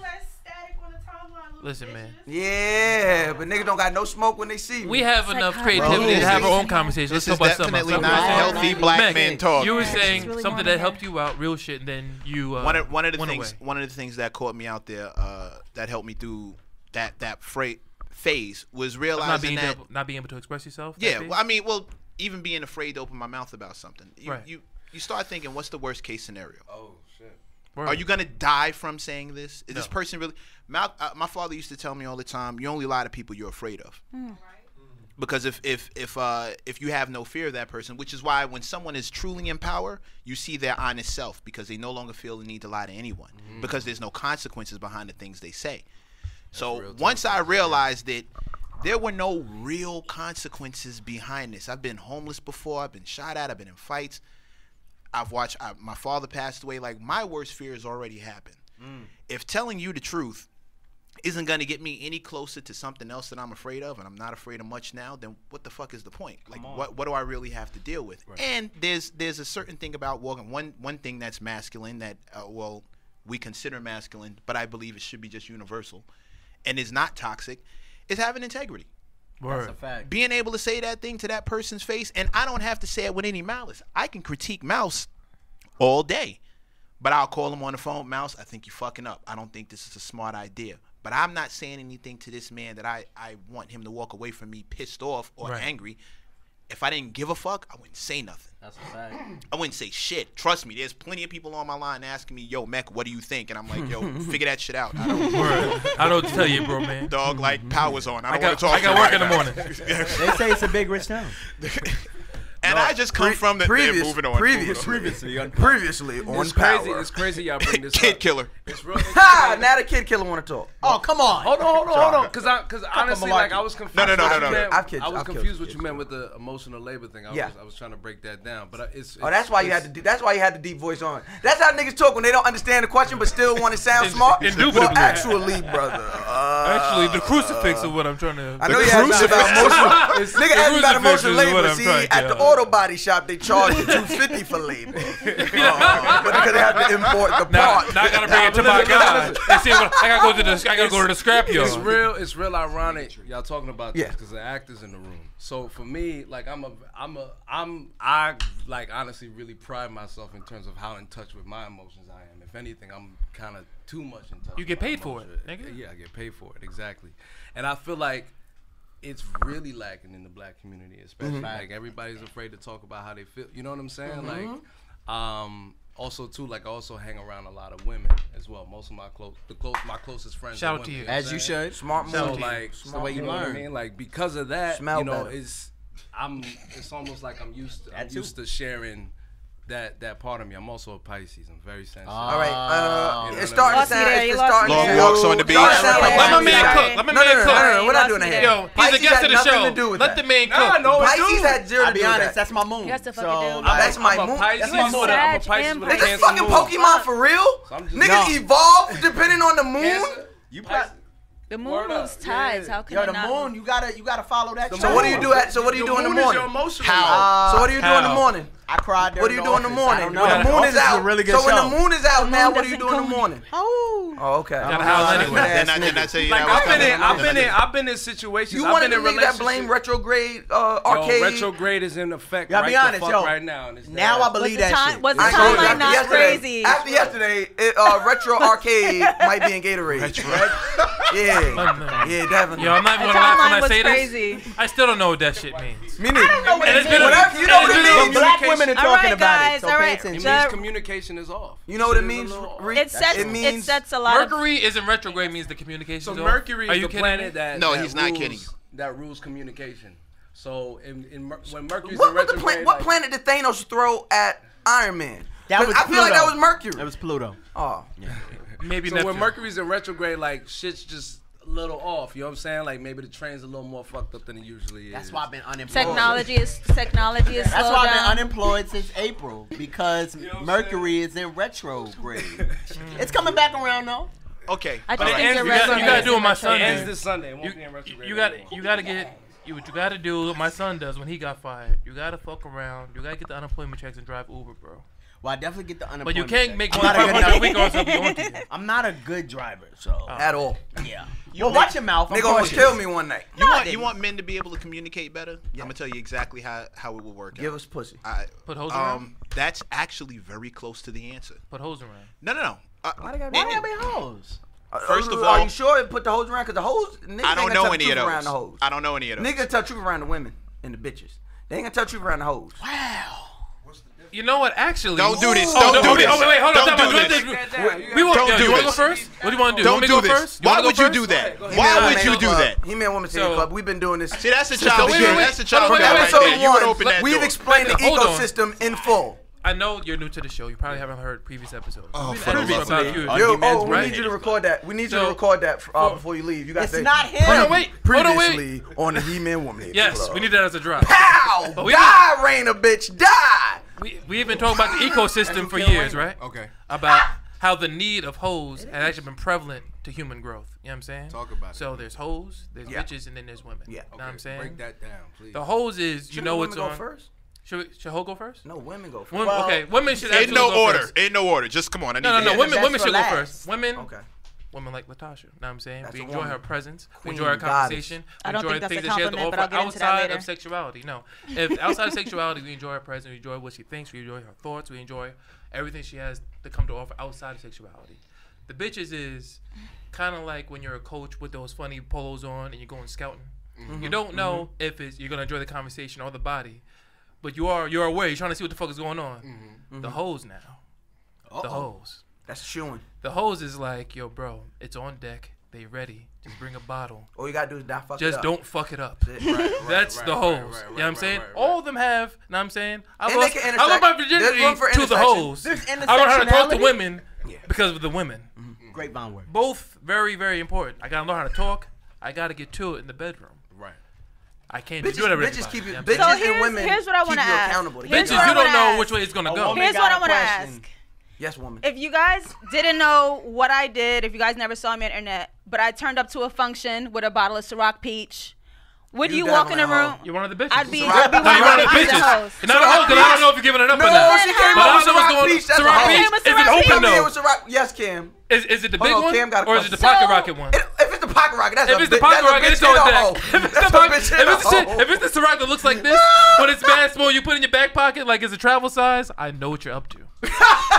C: Listen, man.
A: Yeah, but niggas don't got no smoke when they see me.
C: We have enough creativity to have our own conversation. Let's
H: This
C: talk
H: is
C: about something else.
H: definitely
C: Talk
H: not
C: about
H: healthy
C: something.
H: black
C: Meg,
H: men talk.
C: You were saying
E: really
C: something
E: warm
C: that
E: in
C: helped you out, real shit, and then you
H: one of the
C: went
H: things
C: away.
H: one of the things that caught me out there that helped me through that phase was realizing that
C: not being able to express yourself. that
H: yeah,
C: phase?
H: well, I mean, even being afraid to open my mouth about something.
C: Right.
H: You start thinking, what's the worst case scenario?
G: Oh shit.
C: Word.
H: Are you gonna die from saying this? Is this
C: No.
H: person really? My father used to tell me all the time, you only lie to people you're afraid of. Because if you have no fear of that person, which is why when someone is truly in power, you see their honest self because they no longer feel the need to lie to anyone because there's no consequences behind the things they say. So once I realized that there were no real consequences behind this, I've been homeless before, I've been shot at, I've been in fights, I've watched my father passed away. Like, my worst fears already happened. If telling you the truth isn't going to get me any closer to something else that I'm afraid of, and I'm not afraid of much now, then what the fuck is the point? Like, what do I really have to deal with? Right. And there's a certain thing about walking. One thing that's masculine that, we consider masculine, but I believe it should be just universal, and is not toxic, is having integrity.
F: That's a fact.
H: Being able to say that thing to that person's face, and I don't have to say it with any malice. I can critique Mouse all day, but I'll call him on the phone, Mouse, I think you're fucking up. I don't think this is a smart idea. But I'm not saying anything to this man that I want him to walk away from me pissed off or angry. If I didn't give a fuck, I wouldn't say nothing.
F: That's a fact.
H: I wouldn't say shit. Trust me, there's plenty of people on my line asking me, yo, Mecca, what do you think? And I'm like, yo, figure that shit out. I
C: don't know what to tell you, bro, man.
H: Dog, like, power's on. I don't want to talk
C: I got work in the morning.
F: They say it's a big rich town.
H: And I just come from the moving on.
A: Previously on
G: It's
A: Power.
G: crazy. It's crazy y'all bring this
H: Kid
G: up.
H: killer.
G: It's real.
A: Ha! Now the kid killer want to talk.
F: Oh, come on.
G: Hold on. Because honestly, like, I was confused.
H: No.
G: I was confused what you meant with the emotional labor thing. I was trying to break that down, but it's
A: that's why you had to. That's why you had the deep voice on. That's how niggas talk when they don't understand the question but still want to sound smart.
C: Indubitably.
A: Well, actually, brother.
C: Actually, the crucifix is what I'm trying to.
A: I know you asked me about emotional. Nigga asked me about emotional labor. See, at the auto body shop, they charge you $250 for labor. But because they have to import the part.
C: Now I gotta bring it to my guy and see what I gotta go to the scrap yard.
G: It's real ironic y'all talking about this because the actors in the room. So for me, like I like honestly really pride myself in terms of how in touch with my emotions I am. If anything, I'm kind of too much in touch.
C: You get paid for it, nigga.
G: Yeah, I get paid for it, exactly. And I feel like it's really lacking in the black community, especially like everybody's afraid to talk about how they feel. You know what I'm saying? Like, also too, like I also hang around a lot of women as well. Most of my closest friends.
C: Shout
G: are
C: out to
G: women,
C: you.
F: As you should.
A: Smart move.
G: So like,
F: the way you
G: know what I
F: learn.
G: mean? Like because of that,
A: Smell
G: you know,
A: better.
G: it's almost like I'm used to sharing that part of me. I'm also a Pisces. I'm very sensitive.
A: All right.
G: You know
A: It's
G: what I
A: starting
G: mean?
A: to sound. It's starting
H: Long
A: to
H: walks on the beach.
C: Let my man cook. Let my man cook.
A: No, we're not doing that here.
C: Yo, he's
A: Pisces
C: the guest
A: had
C: of the
A: nothing
C: show.
A: to do with
C: Let
A: that.
C: the man cook.
G: No,
A: Pisces had zero to
F: I'll
A: do
F: be
A: with
F: honest,
A: that.
F: that's my moon.
I: Yes, the fuck you do.
A: That's my
G: I'm a
A: moon.
G: Pisces
A: That's my
G: with
A: moon.
G: a- I'm a
I: Sag
G: Pisces
I: and
G: with a
A: Is this
G: Cancer
A: fucking
G: moon.
A: Pokemon for real?
G: So I'm just-
A: Niggas
F: No.
A: evolve depending on the moon.
G: Cancer,
F: You
G: Pisces.
I: The moon
G: Word up.
I: moves tides.
G: Yeah.
I: How can
F: Yo,
I: it
F: the
I: not?
F: moon, you gotta follow that.
A: So what do you do in the
G: moon is
A: morning?
G: your emotional
H: How?
A: So what do you do in the
C: How?
A: morning?
F: I cried.
A: What do you do in the morning?
F: Know.
A: When the moon is out.
F: A really good
A: So when
F: show.
A: the moon is out
I: The
A: now,
I: moon
A: what do you do in the
I: doesn't come-
A: morning? Oh, okay.
C: Gotta howl anyway.
H: Then I tell you
G: Like
H: that was
G: I've been in situations.
A: You
G: I've
A: wanted
G: been
A: to
G: in
A: nigga that blame
G: relationships.
A: retrograde
G: Yo,
A: arcade.
G: retrograde is in effect
F: Yeah,
G: right
F: be honest,
G: the fuck
F: yo.
G: right now. And it's
F: Now
G: there.
F: I believe
I: Was the
F: that
I: time-
F: shit.
I: was the
A: I ain't gonna lie,
I: timeline not
A: yesterday-
I: crazy?
A: After yesterday, retro arcade might be in Gatorade. Yeah, definitely.
C: Yo, I'm not even
I: The
C: gonna laugh when
I: timeline
C: I
I: was
C: say
I: crazy.
C: this. I still don't know what that shit means.
A: Me neither.
C: And it's been
A: Whatever, you know what it means.
F: Black women are
I: All
F: talking
I: right,
F: about
I: guys,
F: it, so
I: all
F: pay
I: right.
F: attention.
G: It
I: The-
G: means communication is off.
A: You know what it
G: Shit is a
A: means?
G: little off.
A: Reed?
I: It sets
A: means
I: a lot of.
C: Mercury is in retrograde means the communication.
G: So
C: off.
G: Mercury
C: Are
G: is
C: you
G: the
C: kidding
G: planet
C: me?
G: that
H: No,
G: that
H: he's not
G: rules-
H: kidding.
G: That rules communication. So when Mercury's
A: What
G: in
A: was the
G: retrograde,
A: what
G: like,
A: planet did Thanos throw at Iron Man?
F: That
A: 'Cause
F: was
A: I feel like that
F: Pluto.
A: was Mercury.
F: It was Pluto.
A: Oh,
C: Maybe
G: So
C: Neptune.
G: when Mercury's in retrograde, like shit's just a little off. You know what I'm saying? Like maybe the train's a little more fucked up than it usually is.
F: That's why I've been unemployed.
I: Technology is
F: That's
I: slowed
F: why I've been
I: down.
F: unemployed since April because
G: know what I'm
F: Mercury is in retrograde. It's coming back around though.
H: Okay.
I: I
C: But
I: just
C: it
I: think
C: ends,
I: your
C: you gotta
I: resume
C: do what my
I: is
C: son
G: It ends
C: did.
G: this Sunday. It won't be in retrograde.
C: You gotta
G: anymore.
C: what you gotta do what my son does when he got fired. You gotta fuck around. You gotta get the unemployment checks and drive Uber, bro.
F: Well, I definitely get the
C: But
F: unemployment.
C: you can't
F: check.
C: make
F: I'm not a good
C: 1,500 a
F: enough-
C: week or something on to you.
F: I'm not a good driver, so
A: at all.
F: yeah. Well, watch your mouth. I'm
A: Nigga almost
F: cautious.
A: killed me one night.
H: You want men to be able to communicate better? I'm gonna tell you exactly how it will work.
A: Give
H: out.
A: us pussy.
C: Put hose around.
H: That's actually very close to the answer.
C: Put hose around.
H: No.
A: Why they gotta
F: Why gotta be hoes?
H: First of
A: are
H: all-
A: you sure it put the hose around? Cause the hose, niggas
H: I don't
A: ain't gonna
H: know
A: tell
H: any
A: the
H: of
A: truth around
H: those.
A: the hose.
H: I don't know any of those.
A: Niggas tell truth around the women and the bitches. They ain't gonna tell truth around the hose.
F: Wow.
C: You know what? Actually,
H: Don't do this.
C: Oh,
H: Don't do this.
C: Oh, wait, hold on.
H: Don't do this.
C: We want.
H: Don't do
C: You want to go
H: this.
C: first? What do you want to do?
H: Don't
C: Want me
H: do
C: to go
H: this.
C: first?
H: Why would you do that? Why would you do that?
A: He-Man Woman's Hate
C: So-
A: Club. We've been doing this.
H: See, that's a child.
C: wait, wait,
H: That's a child
C: wait,
H: guy
C: wait,
H: right
C: wait,
H: there.
C: wait,
H: You would open that
A: We've
H: door.
A: explained the
C: Hold on.
A: ecosystem in full.
C: I know you're new to the show. You probably haven't heard previous episodes.
H: Oh,
C: We've
H: for the
C: had
H: love
C: about
H: of
C: you.
H: God.
A: Yo,
F: He-Man's
A: we
C: right?
A: need you to record that. We need you
C: So-
A: to record that before you leave. You got
F: It's
A: to
F: not him.
C: Hold on, wait. Hold on, wait.
A: Previously on the He-Man Woman Hate
C: Yes,
A: Club.
C: we need that as a drop.
A: Pow!
C: But we-
A: Die, Raina, bitch, die!
C: We've been talking about the ecosystem for years, right?
G: Okay.
C: About how the need of hoes has actually been prevalent to human growth. You know what I'm saying?
G: Talk about it.
C: So there's hoes, there's
A: Yeah.
C: bitches, and then there's women.
A: Yeah.
C: Know what I'm saying?
G: Break that down, please.
C: The hoes is, you
A: Shouldn't
C: know
A: women
C: what's
A: go
C: on.
A: first?
C: Should Ho go first?
A: No, women go first.
C: Women, okay, women should
H: In
C: absolutely
H: no
C: go
H: order.
C: first.
H: In no order. Just come on. I need
C: No,
H: to
C: no,
H: hear
C: women,
H: this.
C: women should go
F: last.
C: first. Women,
A: Okay.
C: women like Latasha. Know what I'm saying?
A: That's
C: We
A: a
C: enjoy
A: woman.
C: her presence.
A: Queen
C: We enjoy her
A: goddess.
C: conversation.
E: I
C: We
E: don't
C: enjoy
E: think
C: the
E: that's
C: things
E: a
C: that she has to
E: compliment,
C: offer
E: but I'll get into that
C: outside
E: later.
C: of sexuality. No, if outside of sexuality, we enjoy her presence. We enjoy what she thinks. We enjoy her thoughts. We enjoy everything she has to come to offer outside of sexuality. The bitches is kind of like when you're a coach with those funny polos on and you're going scouting. You don't know if you're gonna enjoy the conversation or the body, but you're aware. You're trying to see what the fuck is going on. The hoes now. The hoes.
A: That's shooing.
C: The hoes is like, yo, bro, it's on deck. They ready. Just bring a bottle.
A: All you gotta do is not fuck it
C: Just
A: up.
C: don't fuck it up.
A: That's it.
C: That's the hoes. You know what I'm saying? All of them have, know what I'm saying? I lost my
A: There's
C: virginity
A: room for
C: to the
A: intersection.
C: hoes.
F: There's
C: I learned how to talk to
F: intersectionality.
C: women because of the women.
F: Grapevine word.
C: Both very, very important. I gotta learn how to talk. I gotta get to it in the bedroom.
G: Right.
C: I can't just do it every
A: Bitches keep you.
C: know what I'm
A: Bitches
C: saying?
E: So
A: and women
E: here's what I
A: keep
E: wanna
A: you
E: ask.
A: accountable.
E: Here's
C: Bitches,
E: what I
C: you don't
E: wanna
C: know
E: ask.
C: which way it's gonna
F: A
C: go.
F: woman
E: Here's
F: got
E: what
F: a
E: I want to
F: question.
E: ask.
A: Yes, woman.
E: If you guys didn't know what I did, if you guys never saw me on the internet, but I turned up to a function with a bottle of Ciroc Peach, would
A: You
E: you walk in the
A: definitely a
E: room?
A: hoe.
C: You're one of the bitches.
E: I'd be
A: Ciroc-
E: one
C: No, you're one of the
E: of the
C: bitches.
E: hoes.
C: You're not a hoe because I don't know if you're giving enough
A: No,
C: of that.
A: she came
C: But I
A: up with
C: don't know what's
A: Ciroc
C: going on.
A: Peach. That's a
C: Ciroc
A: hoe.
C: Peach,
E: Came with
C: is it
E: Ciroc
C: open
E: Peach.
A: Come here
C: though?
A: with Ciroc. Yes, Cam.
C: Is it the
A: Hold
C: big
A: on,
C: one
A: Cam got a
C: or is it the
A: question.
C: pocket
E: So-
C: rocket one?
A: If it's the pocket rocket, that's
C: If
A: a
C: it's the
A: bitch.
C: pocket
A: That's a
C: rocket,
A: bitch
C: it's on
A: in a
C: deck.
A: hoe.
C: If it's the
A: That's a
C: pocket-
A: bitch in
C: if
A: a
C: it's the shit-
A: hoe.
C: if it's the Ciroc that looks like this, but it's mad small, you put in your back pocket like it's a travel size, I know what you're up to. You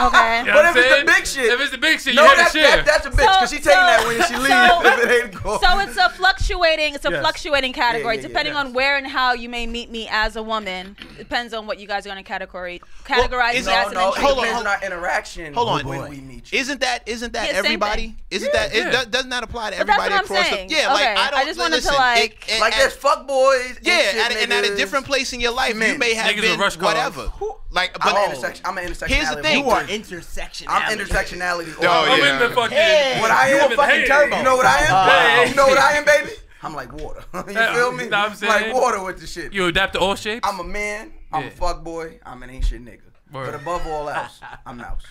E: Okay.
C: know
A: But
C: what I'm
A: if it's
C: saying?
A: the big shit,
C: If it's the big shit,
A: no,
C: you had to share.
A: that's a bitch because she taking that when she leaves if it ain't gold.
E: So it's a fluctuating. It's a
C: Yes.
E: fluctuating category
A: Yeah, yeah,
E: depending
A: yes.
E: on where and how you may meet me as a woman. Depends on what you guys are going to categorize
H: is
E: me
H: it-
E: as an
A: No, it
H: Hold on,
A: depends
H: hold
A: on our interaction.
H: Hold on.
A: when we meet you.
H: Isn't that
E: Yeah, same
H: everybody?
E: thing.
H: Isn't that
C: Yeah.
H: doesn't that apply to
E: But that's
H: everybody
E: what I'm
H: across
E: saying.
H: the? Yeah, like
E: Okay,
H: I don't.
E: I just wanted to,
H: listen,
E: like-
A: Like there's fuck boys.
H: Yeah,
A: and shit,
H: and at a
A: niggas.
H: different place in your life, you
A: Men.
H: may have
C: Niggas
H: been
C: with rush cars.
H: whatever. Like,
A: I'm
H: but
A: an intersection. I'm an intersectionality.
H: Here's the thing.
F: You are intersectionality.
A: I'm intersectionality.
H: Oh,
C: I'm
H: yeah.
C: in the fucking.
F: Hey,
A: What I
F: you
A: am,
F: a fucking
C: hey.
F: turbo.
A: You know what I am?
C: Hey.
A: You know what I am, baby? I'm like water. You feel me?
C: Know what I'm saying?
A: Like water with the shit.
C: You adapt to all shapes.
A: I'm a man. I'm
C: Yeah.
A: a fuck boy. I'm an ancient nigga.
C: Word.
A: But above all else, I'm mouse.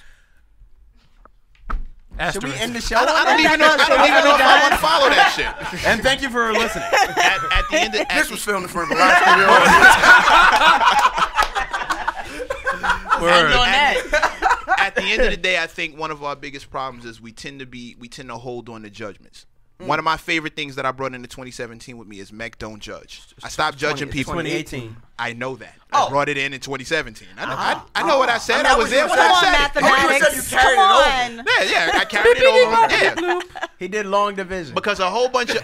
F: Should we
C: Asterisk.
F: end the show?
H: I don't even know. I don't even know if I want to follow that shit.
F: And thank you for listening.
H: At the end of
A: This was filmed in front of a live studio audience.
C: Word.
H: at the end of the day, I think one of our biggest problems is we tend to hold on to judgments. One of my favorite things that I brought into 2017 with me is Mec don't judge. I stopped judging people.
F: 2018.
H: I know that.
F: Oh.
H: I brought it in 2017. I know what I said.
A: I mean,
H: I was there when
E: Come
H: I
E: on,
H: said it.
E: mathematics.
A: you carried
E: Come
A: it
E: on.
H: Yeah, I carried it over. Yeah,
F: He did long division.
H: because a whole bunch of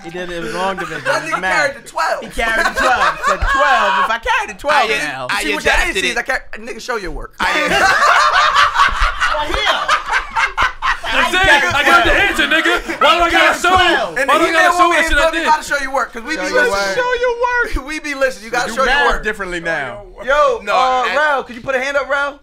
F: He did it was long division.
A: That
F: It was
A: nigga
F: math.
A: carried the 12.
F: He carried the 12. Said 12. If I carried the 12 now.
H: I
A: See what that
H: adapted
A: is?
H: it.
A: I carry, nigga, show your work.
C: I got the answer, nigga. Why do I gotta show you?
A: And
C: Why do I
A: the
C: gotta show
A: woman
C: you
A: in
C: shit I
A: club, you
C: did?
A: gotta show your work. Because we be
F: Show your
A: listening.
F: work.
H: Show your work.
A: We be listening. You gotta
F: Do
A: show your
F: math
A: work.
F: differently now.
A: Yo,
H: No,
A: Rel, could you put a hand up, Rel?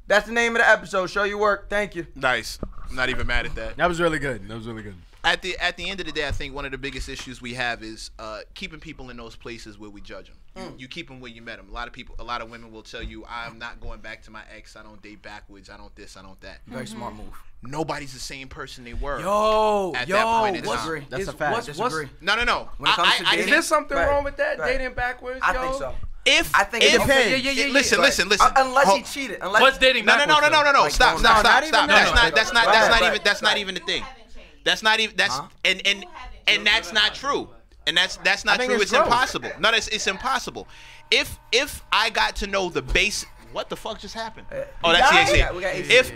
A: That's the name of the episode. Show your work. Thank you.
H: Nice. I'm not even mad at that.
F: That was really good. That was really good.
H: At the end of the day, I think one of the biggest issues we have is keeping people in those places where we judge them. You keep them where you met them. A lot of women will tell you, "I'm not going back to my ex. I don't date backwards. I don't this. I don't that."
A: Very smart move.
H: Nobody's the same person they were.
A: Yo,
H: At that point in
A: what's,
H: time.
F: That's a fact.
A: Disagree.
H: No.
A: When it comes to dating,
J: Is there something
A: Right,
J: wrong with that?
A: right.
J: Dating backwards,
A: I
J: yo?
A: think so.
H: I
A: think it depends.
H: Listen.
A: Unless
H: Ho-
A: he cheated. Unless
C: What's dating
H: No.
C: backwards, though?
A: Like,
H: Stop.
A: no, not
F: even
H: Stop.
F: that.
H: That's not even the thing. That's not even. That's
A: Huh?
H: and that's not true. And that's not
F: think
H: true.
F: it's
H: It's
F: growth.
H: impossible. No, it's impossible. If I got to know the base What the fuck just happened?
A: We
H: That's
A: got-
H: the AC.
A: we got AC.
H: If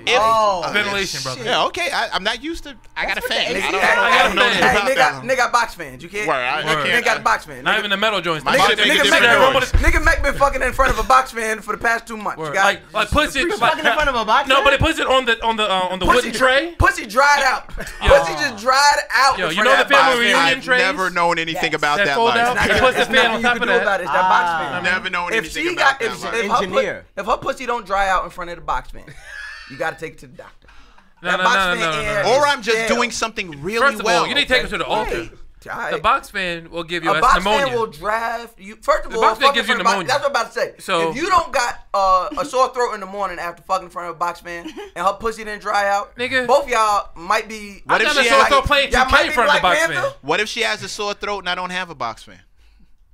C: Ventilation, brother.
H: Yeah, okay. I'm not used to. I got a fan.
A: Nigga,
H: I don't know
A: hey,
H: about that.
A: nigga got box fans. You can't.
H: Word, I
A: Nigga
H: can't.
A: got a box fan.
C: Not
A: Nigga-
C: even the metal joints.
H: My
C: The
H: shit
C: shit
H: nigga
C: that
H: different
C: get
H: than yours.
A: Nigga Mac been fucking in front of a box fan for the past 2 months. You
C: Word.
A: got
C: Like pussy,
F: Fucking in front of a box.
C: no, but it puts it on the wooden tray.
A: Pussy dried out. Pussy just dried out.
C: Yo,
A: in
C: you
A: front
C: know
A: of
C: the
A: that
C: family
A: box fan.
C: reunion
H: I've
C: trays?
H: never known anything about
C: That
H: that
C: fold out?
H: life.
C: You put the
A: There's
C: fan
A: nothing
C: on
A: you
C: top
A: can
C: of
A: do
C: that.
A: about it. It's that box fan.
H: Never known
A: If
H: anything
A: she
H: about
A: got,
H: that life.
F: Engineer.
A: if her pussy don't dry out in front of the box fan, you gotta take it to the doctor.
C: No,
A: That
C: no,
A: box
C: no,
A: fan
C: no, no,
A: air
C: no.
H: Or
A: is
H: I'm just
A: stale.
H: doing something really
C: First of
H: well.
C: all, you need to take it to the altar.
A: Wait. Alright.
C: The box fan will give you
A: A box
C: pneumonia.
A: fan will draft you. First of
C: The
A: all,
C: box fan
A: fucking
C: gives you
A: in front of
C: pneumonia.
A: That's what I'm about to say.
C: So-
A: if you don't got a sore throat in the morning after fucking in front of a box fan and her pussy didn't dry out,
C: Nigga.
A: both y'all might be.
H: What
C: I
H: if
C: got a
H: she
C: sore
H: had-
C: throat playing
A: y'all
C: 2K
A: might
C: in
A: be
C: front of the
A: Black
C: box
A: Panther?
C: fan.
H: What if she has a sore throat and I don't have a box fan?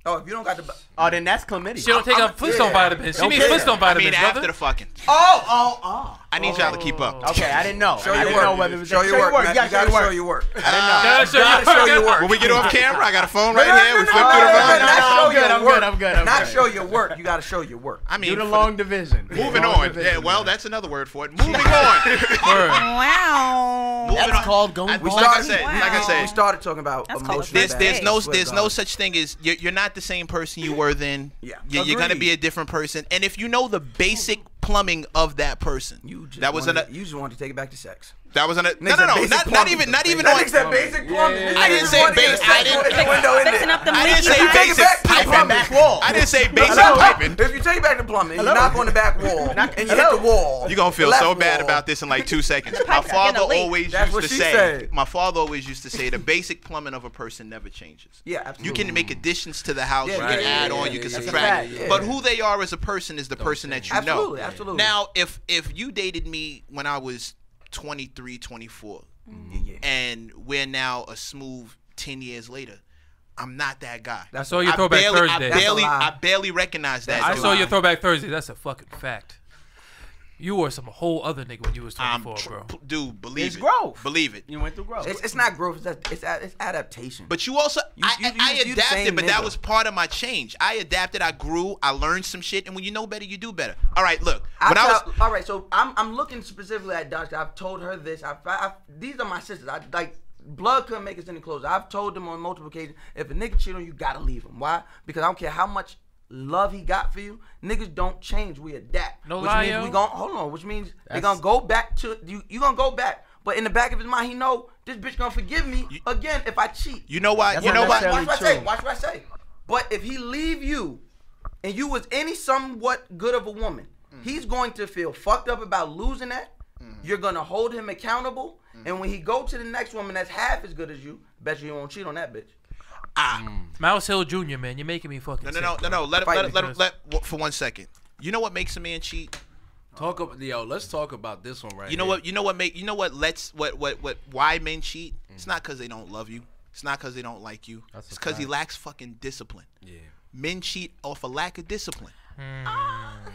A: Oh, if you don't got the.
F: Oh, then that's chlamydia.
C: She don't take
A: I'm-
C: up Flintstone
A: yeah.
C: vitamins. She
A: Don't
C: needs
A: care.
C: Flintstone
H: I
C: vitamins,
H: mean, after
C: brother.
H: the fucking.
A: Oh.
H: I need y'all to keep up.
F: Okay, I didn't know.
A: Show
F: I
A: your
F: didn't
A: work.
F: know whether it was
A: Show your work.
F: You
A: You gotta show your work.
F: I didn't know.
C: Gotta show
A: Gotta show your work.
H: When we get off camera, I got a phone right
A: No,
H: here. We flip through the
A: no,
H: phone.
A: not show
F: I'm good,
A: your
F: I'm
A: work.
F: good, I'm good, I'm
A: Not
F: good.
A: show your work. You gotta show your work.
H: I mean,
F: Do the
H: for
F: long division.
H: moving
F: Long
H: on.
F: division,
H: Yeah, well,
F: man.
H: that's another word for it. Moving on.
C: Word.
I: Wow.
H: Moving
F: That's
H: on.
F: called going
H: Like
F: bald.
H: I said, like I
A: We
H: said,
A: started talking about
I: That's called
A: emotional.
H: there's no
A: Swear to
H: no
A: God.
H: such thing as you're not the same person you were then.
A: Yeah.
H: You're gonna
A: Agreed.
H: be a different person. And if you know the basic plumbing of that person,
A: You just
H: that was
A: wanted,
H: an
A: you just wanted to take it back to sex.
H: that was an no
A: Niggas
H: no no
A: said
H: not
A: basic
H: not
A: plumbing.
H: even
A: That
H: on.
A: nigga said basic plumbing.
H: I didn't say basic. I didn't.
I: Fixing up the
H: I didn't
I: leaky
H: say
I: pipe.
A: Take it
H: basic
A: back to the
H: piping.
A: plumbing.
F: Back wall.
H: I didn't say basic
A: Hello?
H: piping.
A: If you take it back to plumbing, you knock on the back wall and you hit the wall.
H: You're gonna feel
A: the
H: so
A: left
H: bad
A: wall.
H: about this in like 2 seconds. My
I: pipe's
H: father
I: gonna leak.
H: always
A: That's
H: used
A: what
H: to
A: she
H: say.
A: said.
H: My father always used to say the basic plumbing of a person never changes.
A: Yeah,
H: You
A: absolutely.
H: can make additions to the house.
A: Yeah,
H: You
A: yeah,
H: can
A: yeah,
H: add
A: yeah,
H: on.
A: yeah,
H: You can
A: yeah, that's a
H: subtract.
A: fact, yeah.
H: But who they are as a person is the person that you
A: Absolutely,
H: know.
A: absolutely.
H: Now, if you dated me when I was 23, 24,
A: Yeah.
H: and we're now a smooth 10 years later, I'm not that guy.
C: I saw your throwback Thursday.
H: I barely recognize that.
C: I
H: dude.
C: saw your throwback Thursday. That's a fucking fact. You were some whole other nigga when you was 24, bro.
H: Dude, believe
F: It's
H: it.
F: growth.
H: Believe it.
F: You went through growth.
A: It's not growth. It's adaptation.
H: But you also,
A: You
H: I
A: the
H: adapted,
A: same
H: but that
A: nigga.
H: was part of my change. I adapted, I grew, I learned some shit, and when you know better, you do better. All right, look. When I was,
A: all right, so I'm looking specifically at Doctor. I've told her this. These are my sisters. I like blood couldn't make us any closer. I've told them on multiple occasions, if a nigga cheat on you, gotta leave him. Why? Because I don't care how much love he got for you. Niggas don't change. We adapt.
C: No
A: which
C: lie,
A: means
C: yo.
A: we gon' hold on. Which means they gonna go back to you. You gonna go back. But in the back of his mind, he know this bitch gonna forgive me again if I cheat.
H: you know why?
F: That's
H: You
F: not
H: know why?
F: necessarily
A: Watch what I say.
F: true.
A: Watch what I say. But if he leave you, and you was any somewhat good of a woman, he's going to feel fucked up about losing that. You're gonna hold him accountable, and when he go to the next woman that's half as good as you, bet you won't cheat on that bitch.
C: Mouse Hill Jr., man, you're making me fucking
H: No.
C: sick.
H: Let for 1 second. You know what makes a man cheat?
G: Let's talk about this one right
H: You know
G: here.
H: what? Why men cheat? It's not because they don't love you. It's not because they don't like you.
F: That's a
H: It's because he
F: fact.
H: lacks fucking discipline.
G: Yeah.
H: Men cheat off a lack of discipline.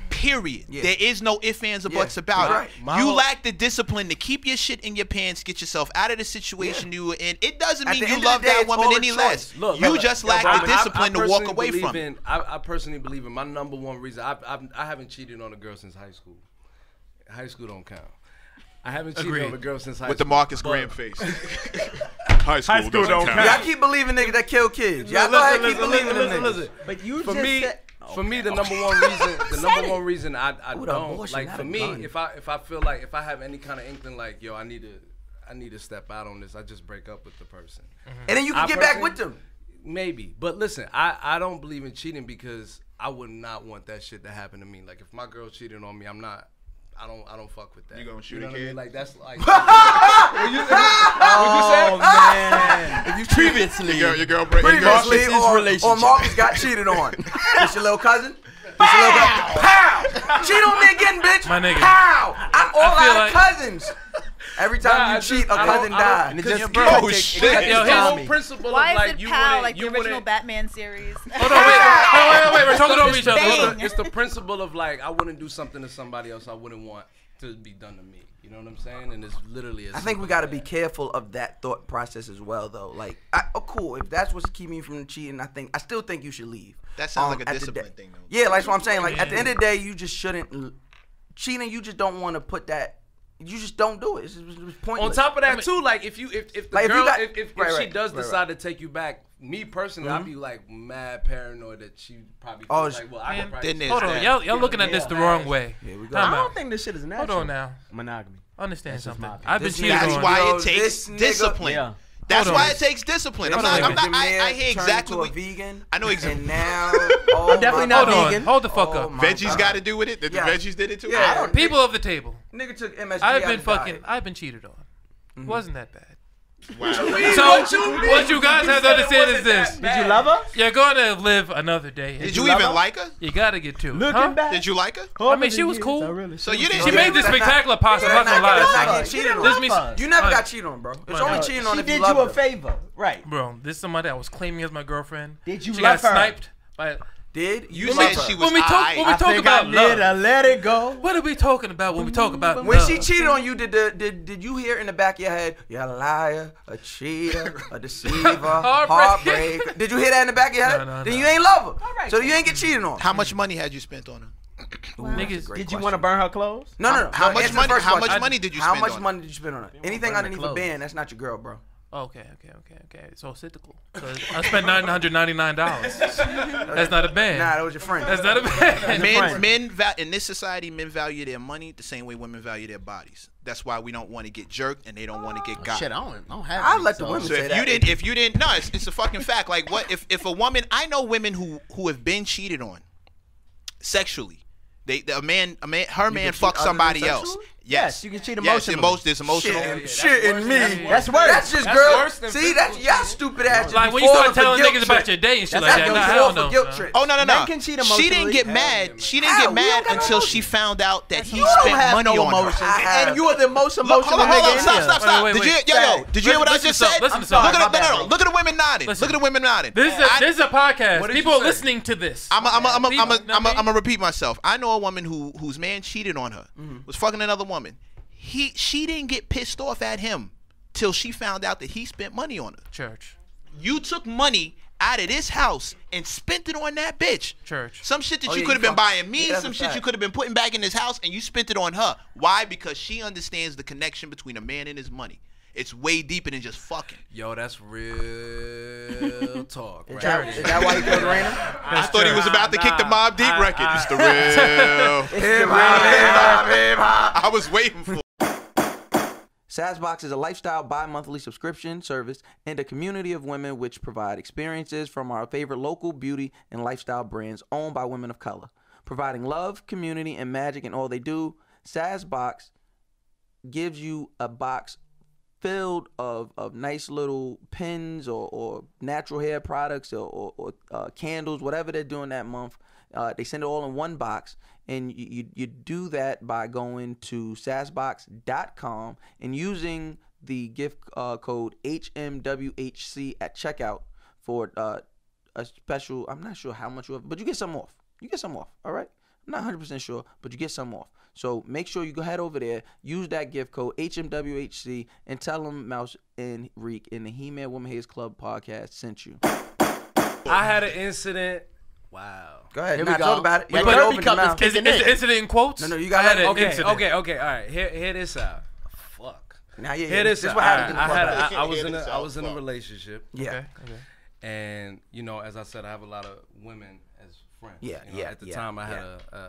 H: Period.
A: Yeah.
H: There is no ifs, ands, or
A: Yeah,
H: buts about
A: right.
H: it. You lack the discipline to keep your shit in your pants, get yourself out of the situation you were in. It doesn't
A: At
H: mean
A: the
H: you
A: end of
H: love
A: the day,
H: that
A: it's all
H: woman
A: a
H: any
A: choice.
H: less.
G: Look,
H: You
G: look,
H: just
G: yo,
H: lack
G: bro,
H: the discipline to walk
G: personally
H: away
G: believe
H: from it.
G: I personally believe in my number one reason. I haven't cheated on a girl since high school. High school don't count. I haven't cheated
C: Agreed.
G: on a girl since high
H: With the
G: school.
H: Marcus
G: But-
H: Graham face. High school don't count.
A: Y'all keep believing niggas that kill kids. Y'all go ahead, keep believing them niggas.
F: But you
G: For
F: just
G: me,
F: said,
G: for me, the number one reason, I
A: Ooh, the
G: don't
A: abortion,
G: like.
A: not
G: For
A: a
G: me,
A: gun.
G: if I feel like if I have any kind of inkling, like yo, I need to step out on this, I just break up with the person.
A: And then you can
G: I
A: get back
G: personally-
A: with them.
G: Maybe, but listen, I don't believe in cheating because I would not want that shit to happen to me. Like if my girl cheated on me, I don't fuck with that.
H: You gonna shoot
G: know
H: a
G: what I
H: kid?
G: mean? Like that's like.
F: oh man. If you previously,
H: Your girl break.
A: Previously,
F: Marcus's
A: or
F: relationship.
A: Marcus got cheated on. It's your little cousin. It's your little cousin. Pow! Cheat on me again, bitch.
C: My nigga.
A: Pow! I'm all
C: I feel
A: out of
C: like-
A: cousins. Every time you cheat, a cousin dies.
F: And it just
H: Oh, shit.
G: Yo, his whole principle
I: Why
G: of like
I: is it
G: you
I: Pal
G: wouldn't,
I: like the
G: you
I: original
G: wouldn't.
I: Batman series?
C: Hold on, wait. We're talking over each other.
I: Bang.
G: It's the principle of like I wouldn't do something to somebody else I wouldn't want to be done to me. You know what I'm saying? And it's literally.
A: I think we got to be careful of that thought process as well, though. Like, cool, if that's what's keeping you from cheating, I still think you should leave.
H: That sounds like a
A: at the
H: discipline
A: day.
H: thing, though.
A: Yeah, like that's what I'm saying. Like at the end of the day, you just shouldn't cheating. You just don't want to put that. You just don't do it. It's pointless.
G: On top of that, too, like if the
A: Like, if you
G: girl,
A: got-
G: if
A: right,
G: she does
A: right.
G: decide to take you back, me personally, I'd be like mad paranoid that she probably
A: Oh,
G: feels like, well, I could probably.
H: Then there's
C: Hold on,
H: that.
C: y'all looking at this the wrong way.
A: Here we go.
C: Time
F: I
C: out.
F: don't think this shit is natural.
C: Hold on now.
F: Monogamy.
C: Understand
F: That's just
C: something.
F: my opinion.
C: I've been
A: This
C: cheated
H: That's
C: on.
H: why
A: Yo,
H: it takes
A: this nigga-
H: discipline.
F: Yeah.
H: That's
C: Hold on.
H: why it takes discipline.
C: Hold
H: I'm
C: on.
H: not, I
A: Jameer
H: hear
A: turned
H: exactly
A: into a
H: what.
A: vegan.
H: I know exactly.
A: And now, oh
F: I'm definitely
A: my
F: not
A: God.
C: Hold on.
F: vegan.
C: Hold the fuck
A: Oh
C: up.
A: my
H: Veggies
A: God.
H: got to do with it. That
A: Yeah.
H: the veggies did it too.
A: Yeah.
H: I don't.
C: People of the table.
A: Nigga took MSG.
C: I've
A: out
C: been
A: of
C: fucking.
A: diet.
C: I've been cheated on. Wasn't that bad.
H: Wow.
C: So what you guys have to understand is this:
F: Did you love her?
C: you're gonna live another day.
H: Did
F: you
H: you
F: love
H: even
F: her?
H: like her?
C: You gotta get to it.
F: Looking
C: Huh?
F: back.
H: Did you like her?
C: I mean, she was cool.
H: So you didn't.
C: She made this
A: That's not-
C: spectacular pasta. I'm not
A: That's
C: gonna
A: not
C: lie.
A: getting cheated on.
C: This means
A: You never
C: Alright.
A: got cheated on, bro. It's
C: Right.
A: only cheating on
F: She
A: if you
F: did
A: love
F: you a
A: her.
F: favor. Right.
C: Bro, this is somebody I was claiming as my girlfriend.
F: Did you
C: She
F: love
C: got
F: her?
C: sniped by.
A: Did
H: You
A: love
H: said
A: her?
H: she was
C: When we talk,
H: aight.
C: when we
F: I
C: talk
F: think
C: about
F: I need to
C: love,
F: let it go.
C: what are we talking about when we talk about
A: When
C: love?
A: she cheated on you, did you hear in the back of your head, you're a liar, a cheater, a deceiver,
C: Heartbreak.
A: heartbreaker? Did you hear that in the back of your head?
C: No,
A: Then
C: no.
A: you ain't love her. So you ain't get cheated on.
H: How much money had you spent on her?
C: Niggas,
F: Did you want to burn her clothes?
A: No.
H: How
A: No,
H: much
A: answer the
H: money?
A: first
H: How
A: question.
H: much money did you
A: How
H: spend
A: much
H: on her?
A: money did you spend on her? Anything
F: burn
A: underneath
F: the
A: a band, that's not your girl, bro.
C: okay. So cyclical. So I spent $999. That's not a band.
A: Nah, that was your friend.
C: That's not a band.
H: In this society, men value their money the same way women value their bodies. That's why we don't want to get jerked and they don't want to get got.
F: Shit, I don't have.
A: I'll
F: any,
A: let the
F: so-
A: women
H: So
A: say
H: if
A: that.
H: you didn't, no, it's a fucking fact. Like what if a woman? I know women who have been cheated on sexually. Her man
A: can
H: fucks
A: cheat other than
H: somebody else.
A: sexually?
H: Yes,
F: you can cheat
H: Yes,
F: emotionally.
H: there's emotional.
A: Shit in me.
F: That's worse.
A: That's just
C: That's
A: girl.
C: worse than
A: See, that's y'all stupid ass. just
C: Like
A: be
C: when you start
A: falling for
C: telling
A: guilt
C: niggas about
A: trip.
C: your day and shit
A: That's
C: like that.
A: how
C: Nah,
A: you
C: hell
A: fall for
C: no.
A: guilt
C: nah.
A: trip.
H: Oh no.
F: Men can cheat
H: She didn't
F: emotionally.
H: get mad. She didn't
A: How?
H: get
A: We
H: mad
A: don't got no
H: until
A: emotion.
H: she found out that he
F: You don't
H: spent
F: have
H: money
F: no
H: on her.
F: emotion,
A: I have.
F: and you are the most
H: Look,
F: emotional
H: hold on,
F: nigga in here.
H: stop.
C: Wait,
H: Did you,
C: wait.
H: did you hear what I just said?
C: Listen to
F: sorry,
C: something.
F: my bad.
H: Look at the women nodding.
C: Listen.
H: Look at the women nodding.
C: This is a podcast.
G: What did
C: People
G: you
C: are
G: say?
C: listening to this.
H: I'm
C: People, know what I mean?
H: gonna repeat myself. I know a woman whose man cheated on her, was fucking another woman. She didn't get pissed off at him till she found out that he spent money on her.
C: Church.
H: You took money out of this house and spent it on that bitch.
C: Church.
H: Some shit that
A: Oh,
H: you
A: yeah,
H: could have
A: you
H: been
A: fuck-
H: buying me,
A: yeah, that's
H: some
A: a
H: shit you
A: fact.
H: could have been putting back in this house, and you spent it on her. Why? Because she understands the connection between a man and his money. It's way deeper than just fucking.
G: Yo, that's real talk.
A: Is
G: Right
A: that-
G: there.
A: is that why you killed Raina?
H: I thought he was about to kick the Mobb Deep record. It's the real. I was waiting for.
A: Sazbox is a lifestyle bi-monthly subscription service and a community of women which provide experiences from our favorite local beauty and lifestyle brands owned by women of color. Providing love, community, and magic in all they do, Sazbox gives you a box filled of nice little pins or natural hair products or candles, whatever they're doing that month. They send it all in one box, and you do that by going to sazbox.com and using the gift code HMWHC at checkout for a special. I'm not sure how much you have, but you get some off. You get some off. All right. I'm not 100% sure, but you get some off. So make sure you go head over there, use that gift code HMWHC, and tell them Mouse and Reek in the He-ManWomanHatersClub podcast sent you.
G: I had an incident. Wow.
A: Go ahead.
F: Here we
A: Now
F: go.
A: talk about it. You
F: That
A: already
F: Kirby
A: opened your
F: cup is
A: mouth.
F: kicking
C: Is
F: in.
C: the incident in quotes?
A: No, you
C: I
A: got
C: had
A: it.
C: an
G: Okay,
C: incident.
G: okay. All right. Hear this out. Fuck.
A: Now, yeah,
G: Hear this
A: This
G: out.
A: is what happened.
G: All right,
A: in the club.
G: I was in a relationship,
A: Yeah.
C: Okay.
G: and you know, as I said, I have a lot of women as friends.
A: Yeah,
G: You know,
A: yeah,
G: At the
A: yeah,
G: time, I had
A: yeah.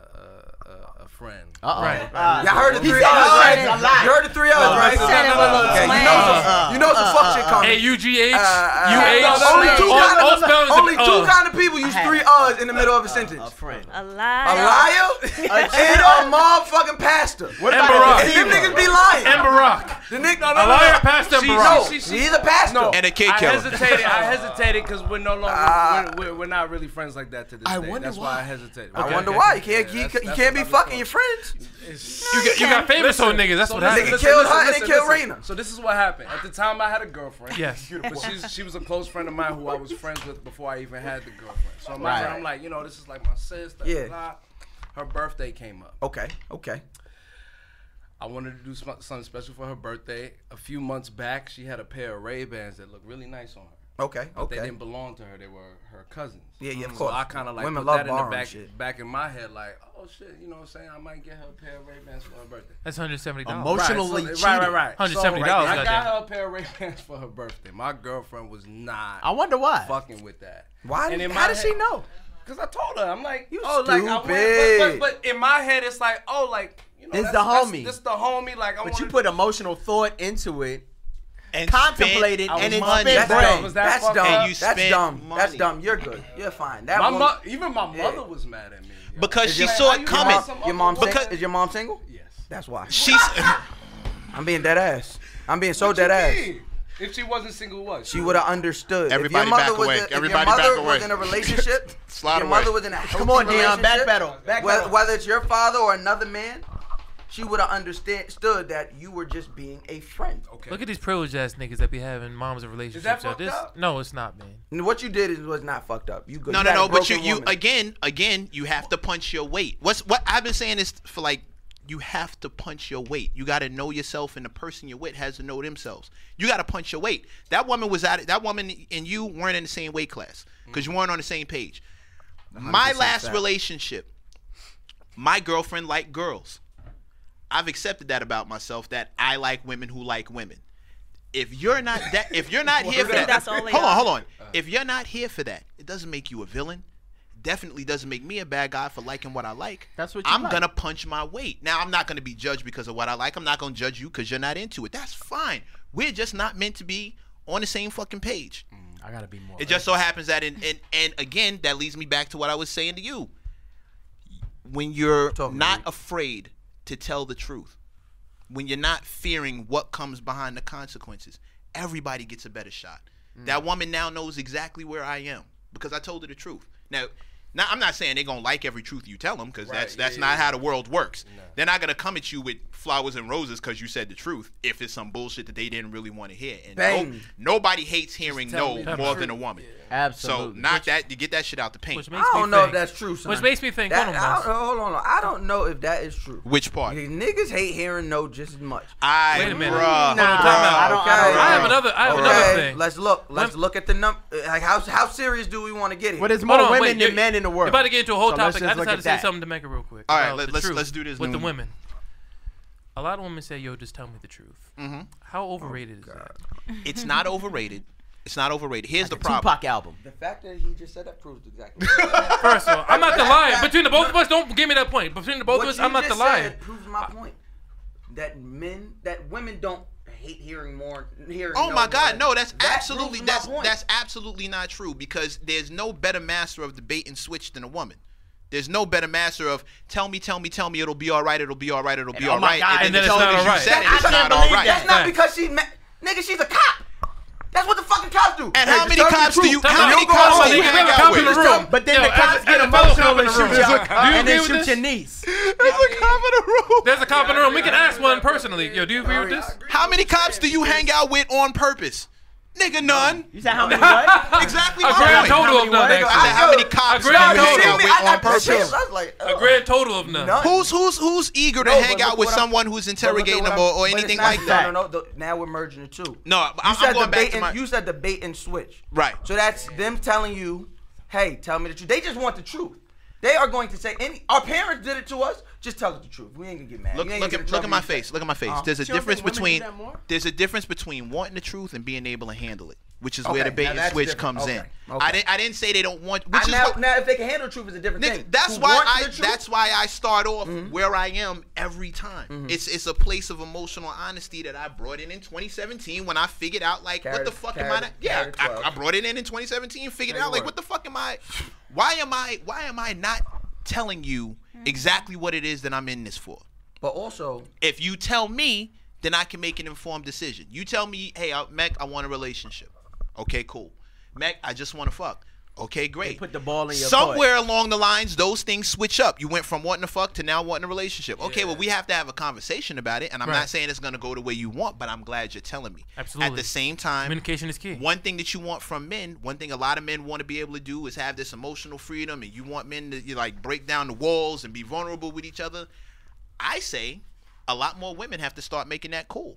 G: a friend.
C: Right.
A: Y'all heard the
F: He
A: three
F: said
A: O's,
F: it
A: right?
F: a lot.
A: You heard the three O's, right?
I: said it with a little
A: Okay,
I: twang.
A: you know some fuck shit coming.
C: A-U-G-H,
A: Only
C: U-H,
A: two
C: all
A: kind
C: spellings
A: of only
C: of-
A: two kind of people use
F: had
A: three O's in the middle of a sentence.
F: A friend.
I: A
A: A
I: lie.
A: liar and a motherfucking pastor.
F: What
C: And
F: about
C: Barack.
F: a
A: And them
F: deceiver?
A: niggas be lying.
C: and Barack.
A: The nigga,
C: A liar, pastor, and
G: She-
C: Barack.
A: he's a pastor.
G: No,
H: And a kid
G: I
H: killer.
G: hesitated because we're no longer we're not really friends like that to this day.
H: wonder
G: That's why I hesitated.
A: I
C: Okay,
A: wonder
C: okay.
A: why. You
G: Yeah,
A: can't
G: that's
A: be
G: another
A: fucking
G: story.
A: your friends.
C: You got famous old niggas. That's what happened.
A: Nigga killed her and they killed Raina.
G: So this is what happened. At the time, I had a girlfriend.
C: Yes.
G: But she was a close friend of mine who I was friends with before I even had the girlfriend. So I'm like, this is like my sister.
A: Yeah.
G: Blah. Her birthday came up.
A: Okay.
G: I wanted to do something special for her birthday. A few months back, she had a pair of Ray-Bans that looked really nice on her.
A: Okay.
G: But they didn't belong to her. They were her cousins.
A: Yeah, of
G: So
A: course.
G: I kind of like
A: Women
G: put
A: love
G: that in the
A: borrowing
G: back in my head, like, oh shit, you know what I'm saying? I might get her a pair of Ray-Bans for her birthday.
C: That's $170.
F: Emotionally cheated.
G: Right.
C: $170.
G: So, I got her a pair of Ray-Bans for her birthday. My girlfriend was not.
F: I wonder why.
G: Fucking with that.
A: Why?
G: And in
A: How
G: my
A: did she know?
G: Because I told her. I'm like,
A: You
G: like,
A: stupid.
G: but in my head, it's like,
F: This the homie.
G: This the homie. Like,
F: But you put emotional thought into it,
H: and
F: contemplate it, and it's
H: money.
F: spent bread.
A: That's dumb.
H: And you
A: That's
H: spent
A: dumb.
H: money.
A: That's dumb. You're good. You're fine. That
G: my
A: woman,
G: even my mother was mad at me. Yo.
H: Because she
A: your-
H: saw
G: how
H: it
G: you
H: coming.
G: got some
A: Your mom
H: Because-
A: is your mom single?
G: Yes.
A: That's why.
H: She's
A: I'm being dead ass. I'm being so
G: What you
A: dead ass.
G: mean? If she wasn't single, what?
A: She would have understood.
H: Everybody
A: if your mother
H: back
A: was
H: away.
A: if
H: Everybody
A: your mother
H: back
A: was
H: away.
A: in a relationship.
H: Slide
A: your
H: away.
A: mother was in a healthy
F: Come on, Dion,
A: relationship,
F: backpedal.
A: Whether it's your father or another man, she would have understood that you were just being a friend.
G: Okay.
C: Look at these privileged ass niggas that be having moms in relationships.
G: that
C: yo.
G: fucked up?
C: No, it's not, man.
A: And what you did was not fucked up. You good.
H: No.
A: You got a
H: But
A: broken
H: you
A: woman.
H: again, you have to punch your weight. What I've been saying is for like, you have to punch your weight. You got to know yourself, and the person you're with has to know themselves. You got to punch your weight. That woman and you weren't in the same weight class because you weren't on the same page. My last relationship, my girlfriend liked girls. I've accepted that about myself, that I like women who like women. If you're not here for that,
E: That's all they
H: hold on. If you're not here for that, it doesn't make you a villain. Definitely doesn't make me a bad guy for liking what I like.
F: That's what you
H: I'm
F: like.
H: gonna punch my weight. Now I'm not gonna be judged because of what I like. I'm not gonna judge you because you're not into it. That's fine. We're just not meant to be on the same fucking page.
F: I gotta be more.
H: It just so happens that and again, that leads me back to what I was saying to you. When you're not afraid to tell the truth, when you're not fearing what comes behind the consequences, everybody gets a better shot. That woman now knows exactly where I am because I told her the truth. Now I'm not saying they're gonna like every truth you tell them because that's not how the world works. No. They're not gonna come at you with flowers and roses because you said the truth if it's some bullshit that they didn't really want to hear. And nobody hates hearing no more than a woman. Yeah.
F: Absolutely.
H: So knock that, you get that shit out the paint.
A: I don't know if that's true, son.
C: Which makes me think.
A: Hold on. I don't know if that is true.
H: Which part?
A: Niggas hate hearing no just as much.
C: Wait a minute.
H: Bruh.
C: I have another thing.
A: Let's look at the number. Like how serious do we want to get here?
F: Well, there's more women than men in the world.
C: You're about to get into a whole
F: So
C: topic.
F: let's
C: I just
F: look
C: had
F: at
C: to say
F: that.
C: something to Mecca real quick.
H: All right,
C: about
H: let's do this
C: with the
H: new-
C: women. A lot of women say, "Yo, just tell me the truth."
H: Mm-hmm.
C: How overrated is that?
H: It's not overrated. It's not overrated. Here's the problem.
F: Tupac album.
A: The fact that he just said that proves exactly.
C: First of all, I'm not the liar. Between the both of us, don't give me that point. Between the both of us, I'm not the liar.
A: Said proves my point. That women don't hate hearing more.
H: Oh my God, no, that's
A: proves
H: absolutely
A: my point.
H: that's absolutely not true because there's no better master of the bait and switch than a woman. There's no better master of tell me, it'll be all right, it'll be all right, it'll be all right.
C: And then it's not all right.
H: It's not all right.
A: That's not because nigga, she's a cop. That's what the fucking cops do.
H: And how many cops do you hang out with?
F: But then the cops get emotional and shoot you, and then shoot your niece.
H: There's a cop in the room.
C: There's a cop in the room. We can ask one personally. Yo, do you agree with this?
H: How many cops do you hang out with on purpose? Nigga, none.
F: You said how many what?
H: Exactly
C: A
H: my
C: grand
H: point.
C: total of none.
H: I said how many cops do you
C: grand
H: hang
C: total.
H: out with on purpose?
C: A grand total of none.
H: Who's eager to hang out with someone who's interrogating them or anything like that?
A: No. Now we're merging the two.
H: No, I'm going back to my.
A: You said the bait and switch.
H: Right.
A: So that's them telling you, hey, tell me the truth. They just want the truth. They are going to say, our parents did it to us. Just tell us the truth. We ain't gonna get mad.
H: Look at my face. Look at my face. There's a difference between wanting the truth and being able to handle it, which is where the bait and switch comes in. I didn't say they don't want.
A: Now, if they can handle the truth, is a different thing.
H: That's why I start off where I am every time. It's a place of emotional honesty that I brought in 2017 when I figured out what the fuck am I? Yeah, I brought it in 2017, figured out what the fuck am I? Why am I not telling you exactly what it is that I'm in this for?
A: But also,
H: if you tell me, then I can make an informed decision. You tell me, hey, Mec, I want a relationship. Okay, cool. Mec, I just want to fuck. Okay, great.
F: They put the ball in your
H: Somewhere
F: court.
H: along the lines, those things switch up. You went from wanting to fuck to now wanting a relationship. Okay, well, we have to have a conversation about it, and I'm not saying it's going to go the way you want, but I'm glad you're telling me.
C: Absolutely.
H: At the same time,
C: communication is key.
H: One thing that you want from men, one thing a lot of men want to be able to do is have this emotional freedom, and you want men to like break down the walls and be vulnerable with each other. I say a lot more women have to start making that cool.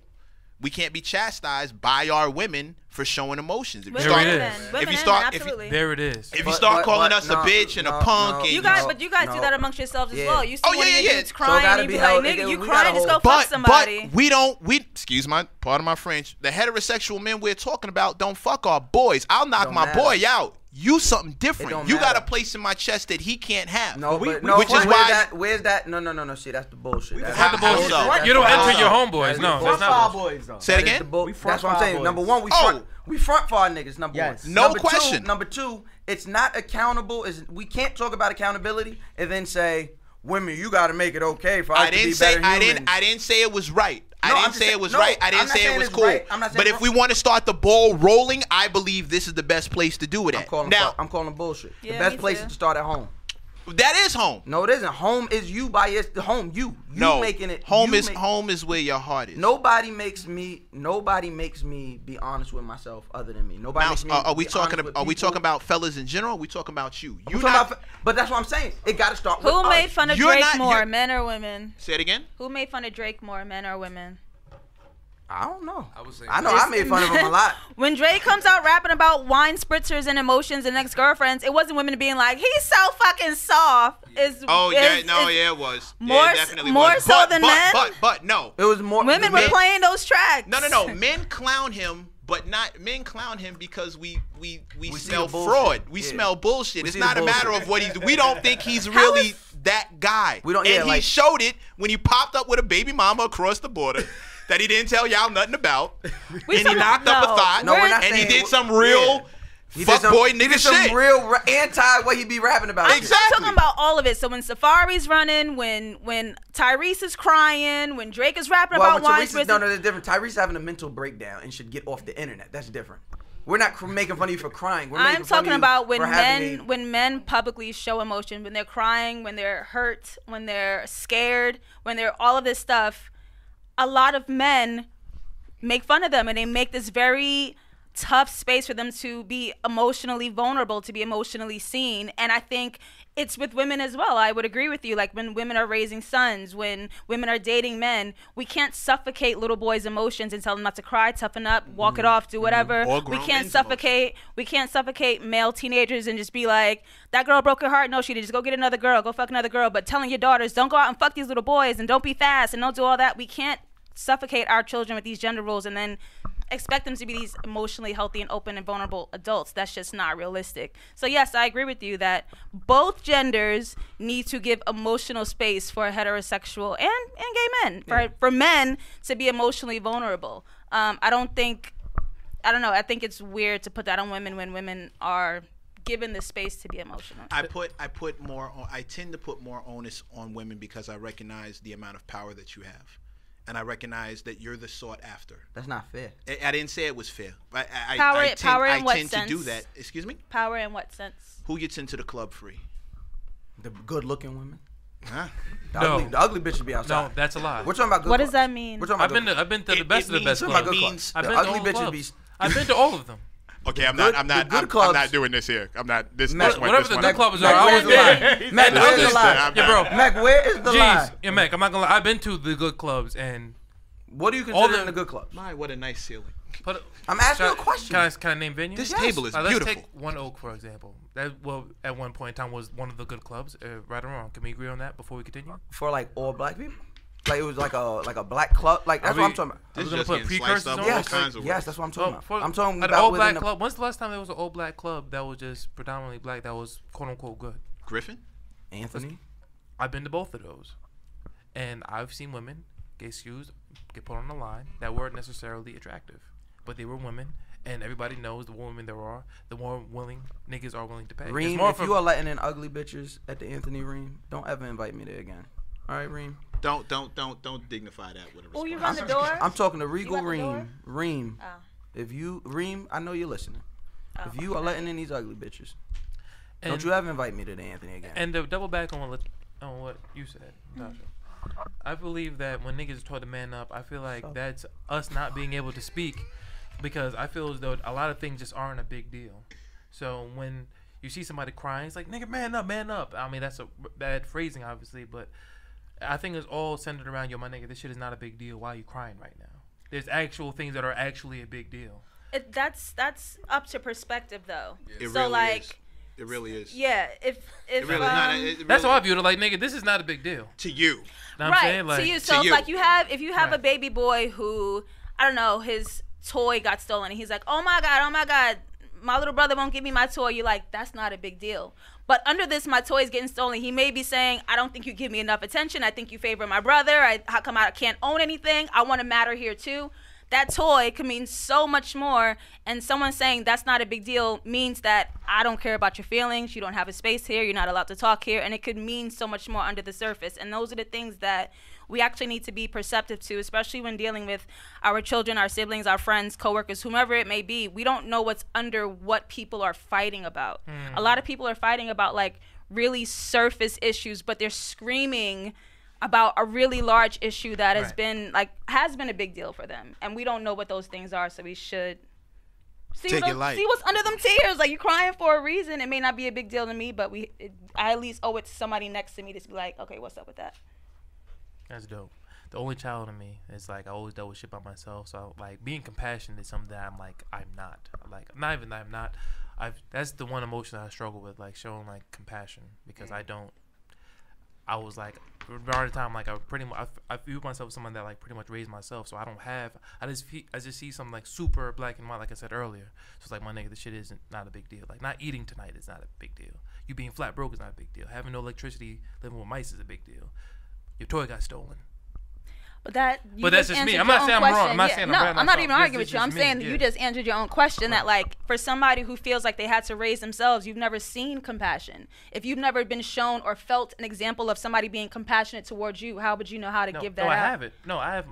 H: We can't be chastised by our women for showing emotions. If you start,
C: there it is.
H: If you start calling us a bitch and a punk, and
E: you guys do that amongst yourselves as well. You see one of your dudes
A: So
E: crying,
A: gotta
E: and
A: be
E: you be like,
A: held-
E: nigga, you
A: we
E: crying,
A: gotta
E: just go
A: hold-
E: fuck somebody.
H: But excuse my part of my French. The heterosexual men we're talking about don't fuck our boys. I'll knock my boy out. You something different. You got a place in my chest that he can't have.
A: Which is
H: why.
A: Where's that? No. See, that's the bullshit.
C: That's the bullshit. You don't enter your homeboys. No, that's not
F: boys though.
H: Say it again.
A: That's what I'm saying. Number one, we front for our niggas. Number one.
H: No question.
A: Number two, it's not accountable. We can't talk about accountability and then say, women, you got to make it okay for us to be better humans.
H: I didn't say it was right. I didn't say it was
A: right.
H: I didn't say it was cool.
A: Right. I'm not saying
H: but if we want to start the ball rolling, I believe this is the best place to do it at.
A: I'm calling bullshit. The best place is to start at home.
H: That is home.
A: No, it isn't. Home is you by your home. You making it.
H: Home is where your heart is.
A: Nobody makes me be honest with myself other than me. Nobody makes me
H: are we talking about fellas in general? Or are we talking about you?
A: But that's what I'm saying. It got to start with
E: Who made fun of Drake more, men or women?
H: Say it again.
E: Who made fun of Drake more, men or women?
A: I don't know. I know I made fun of him a lot.
E: When Drake comes out rapping about wine spritzers and emotions and ex-girlfriends, it wasn't women being like, he's so fucking soft.
H: It was.
E: More so than men?
H: But no.
A: It was more.
E: Women were playing those tracks.
H: No. Men clown him, but men clown him because we smell fraud. We smell bullshit. It's not a matter of what he's. We don't think he's really that guy.
A: We don't.
H: And he showed it when he popped up with a baby mama across the border. That he didn't tell y'all nothing about, and he knocked up a thought, and he did some real fuckboy nigga shit.
A: Some real anti what he be rapping about.
E: Exactly. I'm talking about all of it. So when Safari's running, when Tyrese is crying, when Drake is rapping about wine spritzers.
A: No, that's different. Tyrese having a mental breakdown and should get off the internet. That's different. We're not making fun of you for crying.
E: I'm talking about when men publicly show emotion, when they're crying, when they're hurt, when they're scared, when they're all of this stuff. A lot of men make fun of them, and they make this very tough space for them to be emotionally vulnerable, to be emotionally seen. And I think it's with women as well. I would agree with you. Like when women are raising sons, when women are dating men, we can't suffocate little boys' emotions and tell them not to cry, toughen up, walk it off, do whatever. We can't suffocate male teenagers and just be like, that girl broke your heart. No, she did. Just go get another girl, go fuck another girl. But telling your daughters, don't go out and fuck these little boys and don't be fast and don't do all that. We can't suffocate our children with these gender roles and then expect them to be these emotionally healthy and open and vulnerable adults. That's just not realistic. So yes, I agree with you that both genders need to give emotional space for heterosexual and gay men, for men to be emotionally vulnerable. I think it's weird to put that on women when women are given the space to be emotional.
H: I tend to put more onus on women because I recognize the amount of power that you have. And I recognize that you're the sought after.
A: That's not fair.
H: I didn't say it was fair.
E: Power in what sense?
H: To do that. Excuse me?
E: Power in what sense?
H: Who gets into the club free?
A: The good-looking women.
H: Huh?
A: The ugly bitches be outside.
C: No, that's a lie.
A: We're talking about good
E: What
A: clubs.
E: does that mean?
A: We're talking about
C: I've been to the best of the best clubs. I've been to all clubs. I've been to all of them.
J: Okay, I'm not doing this here. I'm not. This
C: whatever the good clubs are, I was there.
A: Mac, where's the lie?
C: Yeah, bro.
A: Mac, where is the lie?
C: Yeah, Mac, I'm not gonna lie. I've been to the good clubs and.
A: What do you consider in the good clubs?
H: My, what a nice ceiling.
A: I'm asking you a question.
C: Can I name venues?
H: This table is beautiful.
C: Let's take One Oak, for example. That, at one point in time was one of the good clubs. Right or wrong? Can we agree on that before we continue?
A: For like all black people? Like it was like a black club? Like that's what I'm talking about.
J: This
C: gonna
J: just
C: put
J: getting
C: precursors
J: sliced up
C: on
J: all
A: Yes,
J: kinds of
A: yes,
J: ways.
A: that's what I'm talking about. I'm talking
C: an
A: about
C: all black club. When's the last time there was an all black club that was just predominantly black that was quote unquote good?
H: Griffin?
A: Anthony?
C: I've been to both of those, and I've seen women get excused, get put on the line that weren't necessarily attractive, but they were women, and everybody knows the more women there are, the more willing niggas are willing to pay.
A: Reem, if you are letting in ugly bitches at the Anthony Reem, don't ever invite me there again. All right, Reem.
H: Don't dignify that with a response.
E: Oh, you run the door?
A: I'm talking to Regal
E: door?
A: Reem.
E: Oh.
A: If you Reem, I know you're listening. If you are letting in these ugly bitches, Don't you ever invite me to the Anthony again.
C: And to double back on what you said, Natasha. I believe that when niggas are taught to man up, I feel like that's us not being able to speak, because I feel as though a lot of things just aren't a big deal. So when you see somebody crying, it's like, nigga, man up, man up. I mean, that's a bad phrasing, obviously, but I think it's all centered around, yo, my nigga, this shit is not a big deal. Why are you crying right now? There's actual things that are actually a big deal.
E: That's up to perspective, though.
H: It
E: so
H: really
E: like,
H: is. It really is.
E: Yeah, if
H: it really,
C: that's how I view it. Like, nigga, this is not a big deal
H: to you.
C: Know what I'm saying? Like,
E: to you. So like if you have a baby boy who, I don't know, his toy got stolen and he's like, oh my god, my little brother won't give me my toy. You're like, that's not a big deal. But under this, my toy is getting stolen. He may be saying, I don't think you give me enough attention. I think you favor my brother. How come I can't own anything? I want to matter here too. That toy could mean so much more, and someone saying that's not a big deal means that I don't care about your feelings, you don't have a space here, you're not allowed to talk here, and it could mean so much more under the surface. And those are the things that we actually need to be perceptive to, especially when dealing with our children, our siblings, our friends, coworkers, whomever it may be. We don't know what's under what people are fighting about. A lot of people are fighting about like really surface issues, but they're screaming about a really large issue that has been a big deal for them, and we don't know what those things are. So we should see what's under them tears. Like, you're crying for a reason. It may not be a big deal to me, but I at least owe it to somebody next to me to be like, okay, what's up with that?
C: That's dope. The only child in me is like, I always dealt with shit by myself. So like, being compassionate is something that I'm not. That's the one emotion that I struggle with, like showing like compassion, because I was like, around the time, like I view myself as someone that like pretty much raised myself, so I just see something like super black and white, like I said earlier. So it's like, my nigga, this shit isn't not a big deal. Like, not eating tonight is not a big deal. You being flat broke is not a big deal. Having no electricity, living with mice is a big deal. Your toy got stolen. But that's just me. I'm not saying I'm wrong. I'm not saying I'm right.
E: I'm not even arguing with you. I'm saying that you just answered your own question. That like, for somebody who feels like they had to raise themselves, you've never seen compassion. If you've never been shown or felt an example of somebody being compassionate towards you, how would you know how to give that out?
C: I have it. No, I have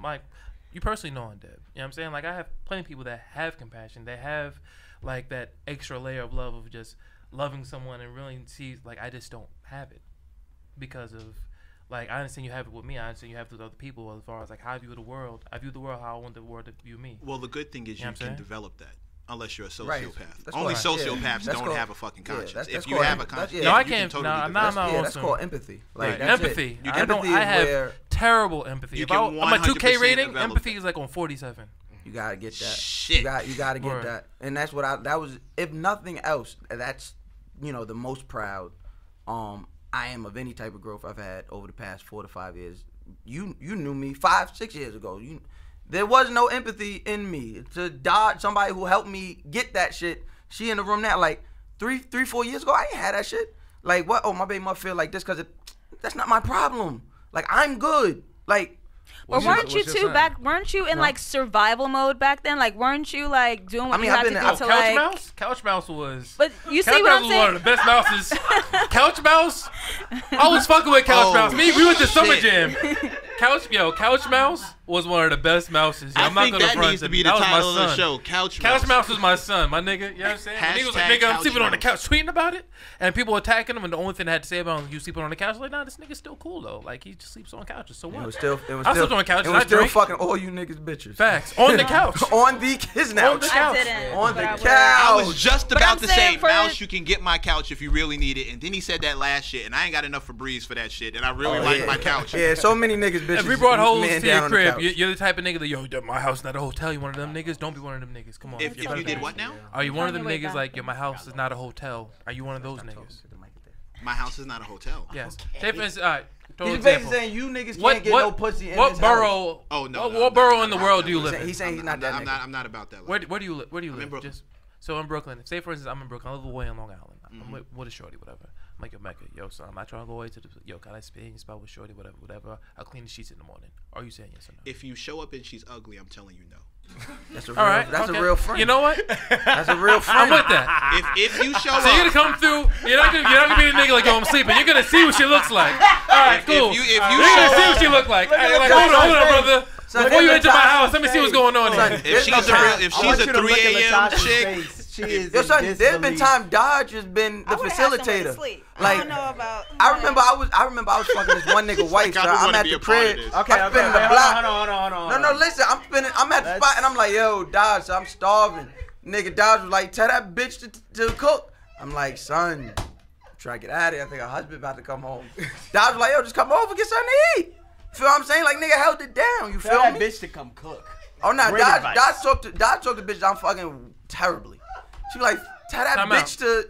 C: you personally know, I'm Deb. You know what I'm saying? Like, I have plenty of people that have compassion. They have like that extra layer of love of just loving someone and really see, like, I just don't have it because of. Like, I understand you have it with me. I understand you have it with other people as far as, like, how I view the world. I view the world how I want the world to view me.
H: Well, the good thing is you can develop that, unless you're a sociopath.
A: Right.
H: Only sociopaths don't have a fucking conscience.
A: If
H: you have a conscience,
C: no, I can't. That's
A: called empathy. Like,
C: empathy. I have terrible empathy. I'm a 2K rating. Empathy is like on 47.
A: You gotta get that.
H: Shit.
A: You gotta get that. And that's what that was. If nothing else, that's the most proud I am of any type of growth I've had over the past 4 to 5 years. You knew me 5-6 years ago. There was no empathy in me to dodge somebody who helped me get that shit. She in the room now. Like 3-4 years ago, I ain't had that shit. Like, what? Oh, my baby must feel like this because that's not my problem. Like, I'm good. Like.
E: Or weren't you in like survival mode back then? Like, weren't you like doing what you had to do to like
C: Couch Mouse was.
E: But you see what I'm saying?
C: One of the best mouses. Couch Mouse. I was fucking with Couch Mouse. We went to Summer Jam. Couch Mouse was one of the best mouses.
H: I'm not gonna front. Needs to be the title of the show. Couch
C: Mouse was my son, my nigga. You know what I'm saying? And he was like, nigga, I'm sleeping on the couch, tweeting about it, and people attacking him, and the only thing they had to say about him, you sleeping on the couch, like, nah, this nigga's still cool though. Like, he just sleeps on couches. So what?
A: I slept
C: on the couch.
A: It was still fucking all you niggas bitches.
C: Facts. On the couch.
A: On the kids now.
C: On the couch.
A: On the couch.
H: I was just about to say, Mouse, you can get my couch if you really need it, and then he said that last shit, and I ain't got enough Febreze for that shit, and I really like my couch.
A: Yeah, so many niggas bitches.
C: If we brought hoes to your crib, you're the type of nigga that, yo, my house not a hotel. You one of them niggas? Don't be one of them niggas. Come on.
H: If you did what now?
C: Are you one of them niggas like, yo, my house is not a hotel? Are you one of those niggas?
H: My house is not a hotel.
C: Yes. Say for instance, all right.
A: He's basically saying you niggas can't get no pussy in this
C: borough?
A: House.
H: Oh no.
C: What borough in the world do you live in?
A: He's saying he's not that.
H: I'm not about that.
C: Where do you live? Where do you live?
H: I'm in Brooklyn.
C: So in Brooklyn. Say for instance, I'm in Brooklyn. I live away in Long Island. I'm with a shorty, whatever. I'm like, yo, Mecca, yo, son, I'm not trying to go away to the, yo, can I stay in your spot with shorty, whatever. I'll clean the sheets in the morning. Are you saying yes or no?
H: If you show up and she's ugly, I'm telling you no.
A: That's a real, that's a real friend.
C: You know what?
A: That's a real friend.
C: I'm with that.
H: If you show up,
C: so you're gonna come through. You're not gonna be the nigga like, yo, I'm sleeping. You're gonna see what she looks like. All right, cool.
H: You're
C: gonna see what she look like. Like, hold on, brother. Before you enter my house, let me see what's going on here.
H: If she's a 3 a.m. chick,
F: She is.
A: Yo, son,
F: in
A: there's been
F: disbelief.
A: time Dodge has been the
E: I would've had somewhere to
A: facilitator.
E: sleep.
A: Like,
E: I don't know about.
A: I remember I was fucking this one nigga wife.
J: I
A: So
J: would
A: I'm
J: wanna
A: at
J: be
A: the
J: a part of
A: crib.
J: this.
F: Okay,
A: I'm
F: okay.
A: spinning the
F: Wait,
A: block.
F: hold on.
A: No, listen. I'm at the spot and I'm like, yo, Dodge, I'm starving. Nigga, Dodge was like, tell that bitch to cook. I'm like, son, try to get out of here. I think her husband about to come home. Dodge was like, yo, just come over, get something to eat. Feel what I'm saying? Like, nigga held it down. You
F: Tell
A: feel
F: that
A: me?
F: bitch to come cook.
A: Oh, no,
F: Great advice.
A: Dodge talked to bitch down fucking terribly. She be like, tell that
C: Time
A: bitch to.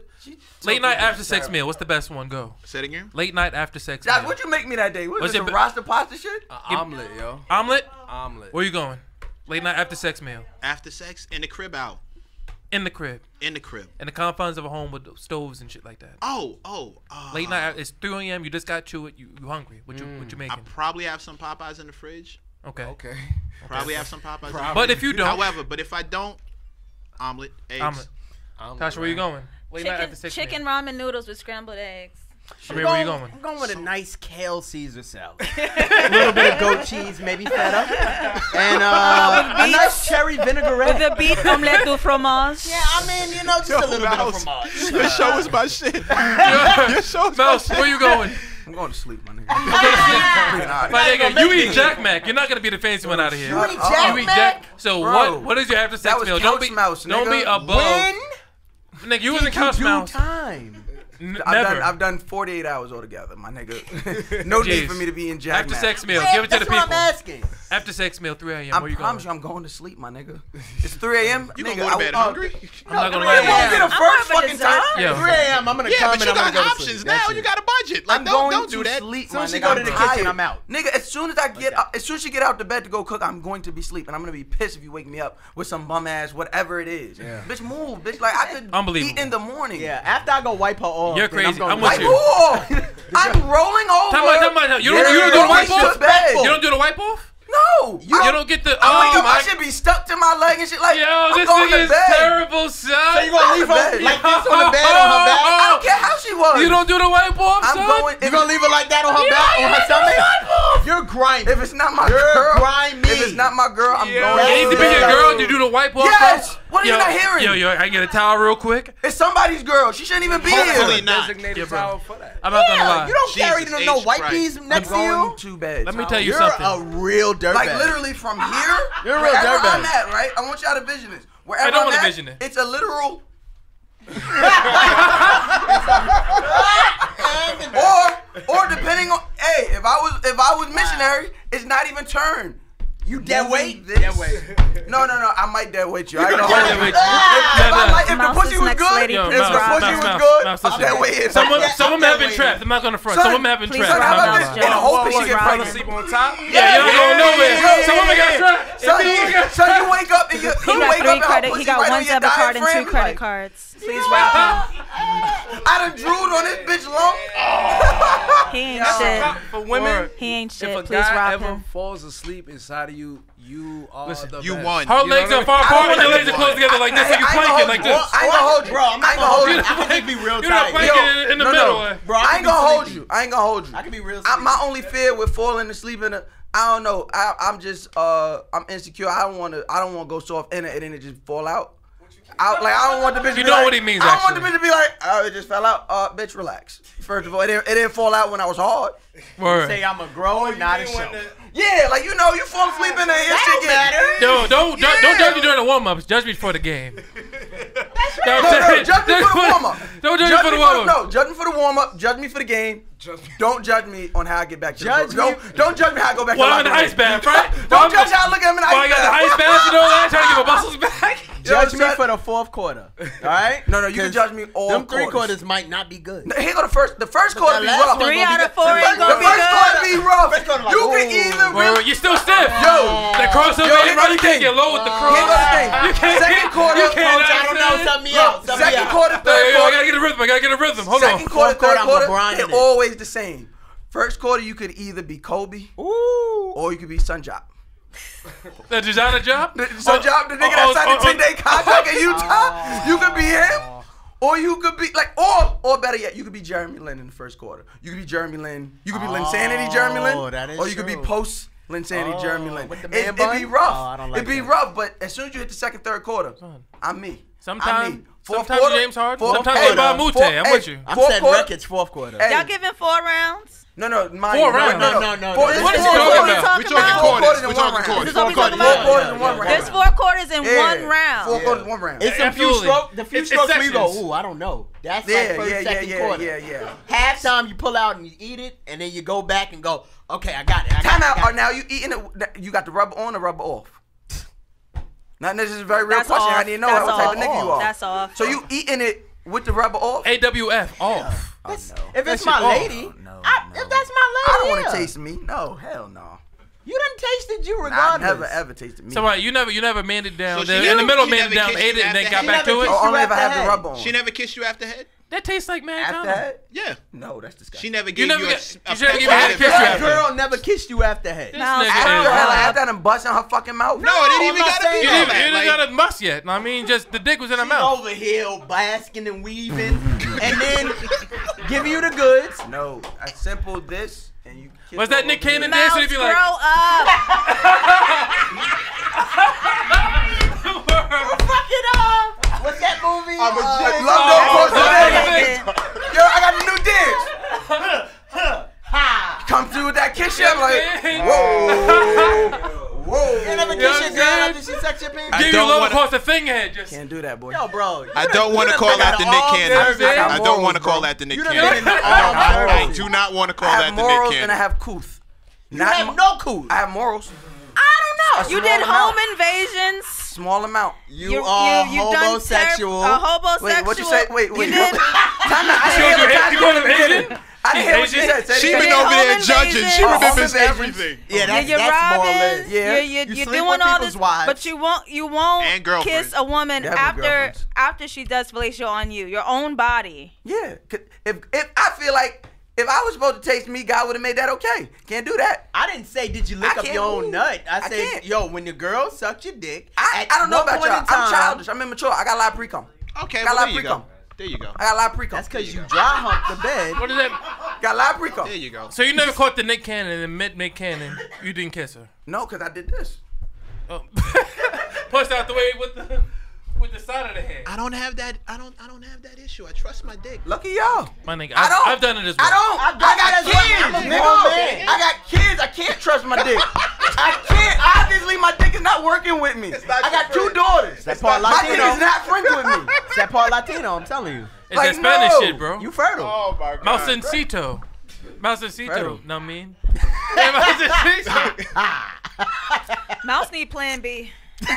C: Late night after sex meal. What's the best one? Go.
J: Say it again.
C: Late night after sex
A: Dodge,
C: meal.
A: what'd you make me that day? What was
C: What's
A: it,
C: your
A: some
C: be-
A: Rasta pasta shit?
G: Omelet, yo.
C: Omelet?
G: Omelet.
C: Where you going? Late night after sex meal.
H: After sex, in the crib out.
C: In the crib.
H: In the crib.
C: In the confines of a home with stoves and shit like that. Late night. It's 3 a.m. You just got to it. You hungry. What you making?
H: I probably have some Popeyes in the fridge.
C: Okay.
H: Probably have some Popeyes. In the
C: But
H: fridge.
C: if you don't.
H: However, but if I don't, omelet, eggs.
C: Omelet. Tasha, where you going? Late night after sex
E: Chicken
C: meal.
E: ramen noodles with scrambled eggs.
C: Jameer, where you going?
F: I'm going with a nice kale Caesar salad. A little bit of goat cheese, maybe feta. And a nice cherry vinaigrette.
E: With a beet omelette du fromage.
F: Yeah, I mean, you know, just a little bit of fromage.
J: Your show is my shit. Your show is my
C: Mouse,
J: shit.
C: where you going?
A: I'm going to sleep, my nigga.
C: My nigga, you eat Jack Mac. You're not gonna be the fancy one out of here.
F: You eat Jack
C: You eat
F: Mac?
C: Jack. So
A: Bro,
C: what is your after
A: that
C: sex
A: was
C: meal? Don't
A: Couch
C: be
A: Mouse,
C: don't be
A: nigga.
C: above.
F: When
C: Nigga, you was in
F: did
C: Couch
F: you do
C: Mouse.
F: time?
C: Never.
A: I've done 48 hours altogether, my nigga. No need
C: Jeez.
A: for me to be in Jack
C: After
A: Mac.
C: sex meal. Give it to the
F: That's what I'm
C: people.
F: asking.
C: After sex meal, 3 a.m.
A: I
C: Where you
A: promise
C: going?
A: you, I'm going to sleep, my nigga. It's 3 a.m.
H: You
A: nigga,
H: gonna go to bed hungry?
C: I'm not gonna
F: 3 a.m.
C: lie.
A: Be the
E: I'm
A: first
E: gonna
A: fucking
E: dessert.
A: time.
C: Yo.
F: 3 a.m. I'm gonna
H: Yeah,
F: come
H: but
F: and
H: you
F: I'm gonna
H: got
F: go to
H: options
F: sleep.
H: now.
F: That's
H: You
F: it.
H: got a budget. Like,
A: I'm
H: don't
A: going
H: do
A: to
H: that.
A: sleep,
F: Soon
A: my
F: as she
A: nigga.
F: go to
A: I'm
F: the kitchen,
A: tired.
F: I'm out.
A: Nigga, as soon as I get up, as soon as she get out the bed to go cook, I'm going to be asleep, and I'm gonna be pissed if you wake me up with some bum ass whatever it is. Bitch, move, bitch. Like I could
C: Unbelievable.
A: eat in the morning.
F: Yeah, after I go wipe her off,
C: You're
F: then I'm
C: crazy.
F: gonna
C: I'm
F: go
C: with
A: Like
F: to
C: you.
F: sleep.
A: who? I'm rolling over.
C: Time out. You don't do the
A: Going
C: wipe
A: to
C: off?
A: bed.
C: You don't do the wipe off?
A: No.
C: You don't get the.
A: I wake
C: Oh
A: up, my
C: my.
A: shit be stuck to my leg and shit. Like,
C: Yo,
A: I'm
C: this
A: going
C: nigga
A: to
C: is
A: bed.
C: terrible, son.
F: So you gonna leave her
A: bed.
F: like this on the bed on her back?
A: I don't care how she was.
C: You don't do the wipe off,
A: I'm
C: son?
A: going.
F: You gonna leave her like that on her back, on her stomach? You're grimy.
A: If it's not my
F: You're
A: girl,
F: grimy.
A: if it's not my girl, I'm
C: Yo,
A: going.
C: it needs to be your girl. You do the wipe off,
A: Yes.
C: bro?
A: What are you not hearing?
C: Yo, I get a towel real quick.
A: It's somebody's girl. She shouldn't even be
H: Hopefully
A: here.
H: not.
G: Designated towel for that.
C: I'm not gonna lie.
F: You don't
H: Jesus
F: carry no
H: H.
F: wipies
A: I'm
F: next to
A: going
F: you.
A: to bed.
C: Let me tell you
F: You're
C: something.
F: a real dirtbag.
A: Like literally from here,
F: You're a real
A: wherever
F: dirtbag.
A: I'm at, right? I want y'all to vision this. Wherever
C: I don't
A: I'm
C: wanna
A: at,
C: vision it.
A: It's a literal. or depending on, hey, if I was missionary, it's not even turned. You
F: Dead
A: move
F: weight?
A: this.
F: Dead weight.
A: No, I might dead weight you. I ain't gonna
C: Dead
A: hold you.
C: weight you.
A: If the
E: Mouse
A: pussy
E: is
A: was
E: next
A: good,
E: lady,
A: if
E: please
A: the
E: rock.
A: pussy
C: Mouse,
A: was good,
C: Mouse,
A: I'm
C: listen.
A: dead weight.
C: Some
F: I'm
C: women have been
F: dead
C: trapped. I'm not gonna front.
A: Son,
C: Some women have been
E: please
C: trapped.
A: Son,
C: I'm
A: how
C: not
A: about
C: gonna
A: this?
C: lie.
A: In hopes she
E: Please
A: get
E: rock.
G: Fall
A: pregnant.
G: asleep on top.
C: Yeah, you ain't going nowhere. Some women got trapped.
A: So you wake up and you
E: He got
A: wake up
E: 3
A: and
E: credit.
A: pussy
E: He got
A: right on
E: 1
A: your
E: debit card and 2
A: diaphragm,
E: credit
A: like,
E: cards. Please wrap him.
A: I done drooled on this bitch long.
E: He ain't shit.
G: For women,
E: He ain't
G: if
E: shit.
G: a
E: Please
G: guy
E: rob
G: ever
E: him.
G: falls asleep inside of you, you are the
H: You
G: best.
H: won.
C: Her
G: You know
C: legs
G: what I
C: are
G: mean?
C: far
A: I
C: apart
A: don't
C: and your
A: wanna-
C: legs are close together like this, like you
A: I ain't
C: planking
A: gonna
C: like
A: hold
C: this.
A: you. I ain't gonna hold you.
F: Bro, I'm not
A: I ain't gonna hold
F: gonna
A: you.
F: hold you. I can be real
C: You're not
F: tight.
C: planking in the middle.
F: Bro,
A: I ain't gonna hold you. I ain't gonna hold you.
F: I can be real
A: My only fear with falling asleep in a, I don't know. I'm just I'm insecure. I don't want to go soft in it and then it just fall out. I don't want the bitch to
C: You
A: be
C: know
A: like,
C: what he means,
A: I don't want the
C: actually.
A: bitch to be like, oh, it just fell out. Bitch, relax. First of all, it didn't fall out when I was hard.
C: Word.
F: Say I'm a grower, not a show.
A: Yeah, like you fall asleep in there, your shit get
F: matter.
C: Yo, don't judge me during the warm ups. Judge me for the game.
A: No, judge me for the warm up.
C: Don't judge me for the warm up.
A: No, judge me for the warm up. Judge me for the game. Don't judge me on how I get back to
F: Judge
A: the book.
F: me-
A: Don't judge me how I go back
C: Well,
A: to
C: I'm in the ice bath, right?
A: Don't judge how I look at him in the
C: Well, I
A: ice
C: got the
A: bath.
C: ice bath and all that, trying to get my muscles back.
F: Judge
A: Yo,
F: me
A: son-
F: for the 4th quarter. All right?
A: No, you can
F: 'Cause
A: judge me all
F: them 3
A: quarters.
F: quarters might not be good.
A: Here go the first quarter be
F: last
A: rough.
F: one
E: 3
F: gonna
E: out
F: be
E: of
F: good.
E: 4 ain't
A: The
E: gonna be
A: first quarter
E: good.
A: be rough.
F: First quarter like,
A: You can
F: ooh.
A: either
C: Word, you still stiff.
A: Yo,
C: That crossover,
A: Yo,
C: you really can't get low with the cross.
A: Here go the thing.
C: You can't.
A: Second quarter,
C: You can't.
F: Coach, I don't know. Sub me out. Sub me
A: Second
F: out.
A: quarter,
C: Yo,
A: third
C: I
A: quarter.
C: gotta get a rhythm. I gotta get a rhythm. Hold on.
A: Second quarter,
F: Fourth quarter,
A: third
F: I'm
A: quarter,
F: LeBron in
A: they're
F: it.
A: always the same. First quarter, you could either be Kobe or you could be Sunjob.
C: The designer job?
A: Sunjob, the nigga that signed a 10-day contract in Utah, you could be him. Or you could be like, or better yet, you could be Jeremy Lin in the first quarter. You could be Jeremy Lin. You could be Linsanity Jeremy Lin.
F: that is
A: or you could be
F: true.
A: post Linsanity Jeremy Lin.
F: with the man
A: It'd
F: bun?
A: be rough.
F: Oh, I don't like
A: It'd be
F: that.
A: rough, but as soon as you hit the second, third quarter, I'm me.
C: Sometime-
A: I'm me.
C: Sometimes
A: quarter,
C: James Harden.
A: fourth
C: Sometimes
A: quarter,
C: you buy Mute.
A: fourth-
C: I'm
A: hey,
C: with you.
F: I'm
A: fourth
F: saying
A: quarter.
F: records fourth quarter.
A: Hey.
I: Y'all giving 4 rounds?
A: No, mind
C: 4
A: you,
C: rounds.
F: No.
C: What is
I: This
C: he
I: is
C: talking
I: what we
C: about?
I: talking
J: We're talking
I: about?
J: quarters.
A: in
J: We're
A: one
J: talking
A: round.
J: quarters.
I: This is what we talking
A: Four
I: about?
A: quarters in one round.
I: There's 4 quarters in
A: Yeah.
I: 1 round.
A: 4 quarters in 1 round.
F: It's some few
C: Absolutely.
F: strokes. The few
C: It's
F: strokes where you go,
C: sections.
F: ooh, I don't know. That's
A: Yeah,
F: like first,
A: yeah,
F: second
A: yeah,
F: quarter.
A: yeah.
F: Halftime, you pull out and you eat it, and then you go back and go, okay, I got it. I got
A: Time
F: it, I
A: out.
F: got
A: Or
F: it.
A: now you eating it? You got the rubber on or rubber off? Now this is a very real
I: That's
A: question.
I: off.
A: I need to know
I: That's
A: what type of
I: off.
A: nigga you are.
I: That's off.
A: So you eating it with the rubber off?
C: AWF off.
F: If it's
C: shit
F: my
C: off.
F: lady,
A: No,
F: if that's my
A: I
F: lady,
A: don't want
F: yeah.
A: to taste me. No, hell no.
F: You done tasted you
A: Nah, I
F: regardless.
A: never ever tasted me.
C: So what? You never manned it down.
H: So
C: there.
H: she
C: In the middle,
H: she
C: manned
H: never
C: it down,
H: kissed
C: ate
H: you
C: it, and then
H: after
C: got back
H: head?
C: to it.
A: Oh, only if I
F: after
A: have the
F: head.
A: rubber on.
H: She never kissed you after head?
C: That tastes like man.
A: After that?
H: Yeah.
A: No, that's disgusting.
H: She never gave
C: never
H: you
C: get-
H: a
C: you shouldn't give me
H: peck
C: a
H: of
C: kiss
H: head.
C: you
F: That
C: after.
F: girl never kissed you after head.
C: This
I: Mouse,
C: nigga
A: After
C: is-
A: hell, I have that and bust in her fucking mouth.
H: No, it didn't
F: I'm
H: even
F: not
H: gotta
F: saying
H: be
C: You
H: all
C: didn't,
H: that.
C: you didn't
H: Like,
C: got a must yet. I mean, just the dick was in her
F: She's
C: mouth.
F: over here basking and weaving, and then give you the goods.
A: No, a simple this and you. kiss
C: Was that
A: all
C: Nick
A: over
C: Cannon
A: the-
C: dancing?
I: Mouse,
C: If you like,
I: grow up.
F: Fuck it up. What's that movie?
A: Love
C: Oh,
A: don't cost
C: that's
A: a
C: it.
A: nigga. Yo, I got a new dance. Come through with that kiss shit. I'm like, whoa.
F: You never
C: You
F: kiss
C: know
F: your
C: what
F: girl
C: I'm
F: after she sucks your pee?
H: I
C: give you
H: don't
C: love
H: wanna-
C: across the fingerhead. Just
A: Can't do that, boy.
F: Yo, bro.
H: I don't want to call out the Nick Cannon.
C: That's it.
H: I don't want to
A: Morals,
H: call
A: bro.
H: out the Nick
F: You done
H: Cannon.
F: been in the
H: I
F: arms.
H: do not want to call
A: I
H: out
A: have
H: the Nick
A: morals and I
H: Cannon.
A: have couth.
F: You have no cool.
A: I have morals.
F: I don't know.
I: You did home
A: amount.
I: invasions.
A: Small amount.
F: You are
I: you've done
F: homosexual.
I: a homosexual.
A: Wait, what you say? Wait.
I: You did.
A: Time out. I
C: You
A: didn't hear
C: you
A: what
C: going to
A: you
C: Asian?
A: did. I didn't hear what you
C: Asian?
A: said. Say it
H: She
A: again.
H: been
I: did
H: over there
I: home
H: judging.
I: invasions.
H: She
I: Oh,
H: remembers
A: home invasions.
H: everything.
F: Yeah,
I: You're
F: that's more
I: robbing.
F: lit.
A: Yeah.
I: You're
F: You sleep
I: doing
F: with
I: all
F: people's
I: this,
F: wives.
I: but you
H: And
I: won't
H: girlfriends.
I: kiss a woman
A: Definitely girlfriends.
I: after she does fellatio on you, your own body.
A: Yeah. If I feel like if I was supposed to taste me, God would have made that okay. Can't do that.
F: I didn't say did you lick
A: I
F: up
A: can't
F: your own
A: move.
F: nut. I
A: I
F: said,
A: can't.
F: yo, when the girl sucked your dick,
A: I
F: at
A: don't know
F: one
A: about
F: point
A: y'all.
F: in time,
A: I'm childish. I'm immature. I got a lot of pre-cum.
H: Okay,
A: Got a
H: well,
A: lot
H: there
A: of
H: you go.
A: pre-cum.
H: There you go.
A: I got a lot of pre-cum.
F: That's because you dry humped the bed.
C: What is that?
A: Got a lot of pre-cum.
H: There you go.
C: So you never caught the Nick Cannon and met Nick Cannon. You didn't kiss her.
A: No, because I did this.
C: Oh. Pushed out the way with the side of the head.
H: I don't have that. I don't have that issue. I trust my dick.
A: Lucky y'all.
C: My nigga,
A: I don't.
C: I've done it as well.
A: I don't.
F: I've
A: I
F: done
A: got
F: it as well.
A: kids.
F: I'm a
A: nigga.
F: grown man.
A: I got kids. I can't trust my dick. I can't. Obviously, my dick is not working with me.
H: not
A: I got
H: your
A: 2
H: friend.
A: daughters.
F: That part
A: My dick
F: Latino.
A: is not friends with me.
F: It's that part Latino, I'm telling you.
C: It's
A: Like,
C: that Spanish
A: no.
C: shit, bro.
F: You fertile.
H: Oh my god.
C: Mousencito. Mousencito.
A: Fertile.
C: Know what I mean? Yeah, Mousencito.
I: Mouse need Plan B.
C: Word.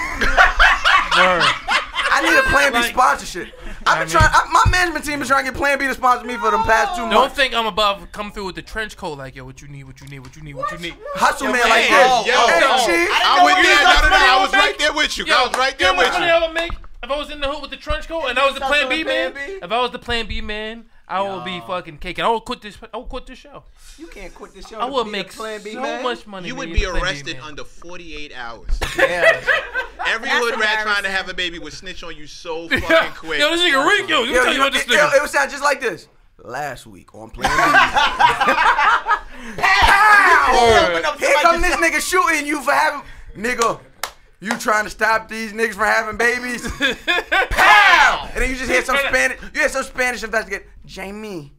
A: I need a Plan B
C: Like-
A: sponsorship. I've been trying. My management team is trying to get Plan B to sponsor me for the past 2 months.
C: Don't think I'm above come through with the trench coat like, yo, what you need, what you need, what you need, what you need.
A: Hustle man
C: Hey,
A: like
C: yo,
A: this.
H: yo,
A: Hey,
H: yo.
A: Chief.
H: I went there. No. I was
C: Yo,
H: right there with you. I was right there
C: you know
H: with
C: what funny
H: you.
C: I would make? If I was in the hood with the trench coat and I was the Plan B man, if I was the Plan B man, I would be fucking caking. I would quit this. I would quit this show.
F: You can't quit this show.
C: I
F: to
C: would
F: be
C: make
F: the Plan B
C: so
F: man.
C: much money.
H: You would
C: being
H: be
C: a Plan B
H: arrested
C: man.
H: under 48 hours.
F: Yeah.
H: Every
I: That's
H: hood rat trying to
I: embarrassing.
H: have a baby would snitch on you so fucking quick.
C: Yo, this nigga Rick, yo, you tell you about this
A: It
C: nigga.
A: would sound just like this. Last week on Plan B. Pow! Here come this nigga shooting you for having nigga. You trying to stop these niggas from having babies? Pow! And then you just hear some Spanish. You hear some Spanish investigator. Jamie,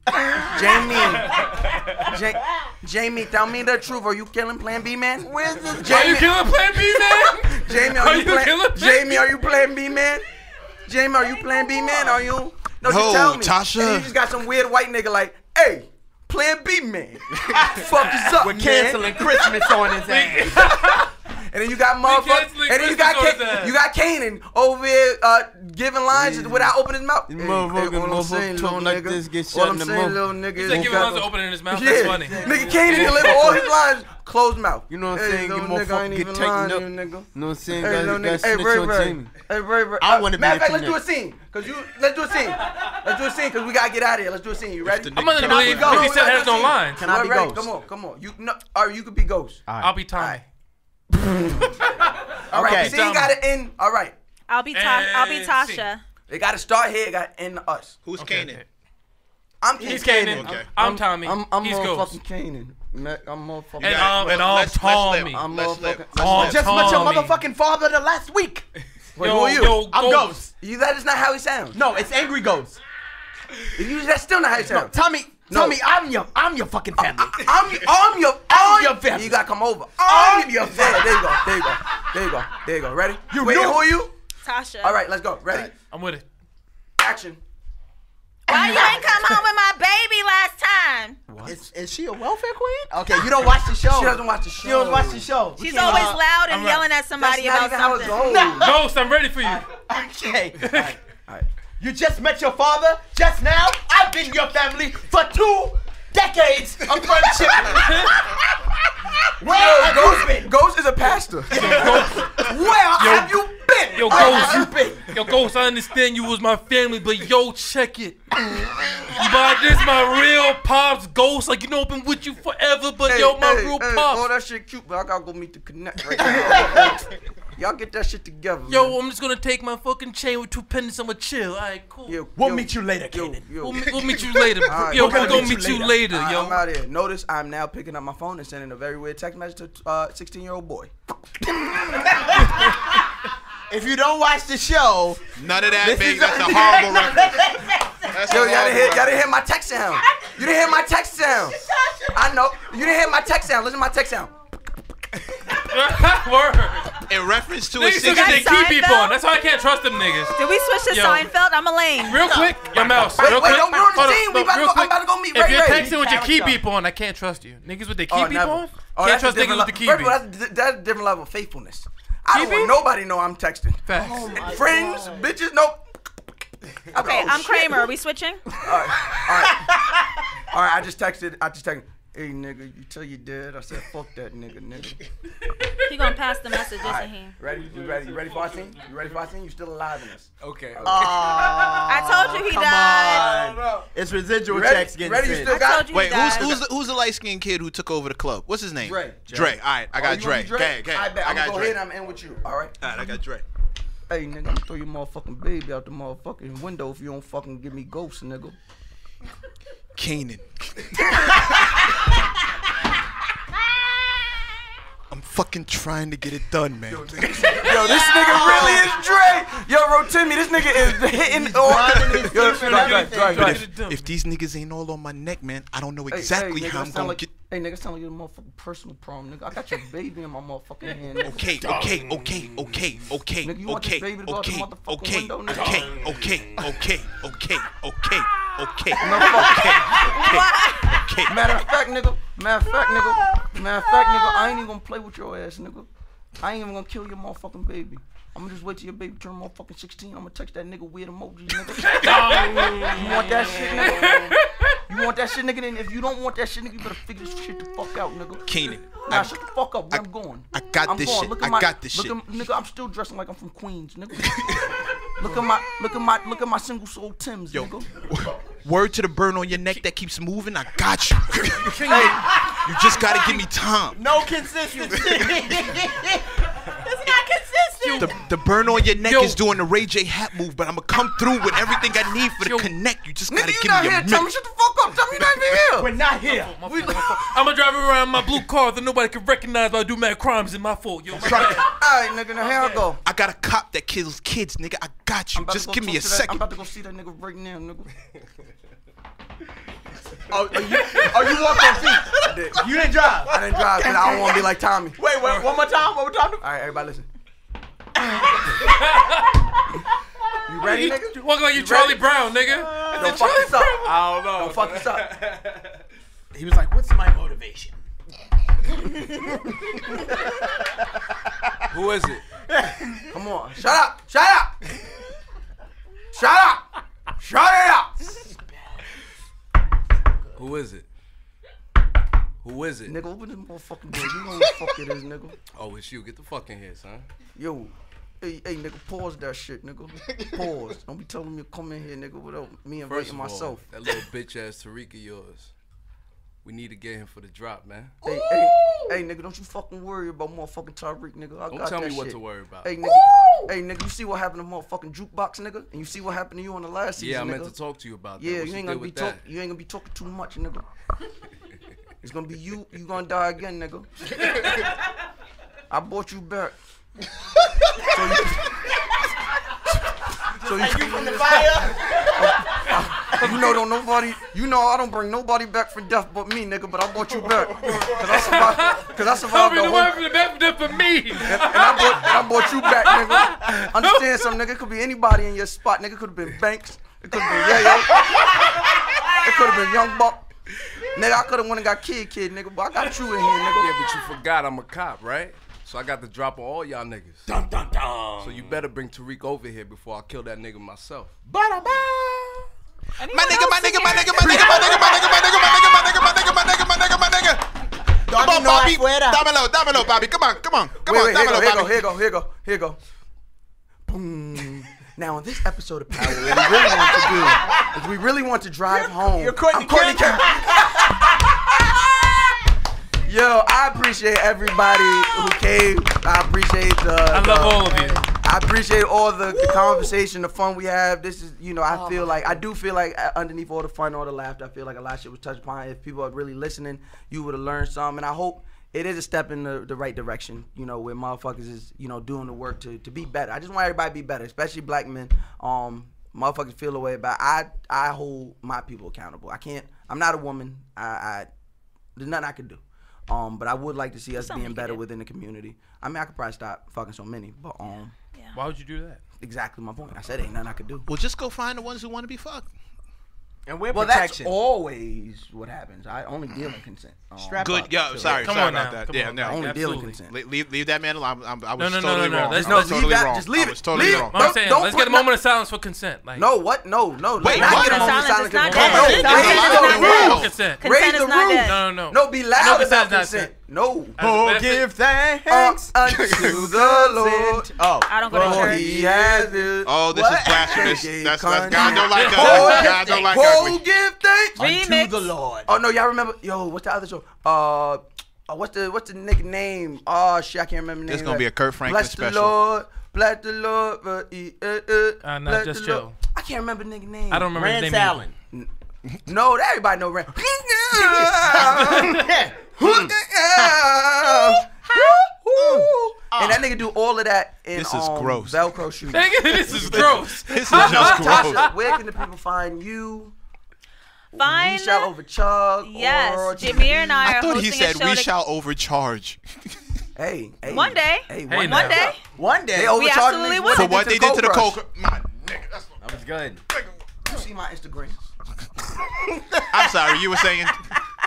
A: tell me the truth. Are you killing Plan B man? Where's this?
C: Are you killing Plan B man?
A: Jamie,
C: Are you killing Plan
A: Jamie,
C: B?
A: are you Plan B man? Jamie, are you Plan B man? Are you? No, just
H: No,
A: tell me.
H: Tasha.
A: And you just got some weird white nigga like, hey, Plan B man. Fuck is up,
F: We're
A: man?
F: canceling Christmas on his ass.
A: And then you got motherfuckers.
C: canceling
A: And then you
C: Christmas on his
A: got
C: ass.
A: you got Kanan over here giving lines without opening his mouth.
F: Motherfucker talk like this, get shot
A: All I'm
F: in the
A: saying,
F: mouth.
A: little nigga.
C: He's like giving lines opening his mouth.
A: Yeah,
C: That's funny.
A: nigga Kanan deliver all his lines closed mouth.
F: You know what I'm
A: Hey,
F: saying? You
A: little nigga, I ain't
F: motherfucker
A: even
F: get
A: lying
F: tightened
A: to
F: up.
A: you,
F: You
A: nigga.
F: know what I'm saying?
A: Hey, little
F: Guys,
A: nigga. Hey,
F: snitch
A: Ray
F: on
A: Ray.
F: Jamie.
A: Hey, Ray Ray.
F: I wanna be
A: Matter of
F: the
A: fact, let's do a
F: connect.
A: scene. Let's do a scene. Let's do a scene because we gotta get out of here. Let's do a scene. You ready?
C: I'm gonna
F: Can I be
C: believe
F: Ghost?
C: 50 Cent has no lines.
F: Can I be
A: Ready?
F: Ghost?
A: Come on. You could be Ghost.
C: I'll be Tommy.
A: All right.
F: Okay.
A: The scene gotta end. All right.
I: I'll be
C: And
I: Tasha.
A: It gotta start here. It gotta end us.
H: Who's
C: Okay.
H: Kanan?
A: I'm
C: He's
A: Kanan.
C: Kanan.
H: Okay.
C: I'm Tommy.
A: I'm
C: He's Ghost.
A: motherfucking Kanan. I'm motherfucking.
C: And I'm
H: let's
C: Tommy.
H: live.
A: I'm
H: Let's
A: motherfucking.
H: live.
C: Oh,
F: Just met your
C: Tommy.
F: motherfucking father the last week.
A: Wait, who are you?
C: Yo,
F: I'm Ghost.
A: That is not how he sounds.
F: No, it's Angry Ghost.
A: That's still not how he sounds.
F: Tommy, I'm your fucking family.
A: I'm your family. You gotta come over. I'm your family. There you go. Ready? Wait, who are you?
E: Tasha.
A: All right, let's go. Ready?
C: I'm with it.
A: Action.
E: Why you ain't come home with my baby last time?
F: What? Is she a welfare queen? Okay, you don't watch the show.
A: She doesn't watch the show.
F: She don't watch the show.
E: She's always loud and yelling at somebody about something.
C: Ghost, I'm ready for you.
F: Okay.
A: All right.
F: You just met your father just now. I've been your family for 2 decades of friendship. Where have you been?
A: Ghost is a pastor. Where have you been?
C: Yo, Ghost, I understand you was my family, but yo, check it. But this my real pops, Ghost. Like, I've been with you forever, but my real pops.
A: Oh, that shit cute, but I gotta go meet the Connect right now. Y'all get that shit together.
C: Yo,
A: man.
C: I'm just gonna take my fucking chain with 2 pennies. I'ma chill. All right, cool.
F: We'll meet you later, Kanan.
C: We'll meet you later.
A: Right,
C: yo, we're gonna meet you later, yo.
A: I'm out here. Notice I'm now picking up my phone and sending a very weird text message to 16-year-old boy.
F: If you don't watch the show,
H: none of that, baby. That's a horrible reference.
A: Yo, y'all didn't hear my text sound. You didn't hear my text sound. I know. You didn't hear my text sound. Listen to my text sound.
C: Word.
H: In reference to
C: Niggas still got their key beep on. That's why I can't trust them niggas.
E: Did we switch to Seinfeld? I'm Elaine.
C: Real quick, your mouse.
A: Wait,
C: Real quick.
A: don't ruin the scene. I'm about to go meet Ray.
C: If you're texting with your key beep on, I can't trust you. Niggas with their key beep on? Can't trust niggas with the key beep.
A: That's a different level of faithfulness. I don't want nobody to know I'm texting.
C: Facts.
A: Friends, bitches, no.
E: Okay, I'm Kramer. Are we switching?
A: All right. I just texted. Hey, nigga, you tell your dad. I said, fuck that nigga.
E: He gonna pass the message, isn't
A: right.
E: he?
A: Ready? You ready for our scene? You still alive in this?
G: Okay.
E: I told you he died.
F: on. It's residual checks getting
A: ready? You
F: sent.
A: still got
E: told you
H: Wait,
E: he died.
H: who's the light skinned kid who took over the club? What's his name?
A: Dre.
H: All right, I got Dre. Okay.
A: I bet.
H: I
A: I'm
H: got
A: gonna go
H: Dre.
A: ahead and I'm in with you. All right.
H: All right, I got Dre.
A: Hey, nigga, I'm gonna throw your motherfucking baby out the motherfucking window if you don't fucking give me ghosts, nigga.
H: Kanan. I'm fucking trying to get it done, man.
A: Yo, this nigga really is Dre. Yo, Rotimi, this nigga is hitting
H: If these niggas ain't all on my neck, man, I don't know exactly how I'm gonna get.
A: Hey, nigga, sound like you're a motherfucking personal problem, nigga. I got your baby in my motherfucking hand. Nigga.
H: Okay.
A: Nigga, you want this baby to go out the motherfucking window, nigga?
H: Okay.
A: Matter of fact, nigga, I ain't even gonna play with your ass, nigga. I ain't even gonna kill your motherfucking baby. I'm gonna just wait till your baby turn motherfucking 16. I'm gonna text that nigga weird emojis, nigga. You want that shit, nigga? You want that shit, nigga? Then if you don't want that shit, nigga, you better figure this shit the fuck out, nigga.
H: Kanan.
A: Nah, shut the fuck up. Where I'm going.
H: I got this shit. I got this shit.
A: Nigga, I'm still dressing like I'm from Queens, nigga. Look at my single soul Timbs, nigga.
H: Word to the burn on your neck that keeps moving. I got you. You just gotta give me time.
F: No consistency.
E: It's not consistent.
H: The burn on your neck is doing the Ray J hat move, but I'm gonna come through with everything I need for the connect. You just gotta give me a minute.
A: Tell me shut the fuck up. Tell me you're not even here.
F: We're not here.
C: I'm gonna drive around my blue car that nobody can recognize while I do mad crimes in my fault, yo.
A: All right, nigga, now here I go.
H: I got a cop that kills kids, nigga. I got you. Just give me a second.
A: I'm about to go see that nigga right now, nigga.
F: Oh, you walked on feet. You didn't drive.
A: I didn't drive because I don't want to be like Tommy.
F: Wait, one more time.
A: All right, everybody listen. You ready, nigga?
C: You walk like you Charlie Brown, nigga.
A: Don't fuck this up.
F: I don't know.
A: Don't fuck this up.
F: He was like, "What's my motivation?"
G: Who is it?
A: Come on. Shut up. Shut it up.
G: Who is it?
A: Nigga, open this motherfucking door. You know who the fuck it is, nigga.
G: Oh, it's you. Get the fuck in here, son.
A: Yo. Hey, nigga, pause that shit, nigga. Pause. Don't be telling me to come in here, nigga, without me
G: First
A: inviting
G: of all,
A: myself.
G: that little bitch ass Tariq of yours. We need to get him for the drop, man.
A: Hey, nigga, don't you fucking worry about motherfucking Tariq, nigga. I
G: Don't
A: got
G: tell
A: that
G: me what
A: shit.
G: to worry about.
A: Hey, nigga, you see what happened to motherfucking Jukebox, nigga? And you see what happened to you on the last season,
G: Yeah, I
A: nigga?
G: meant to talk to you about that.
A: Yeah,
G: What
A: you
G: she
A: ain't
G: did
A: gonna be
G: with that?
A: You ain't gonna be talking too much, nigga. It's gonna be you gonna die again, nigga. I bought you back. So
F: you from the fire?
A: You know, don't nobody. You know, I don't bring nobody back from death but me, nigga. But I brought you back because I survived the whole.
C: From the death for me.
A: And I brought you back, nigga. Understand something, nigga? It could be anybody in your spot, nigga. It could have been Banks. It could have been Yayo. It could have been Young Buck. Nigga, I could have went and got kid, nigga. But I got you in here, nigga.
G: Yeah, but you forgot I'm a cop, right? So I got the drop on all y'all niggas. Dun, dun, dun. So you better bring Tariq over here before I kill that nigga myself.
H: My nigga. Come on, Bobby. Dámelo, Bobby. Come on.
A: Wait, here you go. Boom. Now, on this episode of Power, what we really want to drive home.
F: You're Courtney Kemp.
A: Yo, I appreciate everybody who came. I appreciate
C: I love all of you.
A: I appreciate all the conversation, the fun we have. This is, you know, I do feel like underneath all the fun, all the laughter, I feel like a lot of shit was touched upon. If people are really listening, you would have learned something. And I hope it is a step in the right direction, you know, where motherfuckers is, you know, doing the work to be better. I just want everybody to be better, especially black men. Motherfuckers feel the way about I hold my people accountable. I'm not a woman. There's nothing I can do. But I would like to see us being better within the community. I mean, I could probably stop fucking so many, but
C: Why would you do that?
A: Exactly my point. I said ain't nothing I could do.
H: Well, just go find the ones who want to be fucked.
F: And we're
A: protection. That's always what happens. I only deal in consent.
H: Good. Yeah. Sorry about that. Yeah. No.
A: Only deal in consent.
H: Leave that man alone. I was
C: No.
H: totally wrong.
C: Let's
H: I was totally
A: leave that.
H: wrong.
A: Just leave
H: I was
A: it.
H: totally
A: Leave
H: wrong.
C: I'm saying, let's get a moment of silence for consent. Like,
A: No. What? No.
H: Wait,
A: Let's not
H: what?
A: get a moment of
I: Silence
A: silence.
I: is not
A: No,
I: dead.
A: raise
I: Silence is
A: the
I: not
A: roof.
I: dead.
C: consent.
A: Raise
I: Consent
A: the
I: is not
A: roof.
I: dead.
C: No.
A: No, be loud
C: No,
A: about
C: consent's not
A: consent. No.
F: Oh, give thanks
A: Unto the Lord.
F: Oh,
I: I don't go to
A: For
I: church.
A: he has it.
H: Oh, this is blasphemous. That's God don't like us.
A: Oh,
H: God don't like
A: oh,
H: ugly.
A: give thanks
I: Remix.
F: to the Lord.
A: Oh no, y'all remember? Yo, what's the other show? What's the nigga name? Oh shit, I can't remember the name.
H: This gonna be a Kurt Franklin special.
A: Bless the Lord, but
C: Not just chill.
A: I can't remember the nigga name.
C: I don't remember his
F: Rance
C: name.
F: Allen.
A: No, everybody know Rand. And that nigga do all of that in
H: This is gross.
A: Velcro shoes.
C: This is gross.
H: This is just gross.
A: Tasha, where can the people find you?
I: Fine.
A: We shall overchug.
I: Yes,
A: or
I: Jameer and I
H: I
I: are
H: thought
I: hosting
H: he said
I: a show
H: we
I: to-
H: shall overcharge.
A: Hey.
I: One day.
A: Hey,
C: Hey,
A: one
C: now.
I: One day.
F: One day.
A: They overcharged
I: absolutely
A: me
I: would.
H: For what they did to the
A: Rush.
H: coke. My nigga, that's
F: That was good.
A: You see my Instagram?
H: I'm sorry, you were saying.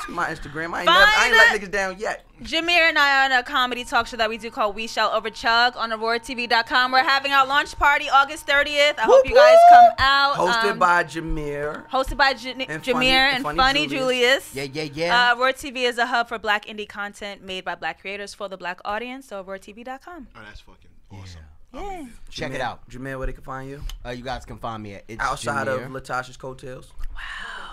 A: See my Instagram. I ain't let niggas down yet.
I: Jameer and I are on a comedy talk show that we do called We Shall Overchug on AuroraTV.com. We're having our launch party August 30th. I hope you guys come out.
A: Hosted by Jameer.
I: Hosted by Jameer and Funny Julius.
F: Yeah.
I: Aurora TV is a hub for black indie content made by black creators for the black audience. So AuroraTV.com.
H: Oh, that's fucking awesome.
I: Yeah.
F: Check it out.
A: Jameer, where they can find you?
F: You guys can find me at It's
A: Outside
F: Jameer.
A: of Latasha's coattails.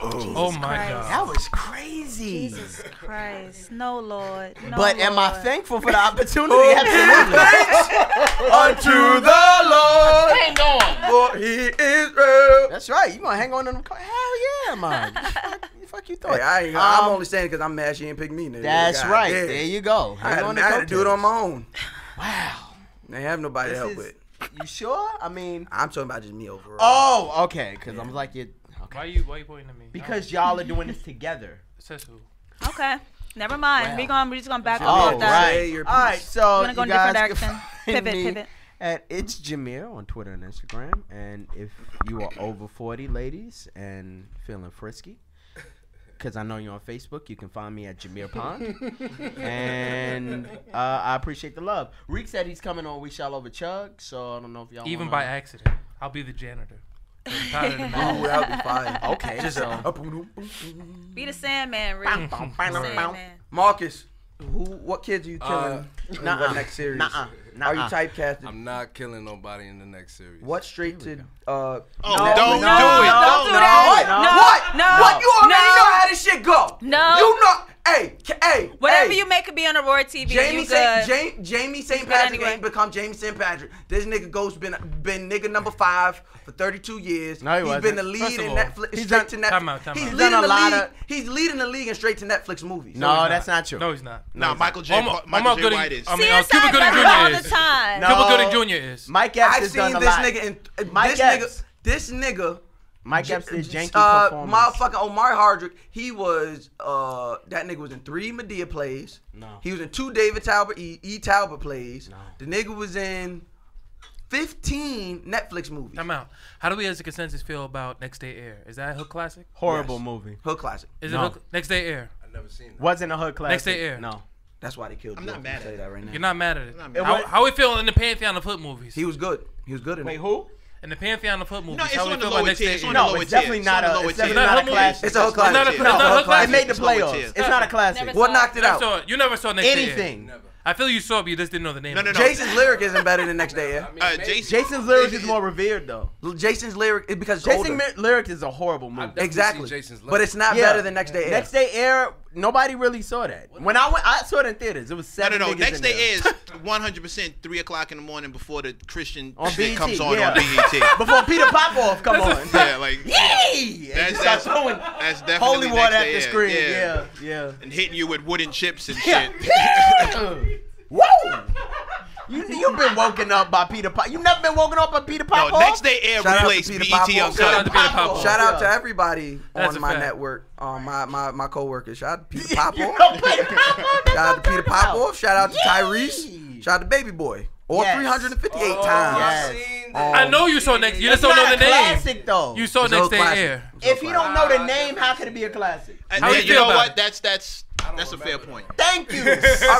C: Oh my
I: Christ.
C: God.
F: That was crazy.
I: Jesus Christ. No, Lord. No,
F: But am I
I: Lord.
F: thankful for the opportunity? Absolutely.
A: Unto the Lord,
C: Hang on.
A: for he is real.
F: That's right. You gonna hang on to them? Hell yeah, man. The fuck you thought?
A: Hey, I'm only saying because I'm mad she ain't pick me. Nigga.
F: That's
A: God
F: right.
A: damn.
F: There you go.
A: I
F: Hang
A: had,
F: on
A: I
F: to
A: had to do it on my own.
F: Wow.
A: They have nobody to
F: This
A: help
F: is-
A: with.
F: You sure? I mean.
A: I'm talking about just me overall.
F: Oh, okay. Because I'm like you. Okay.
C: Why you pointing at me?
F: Because y'all are doing this together.
C: Says who?
I: Okay. Never mind.
F: Wow.
I: We're just going to back
F: Oh,
I: up with that.
A: Say your
F: All right.
A: piece.
F: So
I: We're gonna go
F: you
I: in a different
F: guys
I: direction.
F: can find
I: Pivot,
F: me
I: pivot.
F: At It's Jameer on Twitter and Instagram. And if you are over 40, ladies, and feeling frisky, because I know you're on Facebook, you can find me at Jameer Pond. And I appreciate the love. Reek said he's coming on We Shall Overchug, so I don't know if y'all
C: Even
F: wanna...
C: by accident. I'll be the janitor. I'm tired of the man.
A: Ooh, that would be fine.
F: Okay,
A: Just
F: so...
I: Be the Sandman, Reed. Sandman.
A: Marcus, what kids are you killing in the next series?
F: Nuh-uh.
A: Are you typecasted?
G: I'm not killing nobody in the next series.
A: What straight to
H: Oh,
A: Netflix?
H: don't do it.
I: Don't do that.
A: What?
I: No.
A: What?
I: No.
A: What? You already
I: No.
A: know how this shit go.
I: No.
A: You know. Hey,
E: whatever you make it be on Aurora TV.
A: Jamie
E: you good.
A: Jamie St. Patrick
E: anyway.
A: ain't become Jamie St. Patrick. This nigga Ghost been nigga number 5 for 32 years.
F: No, he
A: He's
F: wasn't.
A: been the lead
C: First of
A: in
C: all,
A: Netflix.
F: he's
A: Straight
F: done-
A: to Netflix.
C: Time out.
A: He's
F: He's
A: leading
F: done a
A: the
F: lot
A: league.
F: of-
A: He's leading the league in straight to Netflix movies.
F: No, that's not true.
C: No, he's not.
H: No, Michael J.
C: Omar
H: J. White is.
C: I mean,
E: CSI
C: Cuba Gooding
E: better all
C: Jr.
E: the
C: is.
E: time.
F: No.
C: Cuba Gooding Jr. is.
F: Mike Epps
A: I
F: has
A: seen
F: done a
A: this
F: lot.
A: nigga in
F: Mike Epps.
A: this nigga.
F: Mike Epps did janky performance.
A: Motherfucking Omari Hardrick, he was that nigga was in 3 Medea plays.
F: No.
A: He was in 2 David Talbot E. Talbot plays. No. The nigga was in 15 Netflix movies.
C: Time out. How do we as a consensus feel about Next Day Air? Is that a hood classic?
F: Horrible
A: Yes.
F: movie.
A: Hood classic.
C: Is
F: No.
C: it hood, Next Day Air?
G: I've never seen that.
F: Wasn't a hood classic.
C: Next Day Air.
F: No.
A: That's why they killed.
H: I'm not
A: Joe.
H: mad
A: I'll
H: at
A: tell you that right now.
C: You're not mad at it.
H: not mad
C: How we feel in the pantheon of hood movies?
A: He was good. He was good in
F: Wait,
A: it.
F: who?
C: In the pantheon of hood movies,
H: No, it's
C: how we
H: on the
C: feel about
H: lower
C: Next
H: tier.
C: Day
H: It's
C: Air?
H: on the
F: No,
H: lower
F: it's
H: tier.
F: definitely
H: It's
F: not
H: on the
F: a.
H: lower
F: It's
H: tier.
F: definitely
C: It's not
F: not
C: a
F: a
C: hood
F: classic.
A: It's a hood classic.
C: It's not a hood
F: They
C: classic.
F: made the
H: It's lower
F: playoffs.
H: tier.
F: It's not a classic.
C: Never
A: What knocked it
C: Never
A: out?
C: saw it. You never saw Next Day Air.
F: Anything.
C: I feel you saw it, but you just didn't know the name.
H: No,
C: of
H: no,
C: it.
H: no.
A: Jason's lyric isn't better than Next Day Air.
F: Jason's lyric is more revered though.
A: Jason's lyric is because it's older.
F: Jason's lyric is a horrible movie.
A: Exactly.
G: Jason's
A: But it's not better than Next Day Air.
F: Next Day Air, nobody really saw that. When I went, I saw it in theaters. It was 7
H: No.
F: niggas
H: Next
F: in
H: Day
F: there.
H: Air is 100% 3 o'clock in the morning before the Christian
F: On
H: shit
F: BET,
H: comes on
F: yeah.
H: BET.
F: Before Peter Popoff come on.
H: Yeah, like
F: Yay!
H: that's
F: throwing
H: definitely
F: holy water
H: Next
F: at
H: Day
F: the
H: Air.
F: screen. Yeah.
H: And hitting you with wooden chips and
F: Yeah.
H: shit.
F: Whoa! You've been woken up by Peter Popoff. You never been woken up by Peter Popoff?
H: No, Next Day Air
A: Shout out to
H: replaced
A: Peter
H: BET
A: Popoff.
C: Shout out
H: Uncut.
C: to Peter Popoff.
A: Shout out to
F: Yeah.
A: everybody
C: That's
A: on
C: a
A: my
C: fact.
A: network, my coworkers. Shout out to Peter Popoff.
F: Peter Popoff.
A: Shout out to Peter Popoff. Shout out to Tyrese. Shout out to Baby Boy. All
F: Yes.
A: 358
G: Oh,
A: times.
F: Yes.
C: I know you saw Next. You just
F: It's
C: don't know
F: not
C: the
F: a
C: name.
F: classic though.
C: You saw
A: It's a
C: Next Day
A: classic.
C: Air.
F: If you don't know the name, how could it be a classic?
C: How you
H: you
C: feel
H: know
C: about
H: what?
C: it?
H: That's a fair point.
F: Thank you.
A: All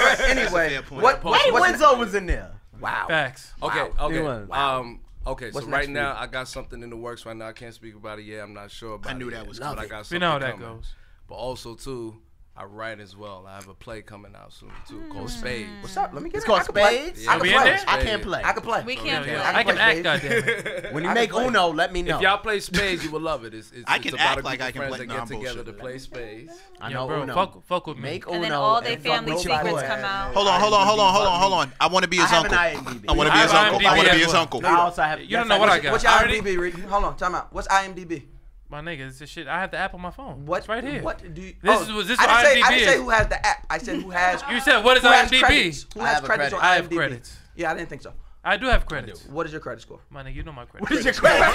A: right. Anyway,
H: fair point.
A: what?
F: Eddie
A: What's
F: Winslow was in there.
A: wow.
C: Facts.
G: Okay,
F: He
G: okay.
F: was.
G: Okay, so
A: What's
G: right
A: next for
G: now
A: you?
G: I got something in the works right now. I can't speak about it yet. I'm not sure about it.
H: I knew that
G: yet,
H: was
G: but
H: coming.
G: I got
C: We
G: something
C: know how that
G: coming.
C: goes.
G: But also too, I write as well. I have a play coming out soon too called Spades.
A: What's up? Let me get
F: It's
A: it.
F: called
A: I can play.
F: Spades?
A: I
C: Are we
A: can
C: in
A: play.
C: there?
F: I can't play.
A: I can play.
E: We can't
C: Yeah,
E: play.
C: I can
A: play
C: act,
A: spades.
C: goddamn.
F: When you
A: I
F: make
A: can play.
F: Uno, let me know.
G: If y'all play spades, you will love it. It's
H: I can
G: it's about
H: act
G: a group
H: like I
G: of
H: can
G: friends
H: play-
G: that
H: nah,
G: get together
H: bullshit.
G: to play spades.
F: I
C: Yo,
F: know
C: bro,
F: Uno.
C: fuck with me.
F: Make
E: And
F: Uno.
E: then all their
F: fuck
E: family
F: with your
E: secrets
F: boy.
E: come out.
H: Hold on. I want to be his
F: I have
H: uncle.
F: an
H: I
F: IMDb.
H: want to be
C: I
H: his
C: have
H: uncle.
C: IMDb
H: I want to be
C: as
H: his
C: well.
H: uncle.
F: I also have.
C: You don't know what I got.
A: What's your
C: I already-
A: IMDb? Reed? Hold on, time out. What's IMDb?
C: My nigga, it's this shit. I have the app on my phone.
A: What?
C: It's right here.
A: What do you?
C: This
A: oh,
C: is this
A: I didn't say,
C: IMDb
A: I didn't say
C: is.
A: who has the app. I said who has.
C: You said what is
A: who has
C: IMDb?
A: credits? Who
F: I
A: has
F: have a
A: credits
F: credit.
A: on
C: I have
A: IMDb?
C: credits.
A: Yeah, I didn't think so.
C: I do have credits.
A: What is your credit score?
C: My nigga, you know my credits.
F: What is your credit?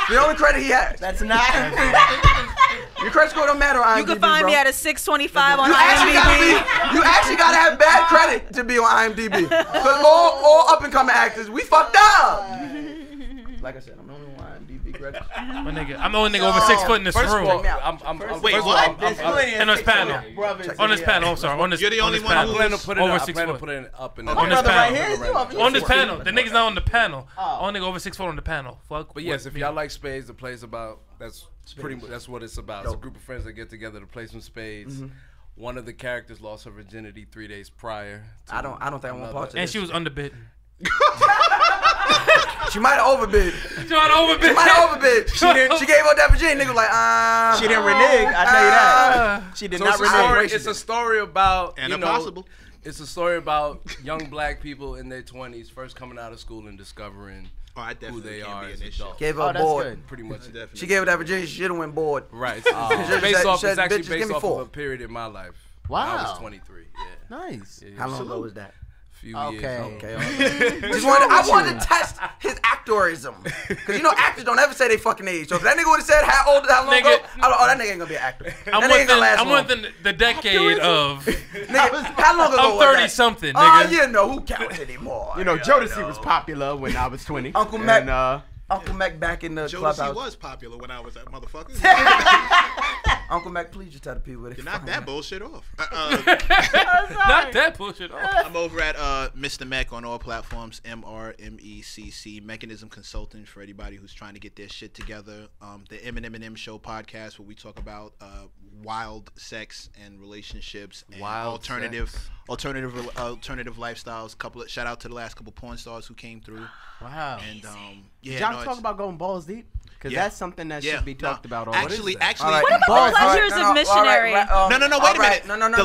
A: The only credit he has.
F: That's not.
A: Your credit score don't matter on IMDb,
E: You can find
A: bro.
E: me at a 625 on
A: You actually
E: IMDb.
A: you actually gotta have bad credit to be on IMDb. Cause all up and coming actors, we fucked up. Like I said, I'm the only one on IMDb credits.
C: My nigga, I'm the only nigga over 6 foot in this
G: First of all,
C: room.
H: Wait,
G: first of all,
H: what?
C: On this panel. On this panel, I'm sorry. On this,
H: You're the
C: on
H: only
C: this
H: one
G: I
C: panel.
G: plan to put it
C: Over
G: up. I
C: 6
G: plan to
C: foot.
G: put it up in
F: Oh,
G: the
C: On this
F: brother right
C: panel.
F: here. You up here.
C: On this panel. The nigga's not on the panel.
F: Oh.
C: Only over 6 foot on the panel. Fuck.
G: But yes,
C: with
G: if
C: me.
G: y'all like spades, the play's about that's pretty much that's what it's about. It's a group of friends that get together to play some spades. One of the characters lost her virginity 3 days prior. to
A: I don't think I want parts of
C: And
A: this.
C: she was underbitten.
A: She might have overbid.
C: She might have overbitten.
A: She might have overbid. She gave up that virginity. Nigga was like,
F: She didn't renege. I tell you that. She did
G: So
F: not
G: it's a story.
F: renege.
G: It's a story about
H: And
G: you know,
H: impossible.
G: It's a story about young black people in their 20s first coming out of school and discovering
H: Oh, I
G: who
H: definitely
G: they
H: can't
G: are
H: be
G: as
H: in this shit.
G: adults.
A: gave her
F: Oh,
A: a
F: that's
A: board.
F: good.
G: Pretty much.
A: She gave her that virginity. She should have went bored.
G: Right.
A: She
G: It's based
A: said-
G: off.
A: said,
G: It's actually
A: "Bitch, just give
G: based
A: me
G: off
A: 4."
G: of a period in my life.
F: Wow.
G: I was 23. Yeah.
F: Nice.
G: Yeah,
A: How long ago was that?
G: Few
F: Okay.
G: years.
A: Okay. I wanted to test his actorism. Because you know actors don't ever say they fucking age. So if that nigga would have said how long
C: Nigga.
A: ago, I that nigga ain't gonna be an actor.
C: I'm
A: that nigga ain't gonna last
C: I'm
A: long.
C: within the decade of.
A: Nigga, how long ago
C: I'm
A: was
C: 30
A: that?
C: something,
A: Oh,
C: nigga.
A: you know who counts anymore.
F: You know, Jodeci was popular when I was 20.
A: Uncle Mac.
F: And,
A: Uncle Mac back in the
H: Jodeci
A: clubhouse.
H: was popular when I was that motherfucker.
A: Uncle Mac, please just tell the people where they
H: You
A: can
H: knock
A: find
H: that
A: me.
H: bullshit off.
C: Not that bullshit.
H: I'm over at Mr. Mech on all platforms, MRMECC, Mechanism Consulting for anybody who's trying to get their shit together. The M&M Show podcast where we talk about wild sex and relationships and
G: Wild
H: alternative
G: sex.
H: lifestyles. Shout out to the last couple porn stars who came through.
F: wow.
H: And
F: Did
H: yeah,
F: y'all
H: no,
F: talk
H: it's-
F: about going balls deep? Because that's something that should be talked about.
H: Actually,
E: what about the pleasures of missionary?
H: No, wait a minute. The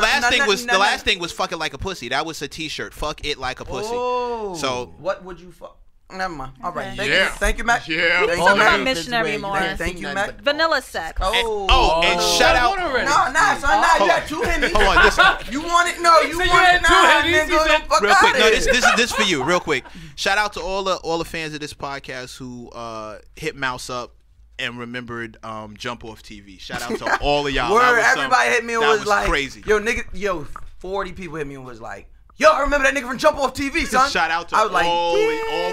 H: last thing was fuck it like a pussy. That was a T-shirt. Fuck it like a pussy.
A: Oh.
H: So
A: what would you fuck? Never mind. All right.
H: Okay.
A: Thank you, Mac.
E: Yeah. We talk about missionary more.
A: Thank you, Mac.
E: Vanilla sex.
H: And shout out.
A: Nah, son. You got 2 hennies.
H: Hold on, listen.
A: You want it? No, you want it? Nah, nigga. Fuck
H: Real quick.
A: out
H: No,
A: of here.
H: this for you. Real quick. Shout out to all the fans of this podcast who hit mouse up and remembered Jump Off TV. Shout out to all of y'all.
A: Word, everybody hit me and was like,
H: crazy.
A: Yo, 40 people hit me and was like, yo, I remember that nigga from Jump Off TV, son.
H: Shout out to all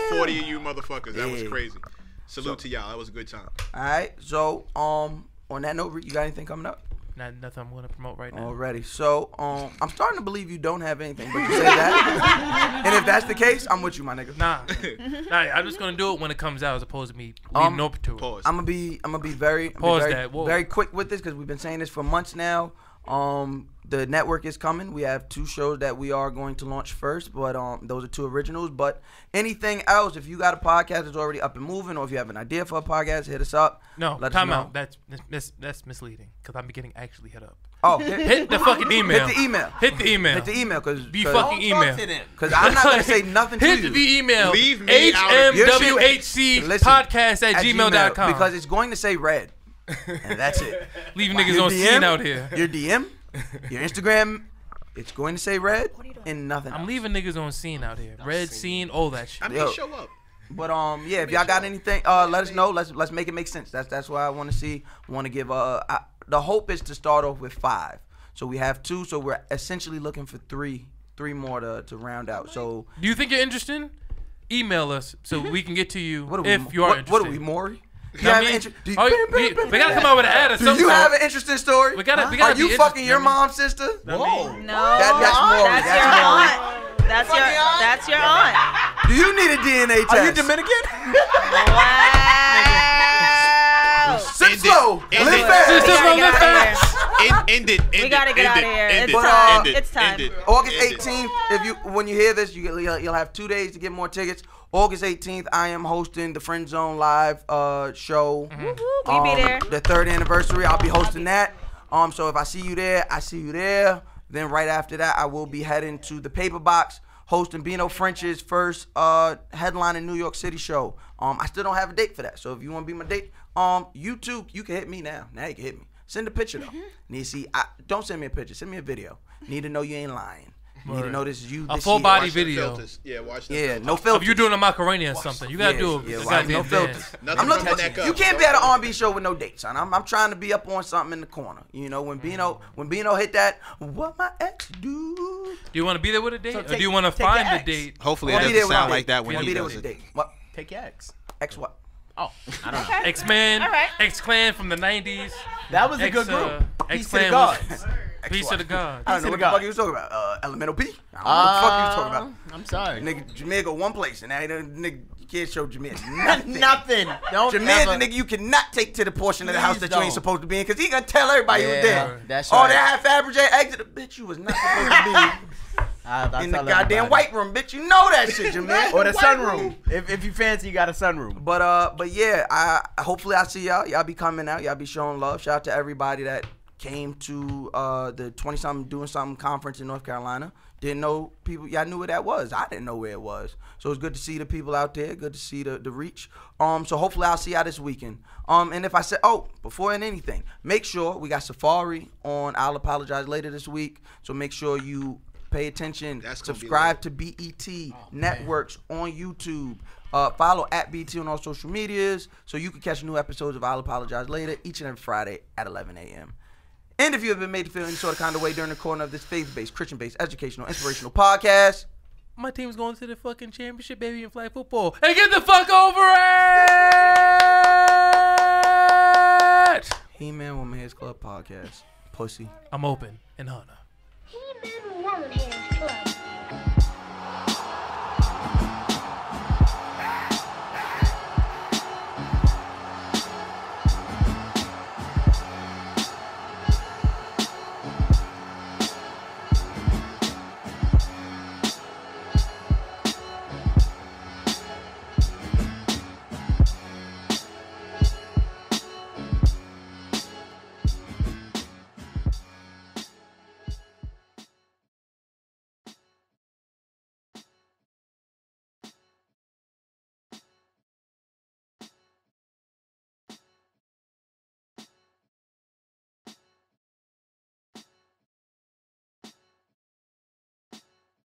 H: 40 of you motherfuckers. That was
A: Yeah.
H: crazy. Salute to y'all. That was a good time.
A: All right, so on that note, Rick, you got anything coming up?
C: Nothing I'm going to promote right now.
A: Already. So I'm starting to believe you don't have anything, but you say that. And if that's the case, I'm with you, my nigga.
C: Nah, I'm just gonna do it when it comes out, as opposed to me leading up to it.
H: Pause.
A: I'm gonna be very quick with this because we've been saying this for months now. The network is coming. We have 2 shows that we are going to launch first, but those are 2 originals. But anything else, if you got a podcast that's already up and moving, or if you have an idea for a podcast, hit us up.
C: No,
A: let
C: time
A: us know.
C: out. That's misleading because I'm getting actually hit up.
A: Oh,
C: hit the fucking email.
A: Hit the email.
C: Hit the email.
A: Hit the email because
C: fucking email.
A: Because I'm not gonna say nothing to you.
C: Hit the email.
H: Leave me out of
C: HMWHCpodcast@gmail.com
A: because it's going to say red, and that's it.
C: Leave niggas on scene out here.
A: Your DM, your Instagram, it's going to say red and nothing.
C: I'm leaving niggas on scene out here. Red scene, all that shit.
H: I mean, show up.
A: But yeah, if y'all got anything, let us know. Let's make it make sense. That's what I want to see. Want to give the hope is to start off with 5. So we have 2. So we're essentially looking for 3 more to round out. So
C: do you think you're interested? Email us so we can get to you
A: you are
C: interested.
A: What are we, Maury?
C: We gotta come up with an ad or something.
A: Do you have an interesting story?
C: We gotta
A: Are you fucking your mom's sister?
E: Whoa. No.
A: That's Maury.
E: That's your aunt. That's your aunt.
A: Do you need a DNA test?
F: Are you Dominican?
E: Wow.
A: Sit slow. Live fast.
H: End it.
E: We gotta get out of here. It's time.
A: August 18th. When you hear this, you'll have 2 days to get more tickets. August 18th, I am hosting the Friend Zone Live show.
E: We be there.
A: The 3rd anniversary. I'll be hosting that. So if I see you there, I see you there. Then right after that, I will be heading to the Paper Box, hosting Bino French's first headline in New York City show. I still don't have a date for that. So if you want to be my date, you too, you can hit me now. Now you can hit me. Send a picture though. Need to see. Don't send me a picture. Send me a video. Need to know you ain't lying. Need to know this is you.
C: A full body video.
H: Watch that.
A: Yeah, no filters.
C: If you're doing a Macarena or something, you gotta do
A: no
C: goddamn
A: filters.
H: Nothing from the neck up.
A: You can't be at an R&B show with no dates, son. I'm trying to be up on something in the corner. You know, when Bino hit that, what my ex do?
C: Do you want to be there with a date, or do you want to find the date?
H: Hopefully, it doesn't sound like that when he does it.
A: What?
F: Take your ex.
A: Ex what?
F: Oh, I don't know.
C: X-Men,
E: All right.
C: X-Clan from the 90s.
F: That was a good group. Peace to the
C: X-Clan
F: gods.
C: Peace to the gods.
A: I don't know what the fuck you was talking about. Elemental P? I don't know what the fuck you was talking about.
F: I'm sorry.
A: Nigga, Jameer go one place, and now nigga, you can't show Jameer nothing.
F: Nothing. Don't
A: Jameer's
F: ever.
A: the nigga you cannot take to the portion of the house that you
F: don't.
A: ain't supposed to be in, because he gonna tell everybody you was there.
F: That's
A: Oh,
F: right.
A: they had Fabergé exit. Bitch, you was not supposed to be in the goddamn white room, bitch. You know that shit, Jameer.
F: Or the sunroom. If you fancy, you got a sunroom.
A: But yeah, hopefully I see y'all. Y'all be coming out. Y'all be showing love. Shout out to everybody that came to the 20-something doing something conference in North Carolina. Didn't know people. Y'all knew where that was. I didn't know where it was. So it's good to see the people out there. Good to see the reach. So hopefully I'll see y'all this weekend. And if I said, before anything, make sure we got Safari on I'll Apologize Later this week. So make sure you pay attention. Subscribe to BET Networks on YouTube. Follow at BET on all social medias so you can catch new episodes of I'll Apologize Later each and every Friday at 11 a.m. And if you have been made to feel any sort of kind of way during the corner of this faith-based, Christian-based, educational, inspirational podcast,
C: my team's going to the fucking championship, baby, in flag football. And get the fuck over it!
A: He-ManWomanHatersClub podcast. Pussy.
C: I'm open and honor.
D: He-ManWomanHatersClub.